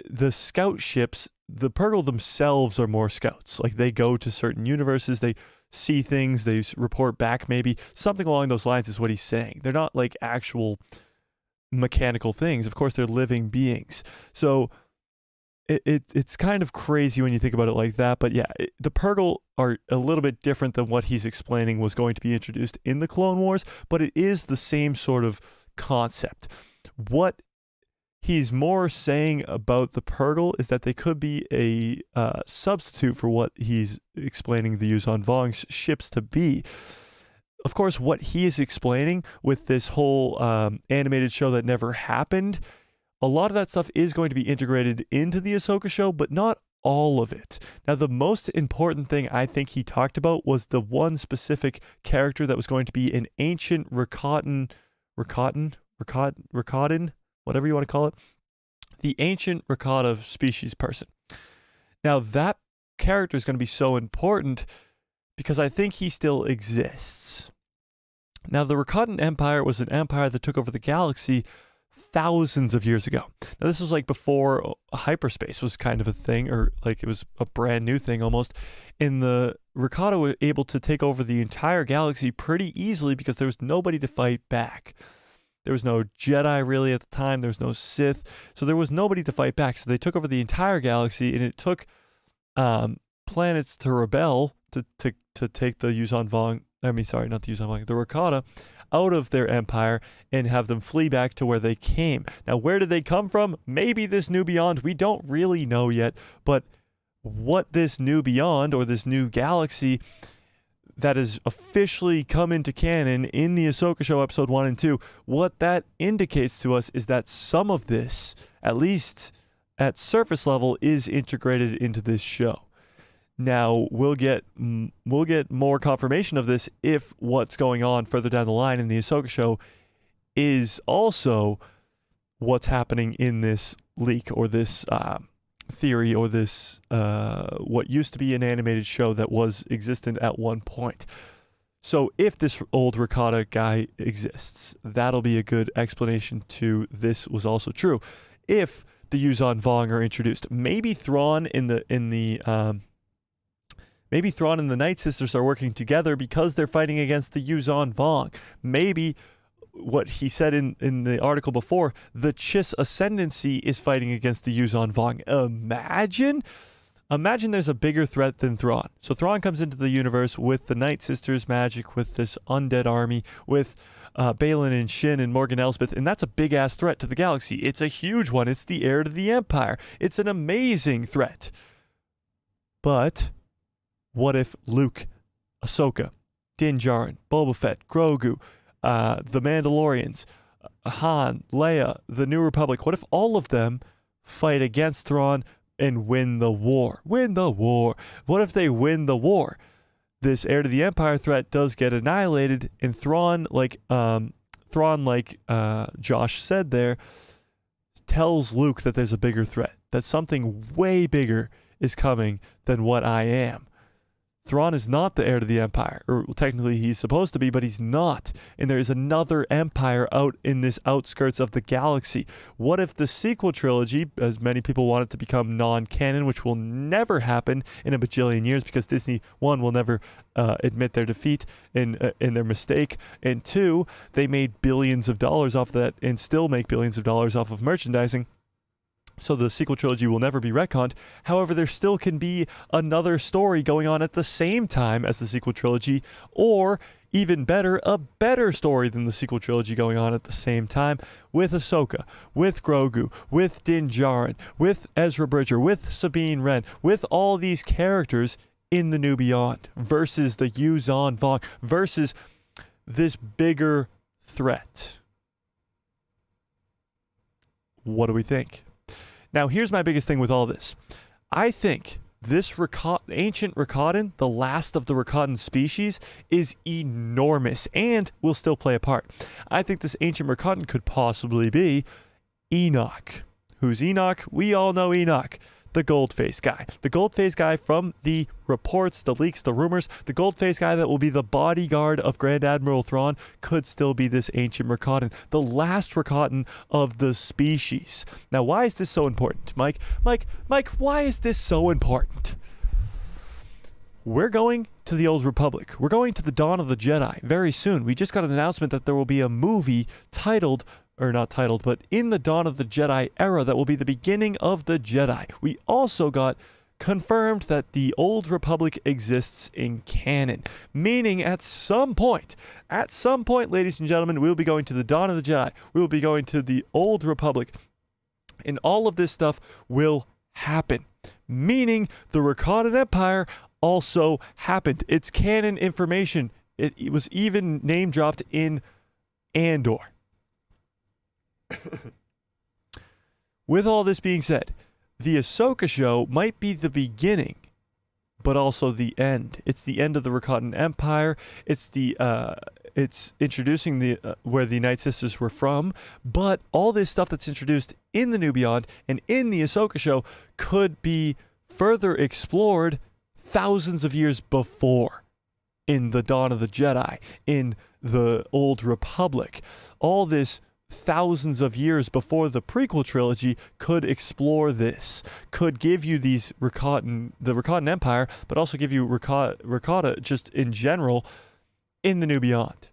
the scout ships, the Purgle themselves are more scouts. Like they go to certain universes, they see things, they report back, maybe something along those lines is what he's saying. They're not like actual mechanical things. Of course, they're living beings. So it's kind of crazy when you think about it like that. But yeah, the Purgle are a little bit different than what he's explaining was going to be introduced in the Clone Wars, but it is the same sort of concept. What he's more saying about the Purgle is that they could be a substitute for what he's explaining the Yuzon Vong's ships to be. Of course, what he is explaining with this whole animated show that never happened, a lot of that stuff is going to be integrated into the Ahsoka show, but not all of it. Now, the most important thing I think he talked about was the one specific character that was going to be an ancient Rakatan, whatever you want to call it, the ancient Rakata species person. Now, that character is going to be so important because I think he still exists. Now, the Rakatan Empire was an empire that took over the galaxy thousands of years ago. Now, this was like before hyperspace was kind of a thing, or like it was a brand new thing almost. And the Rakata were able to take over the entire galaxy pretty easily because there was nobody to fight back. There was no Jedi really at the time. There was no Sith. So there was nobody to fight back. So they took over the entire galaxy, and it took planets to rebel to take the Yuzon Vong, not the Yuzon Vong, the Rakata out of their empire and have them flee back to where they came. Now, where did they come from? Maybe this new beyond. We don't really know yet, but what this new beyond or this new galaxy that has officially come into canon in the Ahsoka show episode 1 and 2, what that indicates to us is that some of this, at least at surface level, is integrated into this show. Now, we'll get more confirmation of this if what's going on further down the line in the Ahsoka show is also what's happening in this leak or this theory or this what used to be an animated show that was existent at one point. So if this old Rakata guy exists, that'll be a good explanation to this was also true. If the Yuzon Vong are introduced, maybe Thrawn Maybe Thrawn and the Night Sisters are working together because they're fighting against the Yuzon Vong. Maybe what he said in the article before, the Chiss Ascendancy is fighting against the Yuzon Vong. Imagine there's a bigger threat than Thrawn. So Thrawn comes into the universe with the Night Sisters magic, with this undead army, with Balin and Shin and Morgan Elsbeth, and that's a big-ass threat to the galaxy. It's a huge one. It's the heir to the Empire. It's an amazing threat. But what if Luke, Ahsoka, Din Djarin, Boba Fett, Grogu, the Mandalorians, Han, Leia, the New Republic, what if all of them fight against Thrawn and win the war? Win the war. What if they win the war? This heir to the Empire threat does get annihilated, and Thrawn, like Josh said there, tells Luke that there's a bigger threat, that something way bigger is coming than what I am. Thrawn is not the heir to the Empire, or technically he's supposed to be, but he's not. And there is another empire out in this outskirts of the galaxy. What if the sequel trilogy, as many people want it to become non-canon, which will never happen in a bajillion years because Disney, one, will never admit their defeat in their mistake, and two, they made billions of dollars off that and still make billions of dollars off of merchandising. So the sequel trilogy will never be retconned. However, there still can be another story going on at the same time as the sequel trilogy, or even better, a better story than the sequel trilogy going on at the same time with Ahsoka, with Grogu, with Din Djarin, with Ezra Bridger, with Sabine Wren, with all these characters in the New Beyond versus the Yuzon Vong versus this bigger threat. What do we think? Now, here's my biggest thing with all this. I think this ancient Rakatan, the last of the Rakatan species, is enormous and will still play a part. I think this ancient Rakatan could possibly be Enoch. Who's Enoch? We all know Enoch, the gold-faced guy. The gold-faced guy from the reports, the leaks, the rumors. The gold-faced guy that will be the bodyguard of Grand Admiral Thrawn could still be this ancient Rakatan, the last Rakatan of the species. Now, why is this so important, Mike? Mike, why is this so important? We're going to the Old Republic. We're going to the Dawn of the Jedi very soon. We just got an announcement that there will be a movie titled, or not titled, but in the Dawn of the Jedi era that will be the beginning of the Jedi. We also got confirmed that the Old Republic exists in canon, meaning at some point, ladies and gentlemen, we'll be going to the Dawn of the Jedi. We will be going to the Old Republic, and all of this stuff will happen, meaning the Rakatan Empire also happened. It's canon information. It was even name dropped in Andor. With all this being said, the Ahsoka show might be the beginning, but also the end. It's the end of the Rakatan Empire. It's introducing the where the Night Sisters were from, but all this stuff that's introduced in the New Beyond and in the Ahsoka show could be further explored thousands of years before, in the Dawn of the Jedi, in the Old Republic. All this thousands of years before the prequel trilogy could explore this, could give you these the Rakatan Empire, but also give you Rakata just in general in the New Beyond.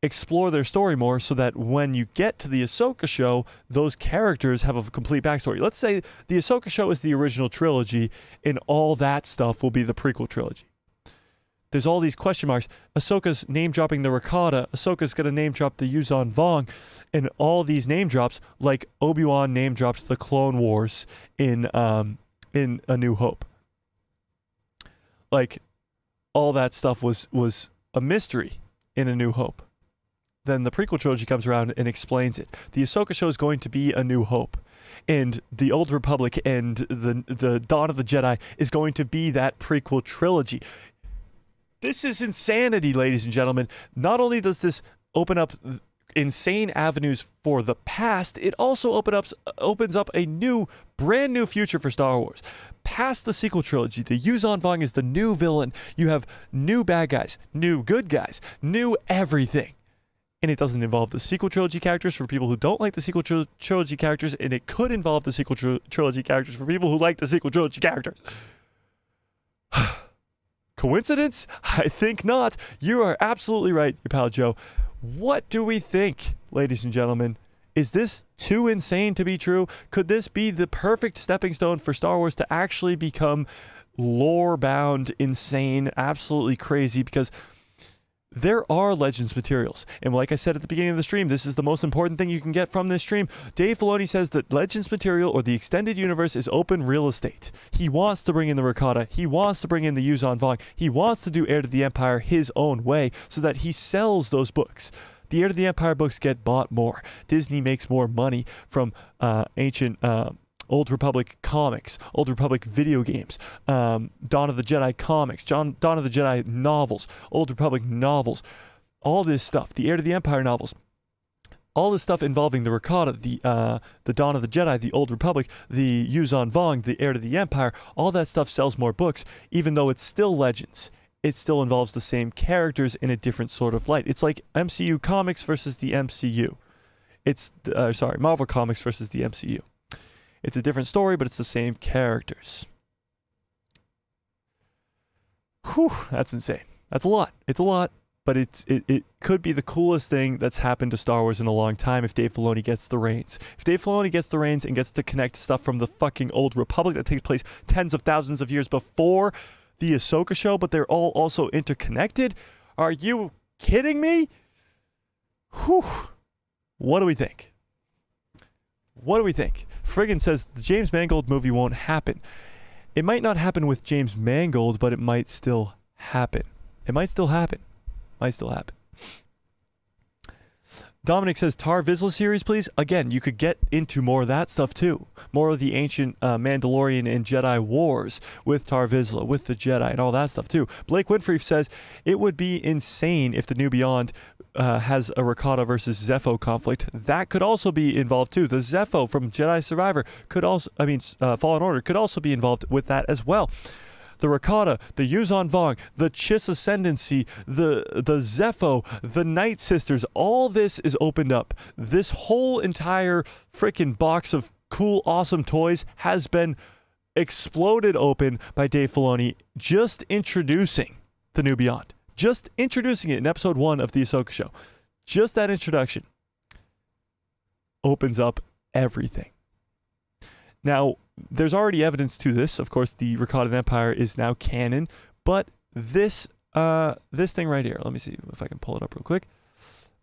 Explore their story more so that when you get to the Ahsoka show, those characters have a complete backstory. Let's say the Ahsoka show is the original trilogy and all that stuff will be the prequel trilogy. There's all these question marks. Ahsoka's name-dropping the Rakata. Ahsoka's going to name-drop the Yuzan Vong. And all these name drops, like Obi-Wan name-dropped the Clone Wars in A New Hope. Like, all that stuff was a mystery in A New Hope. Then the prequel trilogy comes around and explains it. The Ahsoka show is going to be A New Hope. And the Old Republic and the Dawn of the Jedi is going to be that prequel trilogy. This is insanity, ladies and gentlemen. Not only does this open up insane avenues for the past, it also opens up a brand new future for Star Wars. Past the sequel trilogy, the Yuzan Vong is the new villain. You have new bad guys, new good guys, new everything. And it doesn't involve the sequel trilogy characters for people who don't like the sequel trilogy characters, and it could involve the sequel trilogy characters for people who like the sequel trilogy characters. Coincidence? I think not. You are absolutely right, your pal Joe. What do we think, ladies and gentlemen? Is this too insane to be true? Could this be the perfect stepping stone for Star Wars to actually become lore-bound, insane, absolutely crazy? Because there are Legends materials. And like I said at the beginning of the stream, this is the most important thing you can get from this stream. Dave Filoni says that Legends material or the extended universe is open real estate. He wants to bring in the Rakata. He wants to bring in the Yuzan Vong. He wants to do Heir to the Empire his own way so that he sells those books. The Heir to the Empire books get bought more. Disney makes more money from ancient Old Republic comics, Old Republic video games, Dawn of the Jedi comics, Dawn of the Jedi novels, Old Republic novels, all this stuff, the Heir to the Empire novels, all this stuff involving the Rakata, the Dawn of the Jedi, the Old Republic, the Yuzan Vong, the Heir to the Empire, all that stuff sells more books, even though it's still Legends. It still involves the same characters in a different sort of light. It's like MCU comics versus the MCU. It's, Marvel comics versus the MCU. It's a different story, but it's the same characters. Whew, that's insane. That's a lot. It's a lot, but it could be the coolest thing that's happened to Star Wars in a long time if Dave Filoni gets the reins. If Dave Filoni gets the reins and gets to connect stuff from the fucking Old Republic that takes place tens of thousands of years before the Ahsoka show, but they're all also interconnected. Are you kidding me? Whew. What do we think? What do we think? Friggin says the James Mangold movie won't happen. It might not happen with James Mangold, but it might still happen. It might still happen. Might still happen. Dominic says Tar Vizsla series, please. Again, you could get into more of that stuff too. More of the ancient Mandalorian and Jedi wars with Tar Vizsla, with the Jedi, and all that stuff too. Blake Winfrey says it would be insane if the New Beyond has a Rakata versus Zepho conflict. That could also be involved too. The Zepho from Jedi Survivor could also, Fallen Order could also be involved with that as well. The Rakata, the Yuzon Vong, the Chiss Ascendancy, the Zepho, the Night Sisters, all this is opened up. This whole entire freaking box of cool, awesome toys has been exploded open by Dave Filoni just introducing the New Beyond. Just introducing it in episode 1 of the Ahsoka show. Just that introduction opens up everything. Now, there's already evidence to this. Of course, the Rakatan Empire is now canon, but this thing right here, let me see if I can pull it up real quick.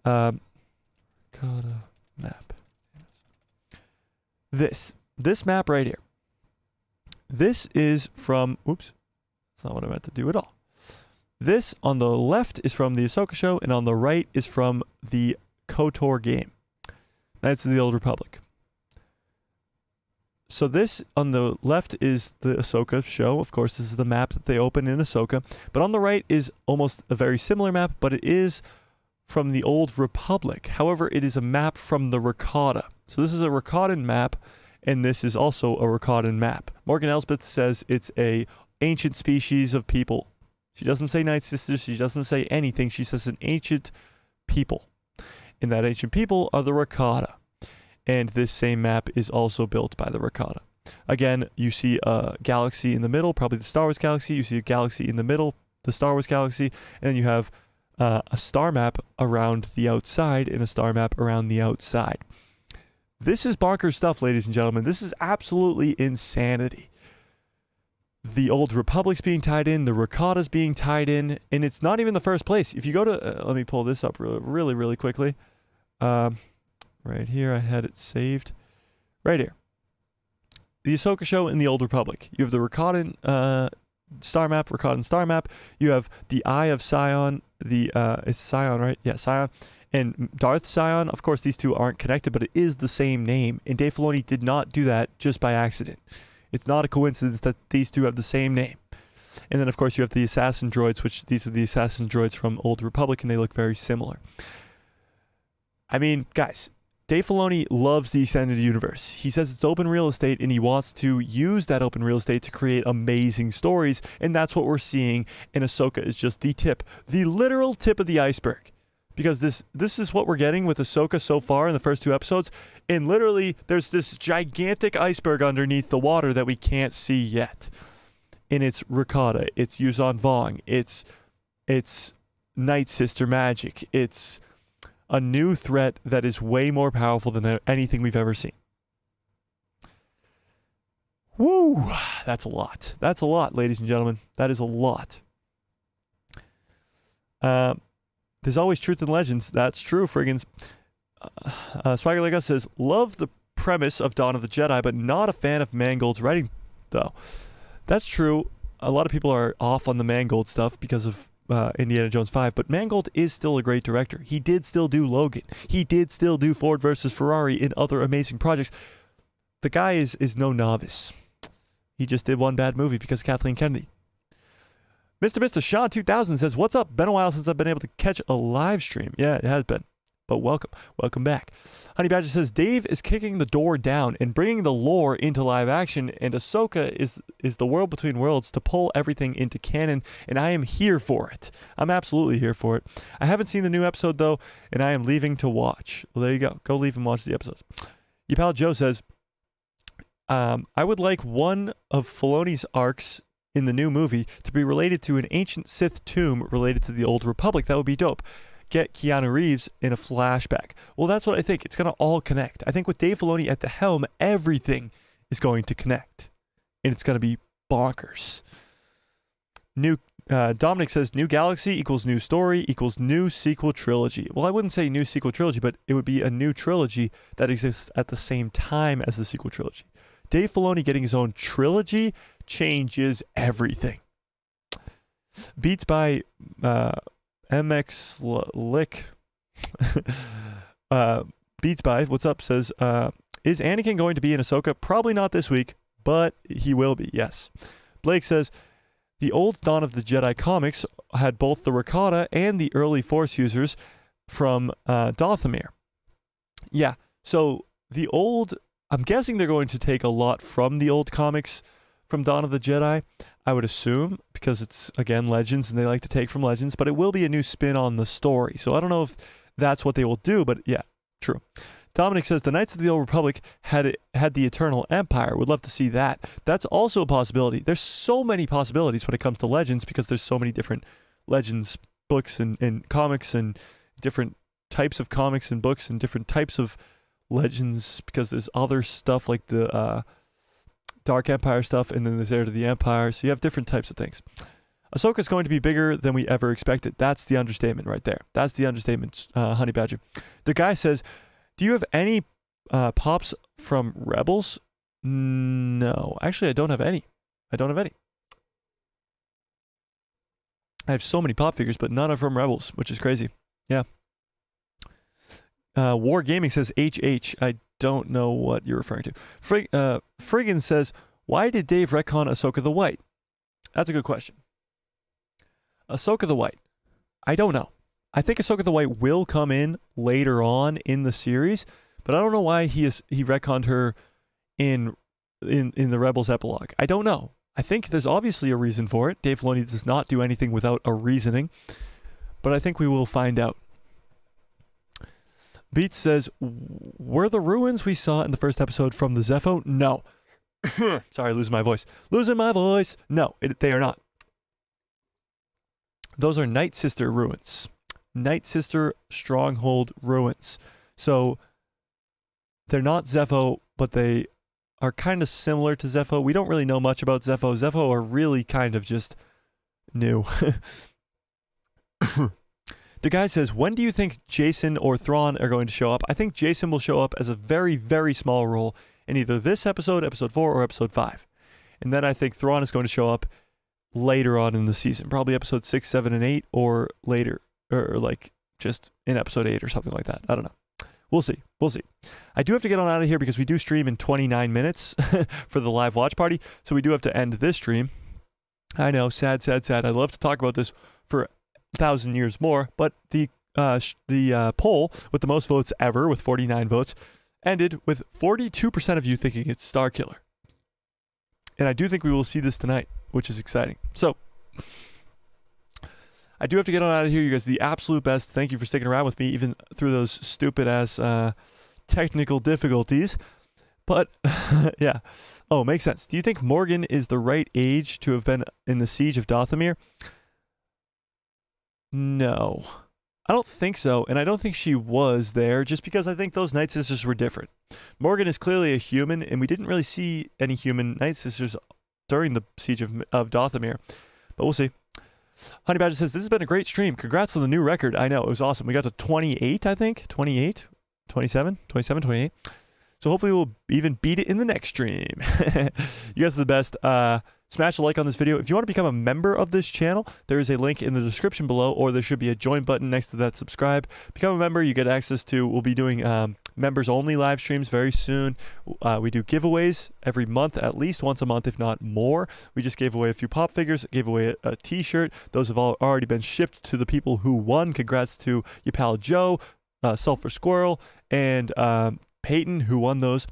Rakata map. This map right here. This is from, oops, that's not what I meant to do at all. This on the left is from the Ahsoka show, and on the right is from the KOTOR game. Knights of the Old Republic. So this on the left is the Ahsoka show. Of course, this is the map that they open in Ahsoka. But on the right is almost a very similar map, but it is from the Old Republic. However, it is a map from the Rakata. So this is a Rakatan map, and this is also a Rakatan map. Morgan Elsbeth says it's a ancient species of people. She doesn't say Night Sisters. She doesn't say anything. She says an ancient people. And that ancient people are the Rakata. And this same map is also built by the Rakata. Again, you see a galaxy in the middle, probably the Star Wars galaxy. You see a galaxy in the middle, the Star Wars galaxy. And then you have a star map around the outside and a star map around the outside. This is bonkers stuff, ladies and gentlemen. This is absolutely insanity. The Old Republic's being tied in, the Rakata's being tied in, and it's not even the first place. If you go to, let me pull this up really quickly. Right here, I had it saved. Right here. The Ahsoka show in the Old Republic. You have the Rakatan star map. You have the Eye of Sion. It's Sion, right? Yeah, Sion. And Darth Sion. Of course, these two aren't connected, but it is the same name. And Dave Filoni did not do that just by accident. It's not a coincidence that these two have the same name. And then, of course, you have the assassin droids, which these are the assassin droids from Old Republic, and they look very similar. I mean, guys, Dave Filoni loves the extended universe. He says it's open real estate, and he wants to use that open real estate to create amazing stories, and that's what we're seeing in Ahsoka is just the tip, the literal tip of the iceberg. Because this is what we're getting with Ahsoka so far in the first 2 episodes, and literally there's this gigantic iceberg underneath the water that we can't see yet. And it's Rakata, it's Yuzon Vong, it's Night Sister magic, it's a new threat that is way more powerful than anything we've ever seen. Woo! That's a lot. That's a lot, ladies and gentlemen. That is a lot. There's always truth in legends. That's true, friggins. Swagger Like Us says, love the premise of Dawn of the Jedi, but not a fan of Mangold's writing, though. That's true. A lot of people are off on the Mangold stuff because of Indiana Jones 5, but Mangold is still a great director. He did still do Logan. He did still do Ford versus Ferrari and other amazing projects. The guy is no novice. He just did one bad movie because of Kathleen Kennedy. Mr. Sean 2000 says, what's up? Been a while since I've been able to catch a live stream. Yeah, it has been. But welcome back. Honey Badger says, Dave is kicking the door down and bringing the lore into live action, and Ahsoka is the world between worlds to pull everything into canon, and I am here for it. I'm absolutely here for it. I haven't seen the new episode, though, and I am leaving to watch. Well, there you go. Go leave and watch the episodes. Your pal Joe says, I would like one of Filoni's arcs in the new movie to be related to an ancient Sith tomb related to the Old Republic. That would be dope. Get Keanu Reeves in a flashback. Well, that's what I think. It's going to all connect. I think with Dave Filoni at the helm, everything is going to connect. And it's going to be bonkers. Dominic says, new galaxy equals new story equals new sequel trilogy. Well, I wouldn't say new sequel trilogy, but it would be a new trilogy that exists at the same time as the sequel trilogy. Dave Filoni getting his own trilogy changes everything. Beats by MX Lick. Beats by, what's up, says, is Anakin going to be in Ahsoka? Probably not this week, but he will be, yes. Blake says, the old Dawn of the Jedi comics had both the Rakata and the early Force users from Dathomir. Yeah, so the old, I'm guessing they're going to take a lot from the old comics from Dawn of the Jedi, I would assume, because it's, again, Legends, and they like to take from Legends, but it will be a new spin on the story. So I don't know if that's what they will do, but yeah, true. Dominic says, the Knights of the Old Republic had the Eternal Empire. Would love to see that. That's also a possibility. There's so many possibilities when it comes to Legends because there's so many different Legends books and comics and different types of comics and books and different types of Legends because there's other stuff like the Dark Empire stuff and then there's Heir to the Empire. So you have different types of things. Ahsoka is going to be bigger than we ever expected. That's the understatement right there. That's the understatement, Honey Badger. The guy says, do you have any pops from Rebels? No. Actually, I don't have any. I have so many pop figures, but none are from Rebels, which is crazy. Yeah. War Gaming says HH. I don't know what you're referring to. Friggin says, why did Dave retcon Ahsoka the White? That's a good question. Ahsoka the White. I don't know. I think Ahsoka the White will come in later on in the series, but I don't know why he retconned her in the Rebels epilogue. I don't know. I think there's obviously a reason for it. Dave Filoni does not do anything without a reasoning, but I think we will find out. Beats says, were the ruins we saw in the first episode from the Zepho? No. Sorry, losing my voice. No, they are not. Those are Night Sister ruins. Night Sister stronghold ruins. So they're not Zepho, but they are kind of similar to Zepho. We don't really know much about Zepho. Zepho are really kind of just new. The guy says, when do you think Jason or Thrawn are going to show up? I think Jason will show up as a very, very small role in either this episode, episode 4, or episode 5. And then I think Thrawn is going to show up later on in the season, probably episode 6, 7, and 8, or later, or like just in episode 8 or something like that. I don't know. We'll see. I do have to get on out of here because we do stream in 29 minutes for the live watch party. So we do have to end this stream. I know, sad. I'd love to talk about this for 1,000 years more, but the poll with the most votes ever, with 49 votes, ended with 42% of you thinking it's Starkiller. And I do think we will see this tonight, which is exciting. So I do have to get on out of here. You guys are the absolute best. Thank you for sticking around with me, even through those stupid-ass technical difficulties. But, yeah. Oh, makes sense. Do you think Morgan is the right age to have been in the Siege of Dathomir? No. I don't think so, and I don't think she was there, just because I think those Night Sisters were different. Morgan is clearly a human, and we didn't really see any human Night Sisters during the Siege of Dathomir, but we'll see. Honey Badger says, this has been a great stream. Congrats on the new record. I know, it was awesome. We got to 28, I think. 28? 27? 27, 28. So hopefully we'll even beat it in the next stream. You guys are the best. Smash a like on this video. If you want to become a member of this channel, there is a link in the description below, or there should be a join button next to that subscribe. Become a member. You get access to, we'll be doing members only live streams very soon. We do giveaways every month, at least once a month, if not more. We just gave away a few pop figures, gave away a t-shirt. Those have all already been shipped to the people who won. Congrats to your pal Joe, Sulfur Squirrel, and Peyton, who won those.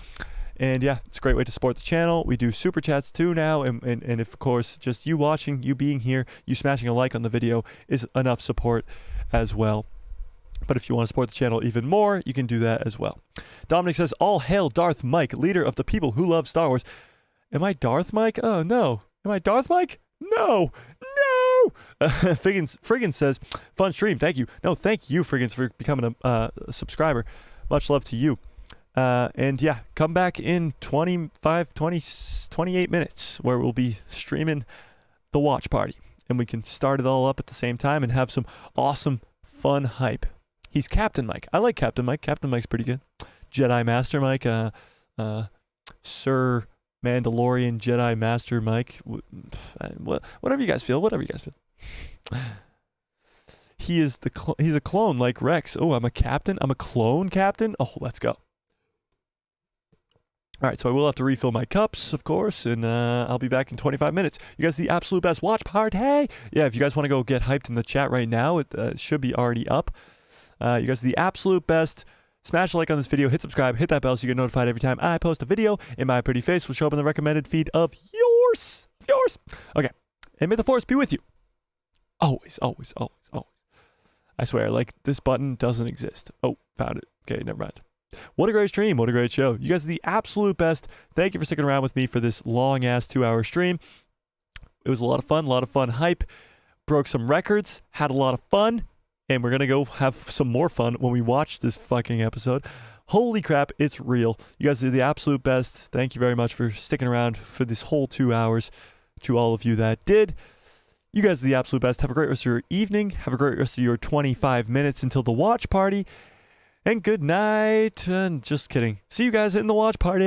And yeah, it's a great way to support the channel. We do super chats too now, and of course, just you watching, you being here, you smashing a like on the video is enough support as well. But if you want to support the channel even more, you can do that as well. Dominic says, all hail Darth Mike, leader of the people who love Star Wars. Am I Darth Mike? Oh no. Am I Darth Mike? No. Friggin says, fun stream, thank you. No, thank you, Friggins, for becoming a subscriber. Much love to you. And yeah, come back in 28 minutes where we'll be streaming the watch party, and we can start it all up at the same time and have some awesome, fun hype. He's Captain Mike. I like Captain Mike. Captain Mike's pretty good. Jedi Master Mike, Sir Mandalorian Jedi Master Mike. Whatever you guys feel. he's a clone like Rex. Oh, I'm a captain. I'm a clone captain. Oh, let's go. All right, so I will have to refill my cups, of course, and I'll be back in 25 minutes. You guys, the absolute best watch party. Yeah, if you guys want to go get hyped in the chat right now, it should be already up. You guys are the absolute best. Smash a like on this video, hit subscribe, hit that bell so you get notified every time I post a video, and my pretty face will show up in the recommended feed of yours. Okay, and may the force be with you. Always, always, always, always. I swear, like, this button doesn't exist. Oh, found it. Okay, never mind. What a great stream. What a great show. You guys are the absolute best. Thank you for sticking around with me for this long-ass 2-hour stream. It was a lot of fun hype. Broke some records, had a lot of fun, and we're going to go have some more fun when we watch this fucking episode. Holy crap, it's real. You guys are the absolute best. Thank you very much for sticking around for this whole 2 hours. To all of you that did. You guys are the absolute best. Have a great rest of your evening. Have a great rest of your 25 minutes until the watch party. And good night. And just kidding. See you guys in the watch party.